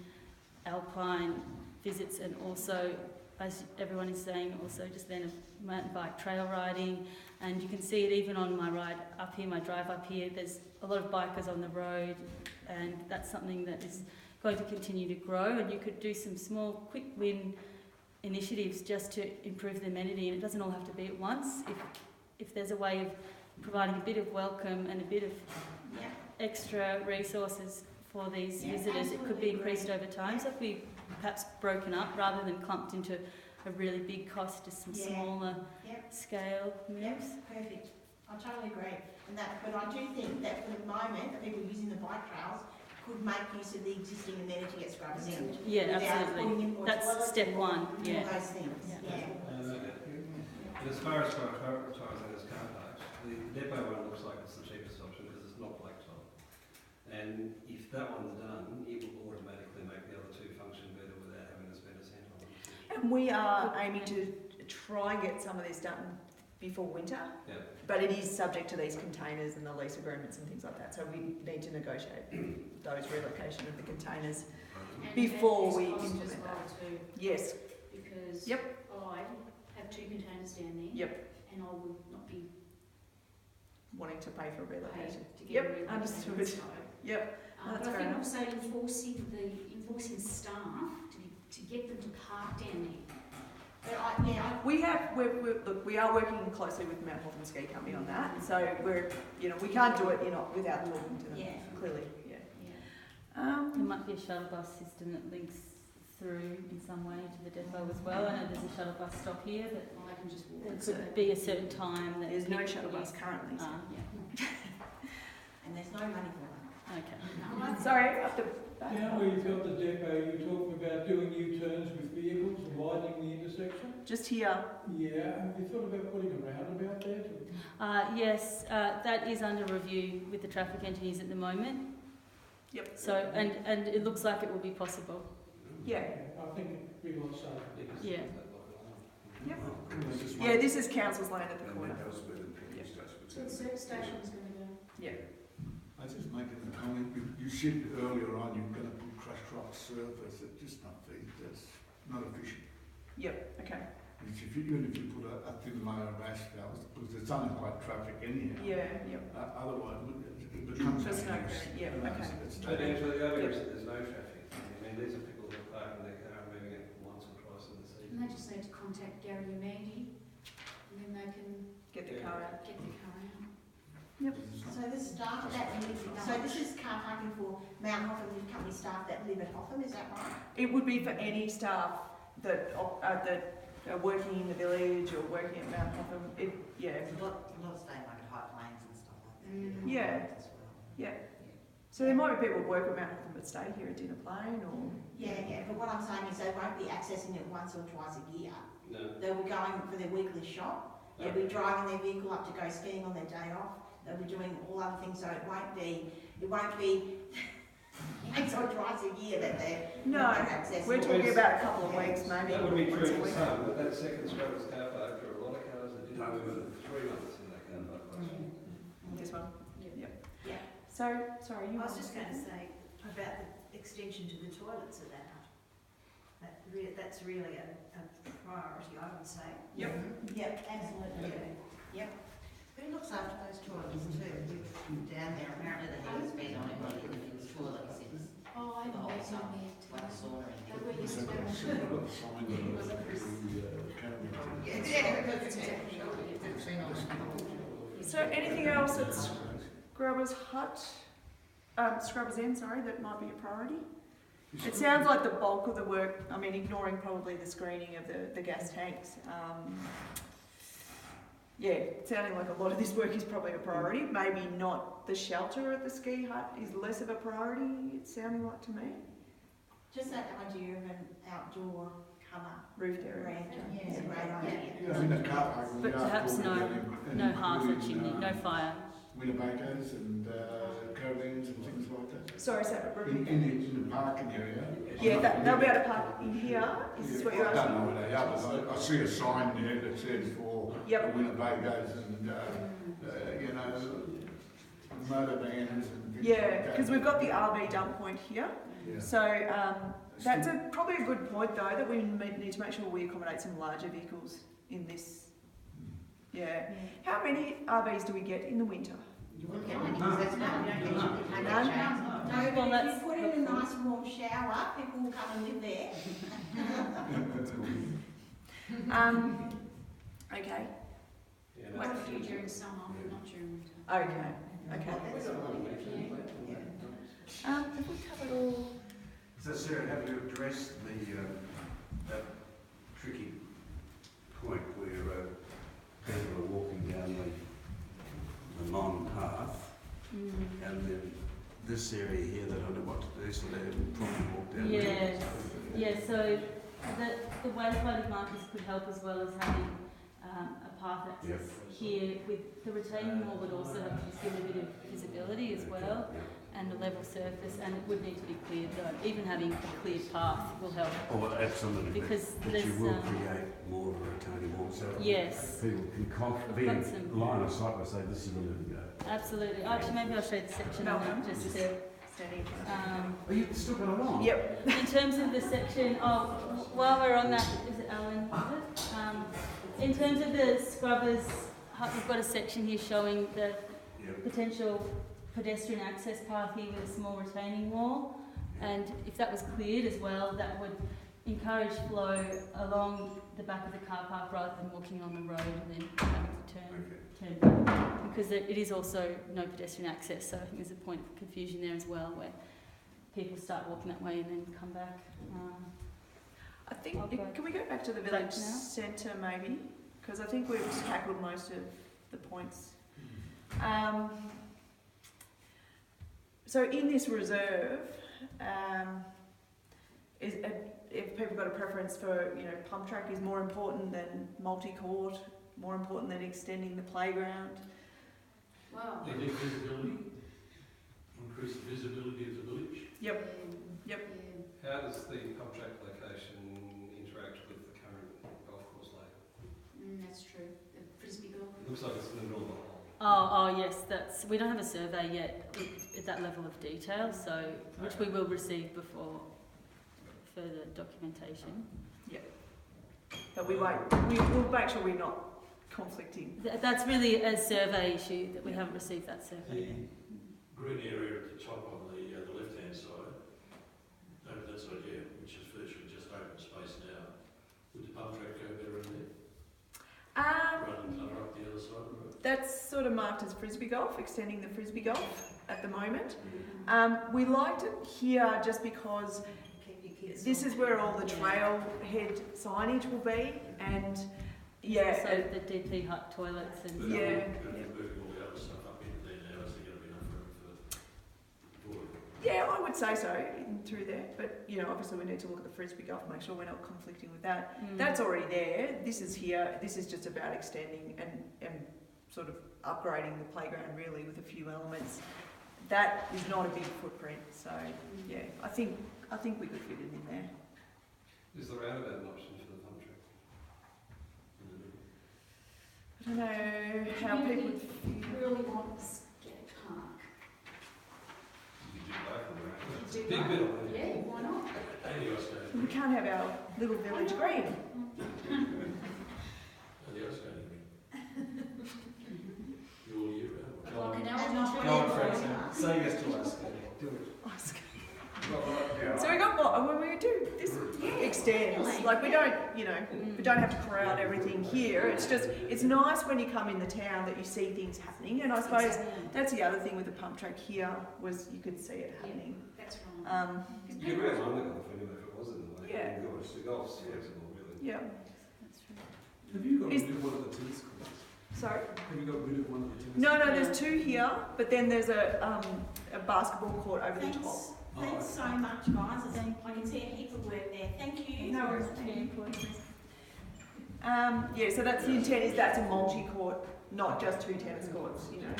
S1: alpine visits and also, as everyone is saying, also just then of mountain bike trail riding. And you can see it even on my ride up here, my drive up here, there's a lot of bikers on the road and that's something that is going to continue to grow, and you could do some small quick win initiatives just to improve the amenity, and it doesn't all have to be at once. If there's a way of providing a bit of welcome and a bit of extra resources for these visitors, it could be increased over time. So if we perhaps broken up rather than clumped into a really big cost to some smaller scale moves.
S7: Yep, perfect. I totally agree. But I do think that for the moment, the people using the bike trails could make use of the existing amenity at Scrubbers End.
S1: Yeah, absolutely. That's step one. Yeah.
S7: All those things.
S6: But as far as prioritising those car parks, the depot one looks like it's the cheapest option because it's not blacktop. And if that one's done, it will automatically make the other two function better without having to spend a cent on it.
S2: And we are aiming to try and get some of this done before winter.
S6: Yeah.
S2: But it is subject to these containers and the lease agreements and things like that. So we need to negotiate those relocation of the containers before we implement that. Yes.
S5: Because
S2: Yep.
S5: I have 2 containers down there.
S2: Yep.
S5: And I would not be
S2: Wanting to pay for relocation.
S5: paid to get
S2: Yep,
S5: a relocation.
S2: understood.
S5: So,
S2: Yep.
S5: but
S2: That's
S5: I
S2: fair
S5: think
S2: enough.
S5: also enforcing staff to get them to park down there.
S2: We are working closely with Mount Hotham Ski Company on that. So we can't do it without talking to them.
S7: Yeah.
S2: Clearly, yeah.
S1: There might be a shuttle bus system that links through in some way to the depot as well. I know there's a shuttle bus stop here, but
S5: Well, they can just walk.
S1: there could be a certain time that
S2: There's no
S1: people
S2: shuttle bus
S1: use.
S2: currently. So.
S1: Yeah.
S7: And there's no money for that.
S1: Okay.
S2: Sorry, up the back.
S14: Now we've got the depot, you're talking about doing U-turns with vehicles and widening the intersection?
S2: Just here.
S14: Yeah, have you thought about putting a roundabout there?
S1: Yes, that is under review with the traffic engineers at the moment.
S2: Yep.
S1: So, and it looks like it will be possible.
S2: Yeah.
S14: I think it'd be a lot safer.
S1: Yeah.
S2: Yep.
S3: Well, this is
S2: Yeah, this is council's lane at the
S3: and
S2: corner.
S3: that was where the petrol station was.
S5: So the service station's going to go.
S2: Yeah.
S9: I just making the comment, you said earlier on you're going to put crushed rock surface, it's just not feasible, that's not efficient.
S2: Yep. Okay.
S9: Even if you put a thin layer of asphalt, because it's only quite traffic anyhow.
S2: Yeah. Yep.
S9: Otherwise, it becomes
S2: Just no
S9: dangerous.
S2: good. Yeah, okay.
S6: But actually, the other is that there's no traffic. I mean, these are people who are parking their car and moving it once or twice in the season.
S5: And they just need to contact Gary and Mandy, and then they can
S2: Get the car out.
S5: get their car out.
S7: So this staff that live, so this is car parking for Mount Hotham Lift Company staff that live at Hotham, is that right?
S2: It would be for any staff that are working in the village or working at Mount Hotham. Yeah.
S13: A lot staying like at High Plains and stuff like that.
S5: Mm.
S2: Yeah.
S13: As well.
S2: Yeah. So there might be people who work at Mount Hotham but stay here at Dinner Plain or...
S7: Yeah, but what I'm saying is they won't be accessing it once or twice a year.
S6: No.
S7: They'll be going for their weekly shop, they'll be driving their vehicle up to go skiing on their day off, they'll be doing all other things, so it won't be once or twice a year that they're
S2: No,
S7: not accessing.
S2: we're talking about a couple of weeks maybe.
S6: That would be
S2: once a
S6: true for
S2: week.
S6: some, but that second scrubber's car park for a lot of cars that didn't move in 3 months in that car park last year.
S2: This one?
S5: Yeah.
S7: Yeah.
S2: So, sorry, you...
S15: I was just going to say about the extension to the toilets of that hut. That's really a priority, I would say.
S2: Yep.
S7: Yep, absolutely. Yep.
S13: Who looks after those toilets too? Down there, apparently the heating's been on in the toilet since
S5: Oh, I
S13: the
S5: haven't
S13: whole
S5: been
S13: summer,
S5: down there.
S13: like a sauna in
S5: They
S13: there.
S5: were used to go.
S2: So anything else at Scrubber's Hut, Scrubber's End, sorry, that might be a priority? It sounds like the bulk of the work, I mean, ignoring probably the screening of the gas tanks. Yeah, sounding like a lot of this work is probably a priority. Maybe not the shelter at the ski hut is less of a priority, it's sounding like to me.
S7: Just that idea of an outdoor cover.
S2: Roofed area.
S7: Yeah, it's a great idea.
S9: Yeah, in the car park.
S1: But perhaps no hearth or chimney, no fire.
S9: Winnebagos and caravans and things like that.
S2: Sorry, so
S9: In the parking area.
S2: yeah, they'll be able to park in here. Is this what you're
S9: I
S2: asking?
S9: don't know where they are, but I see a sign there that says for
S2: Yep.
S9: Winnebagos and, you know, motor vans and things
S2: Yeah,
S9: like that.
S2: because we've got the RV dump point here.
S9: Yeah.
S2: So that's probably a good point though, that we need to make sure we accommodate some larger vehicles in this. Yeah. How many RVs do we get in the winter?
S13: You wouldn't get many, because that's not, you don't get your
S2: None?
S7: No,
S1: Well,
S7: but
S1: that's
S7: if you put in a nice warm shower, people will come and live there.
S2: Okay.
S6: Yeah,
S5: What if you during summer, not during winter?
S2: Okay. Okay. Have we covered all?
S3: So Sarah, have you addressed that tricky point where people are walking down the non-path and then this area here they don't know what to do, so they probably walk down there.
S1: Yeah, so the wayfinding markers could help as well as having a path access here with the retaining wall would also have to give a bit of visibility as well. And a level surface, and it would need to be cleared though. Even having a cleared path will help.
S3: Oh, absolutely.
S1: Because
S3: but
S1: there's,
S3: you will create more of a retaining wall, so
S1: yes.
S3: people can be in line of sight and say this is where we go.
S1: Absolutely. Actually, maybe I'll show you the section on that just to.
S3: Oh, you've still got it on?
S2: Yep.
S1: In terms of the section, while we're on that, is it Alan? Is it? In terms of the scrubbers, we've got a section here showing the potential pedestrian access path here with a small retaining wall, and if that was cleared as well, that would encourage flow along the back of the car park rather than walking on the road and then having to turn back, because it is also no pedestrian access, so I think there's a point of confusion there as well where people start walking that way and then come back.
S2: I think,
S1: Okay.
S2: can we go back to the
S1: Back
S2: village
S1: now?
S2: centre maybe? Because I think we've tackled most of the points. So in this reserve, if people got a preference for, you know, pump track is more important than multi-court, more important than extending the playground.
S5: Wow.
S8: They need visibility, increase the visibility of the village.
S2: Yep.
S5: Yeah.
S6: How does the pump track location interact with the current golf course layout?
S5: That's true. The frisbee golf.
S6: It looks like it's in the middle of the hole.
S1: Oh yes, we don't have a survey yet at that level of detail, so, which we will receive before further documentation.
S2: But we'll make sure we're not conflicting.
S1: That's really a survey issue, that we haven't received that survey.
S8: The green area at the top on the left-hand side, over that side, yeah, which is virtually just open space now. Would the pump track go better in there? Rather than colour up the other side of the road?
S2: That's sort of marked as frisbee golf, extending the frisbee golf at the moment. We liked it here just because this is where all the trailhead signage will be, and
S1: So the DP hut toilets and
S8: But
S2: Yeah.
S8: moving all the other stuff up into there now, is there going to be enough room for water?
S2: yeah, I would say so through there. But you know, obviously we need to look at the frisbee golf, make sure we're not conflicting with that. That's already there. This is here. This is just about extending and sort of upgrading the playground really with a few elements. That is not a big footprint, so yeah, I think we could fit it in there.
S6: Is the roundabout an option for the pump track?
S2: I don't know how people would feel.
S5: really want to get a park.
S6: You could do both of them. It's a
S5: Do
S6: big
S5: both.
S6: bit of it.
S5: Yeah, why not?
S8: And the ice skating.
S2: We can't have our little village green.
S8: And the ice skating rink. All year round.
S5: Like an
S10: Go
S5: Elgin
S10: on,
S5: tree.
S10: Fred, say yes to us. Do it.
S2: So we got what when we do this extends. Like we don't, you know, we don't have to crowd everything here. It's just it's nice when you come in the town that you see things happening. And I suppose that's the other thing with the pump track here was you could see it happening.
S5: That's right.
S6: You could really run the golf anyway if it was in the way.
S2: Yeah.
S6: The golf's flexible, really.
S2: Yeah.
S1: That's true.
S14: Have you got
S2: Is-
S14: rid of one of the tennis courts?
S2: Sorry.
S14: Have you got rid of one of the tennis
S2: No,
S14: courts?
S2: no. There's two here, but then there's a basketball court over the top.
S7: Thanks, thanks so much, guys. I can see a heap of work there. Thank you.
S2: No worries. Yeah, so that's the intent is that's a multi-court, not just two tennis courts, you know.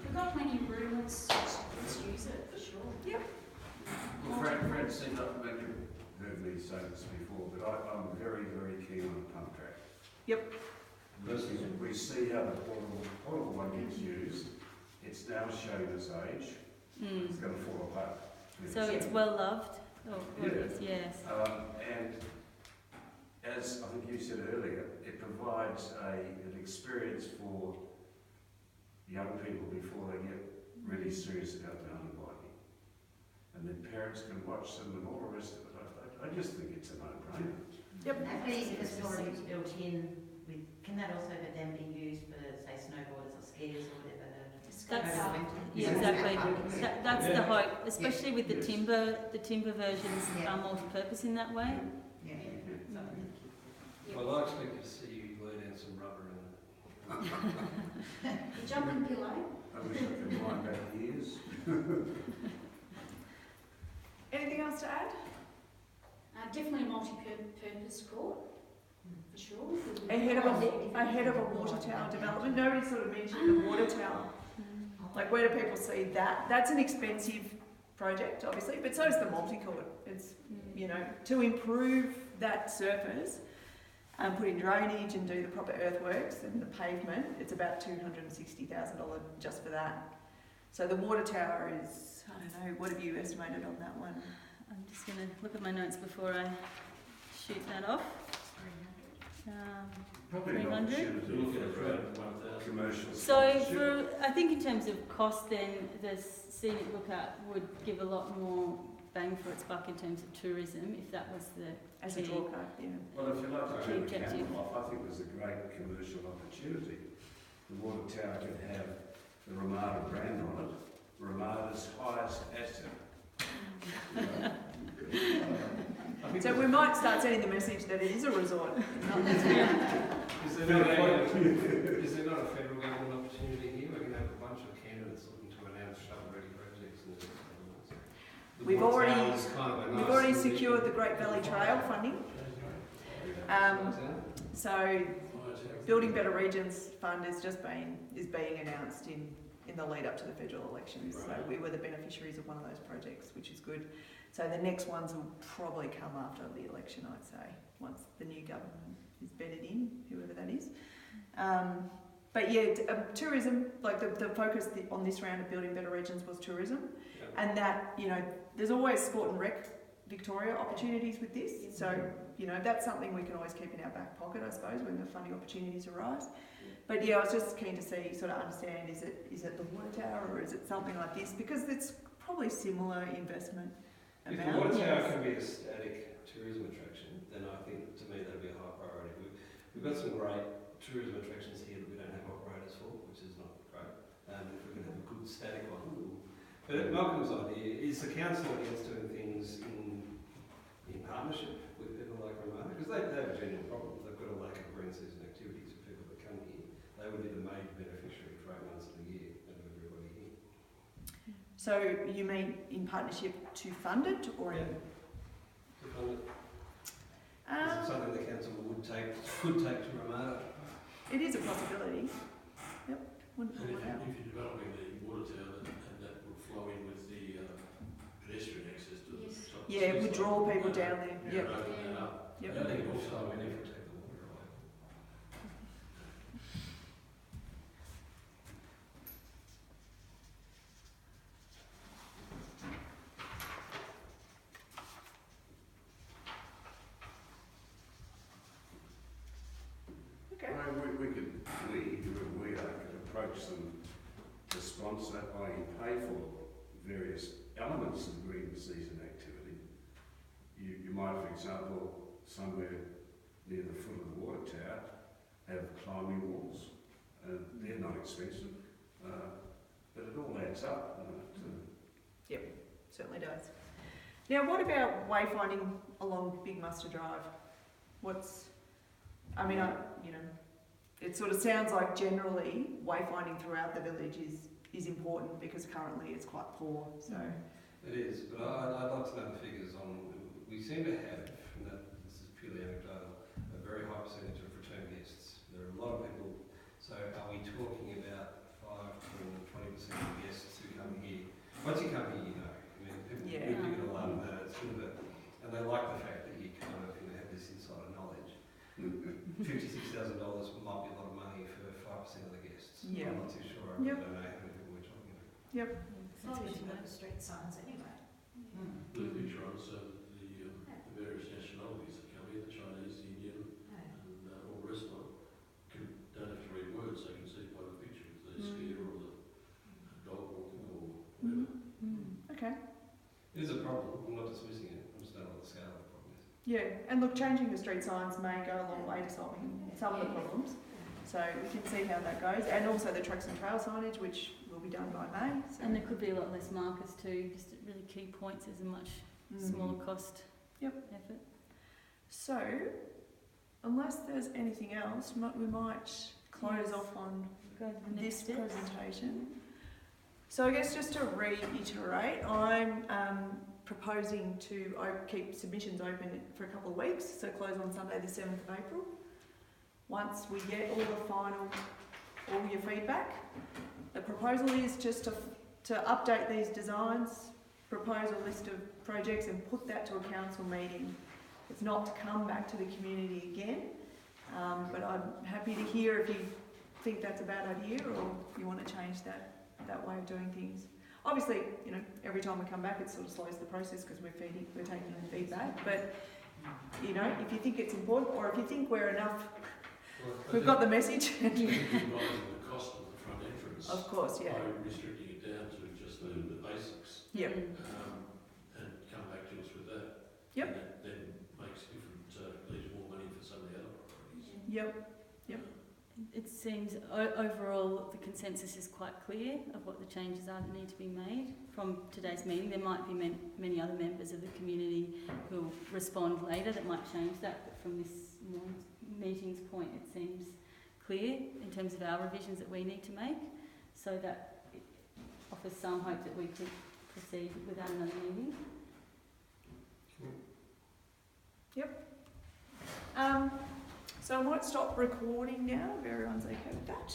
S5: We've got plenty of room, let's use it for sure.
S2: Yep.
S3: Well, Fred said not maybe heard me say this before, but I'm very, very keen on a pump track.
S2: Yep.
S3: Because we see how the portable one gets used. It's now showing its age. It's going to fall apart.
S1: So it's well loved. Oh, yes.
S3: And as I think you said earlier, it provides an experience for young people before they get really serious about mountain biking. And then parents can watch them and all the rest of it. I just think it's a no-brainer.
S2: Yep.
S13: That if it's already built in with, can that also then be used for, say, snowboarders or skiers or whatever?
S1: Yeah, exactly. That's the hope, especially with the timber. The timber versions are multi-purpose in that way.
S13: Yeah.
S6: Well, I expect to see you lay down some rubber in it.
S5: The jumping pillow.
S3: I wish I could wind back years.
S2: Anything else to add?
S5: Definitely a multi-purpose court, for sure.
S2: Ahead of a water tower development, nobody sort of mentioned the water tower. Like, where do people see that? That's an expensive project, obviously, but so is the multi-court. It's, you know, to improve that surface and put in drainage and do the proper earthworks and the pavement, it's about $260,000 just for that. So the water tower is, I don't know, what have you estimated on that one?
S1: I'm just going to look at my notes before I shoot that off.
S3: Probably an
S1: 300.
S3: opportunity to look at around commercial.
S1: So for, I think in terms of cost then, the scenic lookout would give a lot more bang for its buck in terms of tourism, if that was the
S2: As a
S1: key.
S2: draw card, yeah.
S3: Well, if you like to turn the
S1: Objective.
S3: camera off, I think there's a great commercial opportunity. The water tower could have the Ramada brand on it, Ramada's highest asset.
S2: So we might start sending the message that it is a resort.
S6: Is there not a federal government opportunity here? We can have a bunch of candidates looking to announce shovel-ready projects in the next couple of months.
S2: We've already secured the Great Valley Trail funding. So Building Better Regions Fund is being announced in the lead up to the federal elections. So we were the beneficiaries of one of those projects, which is good. So the next ones will probably come after the election, I'd say, once the new government is bedded in, whoever that is. But yeah, tourism, like the focus on this round of Building Better Regions was tourism. And that, there's always sport and rec Victoria opportunities with this. So, that's something we can always keep in our back pocket, I suppose, when the funding opportunities arise. But yeah, I was just keen to understand, is it the water tower or is it something like this? Because it's probably similar investment
S6: amount. If the water tower can be a static tourism attraction, then I think, to me, that'd be a high priority. We've got some great tourism attractions here that we don't have operators for, which is not great. If we can have a good static one. But Malcolm's idea is the council against doing things in partnership with people like Ramada, because they have a genuine problem. They've got a lack of green season activities for people that come here. They would be the major beneficiary for 8 months of the year out of everybody here.
S2: So you mean in partnership to fund it, or
S6: to fund it? Is it something the council could take to Ramada?
S2: It is a possibility. Yep.
S8: And if you're developing the water tower, and that would flow in with the pedestrian access to the top.
S2: Yeah, it would draw people down there.
S8: Yep.
S2: Yep.
S8: I think also
S6: we need to take the water away.
S2: Okay.
S3: We could approach them to sponsor, i.e. pay for various elements of green season activity. You might, for example, somewhere near the foot of the water tower, have climbing walls. They're not expensive, but it all adds up.
S2: Yep, certainly does. Now, what about wayfinding along Big Muster Drive? It sort of sounds like generally wayfinding throughout the village is important because currently it's quite poor. So
S6: it is, but I'd like to know the figures on. We seem to have, and this is purely anecdotal, a very high percentage of return guests. There are a lot of people. So are we talking about 5 to 20% of guests who come here? Once you come here, people pick it all up, and it's sort of and they like the fact that you kind of have this insider knowledge. $56,000 might be a lot of money for 5% of the guests.
S2: Yeah.
S6: I'm not too sure. I don't know how many people we're talking about.
S2: Yep.
S15: It's not mentioned on the street signs anyway.
S8: The picture on the various nationalities that come here, the Chinese, the Indian, and all the rest of them, don't have to read words, they can see by the picture if they're skier or the dog walking or whatever.
S2: Okay.
S6: It is a problem, I'm not dismissing it, I'm just don't know what the scale of the problem is.
S2: Yeah, and look, changing the street signs may go a long way to solving some of the problems. So we can see how that goes, and also the trucks and trail signage, which will be done by May. So.
S1: And there could be a lot less markers too, just at really key points. There's a much smaller cost effort.
S2: So, unless there's anything else, we might close off on this presentation. So I guess just to reiterate, I'm proposing to keep submissions open for a couple of weeks, so close on Sunday the 7th of April. Once we get all your feedback, the proposal is just to update these designs, propose a list of projects and put that to a council meeting. It's not to come back to the community again, but I'm happy to hear if you think that's a bad idea or you want to change that way of doing things. Obviously, every time we come back it sort of slows the process because we're taking in feedback, but if you think it's important or if you think we're enough, we've got the message.
S8: The cost of the front entrance.
S2: Of course, yeah.
S8: By restricting it down to just the basics.
S2: Yep.
S8: And come back to us with that.
S2: Yep.
S8: And that then makes different, leaves more money for some of the other properties.
S2: Yep.
S1: it seems overall the consensus is quite clear of what the changes are that need to be made from today's meeting. There might be many other members of the community who will respond later that might change that, but from this meeting's point it seems clear in terms of our revisions that we need to make, so that it offers some hope that we could proceed without another meeting.
S2: So I might stop recording now if everyone's okay with that.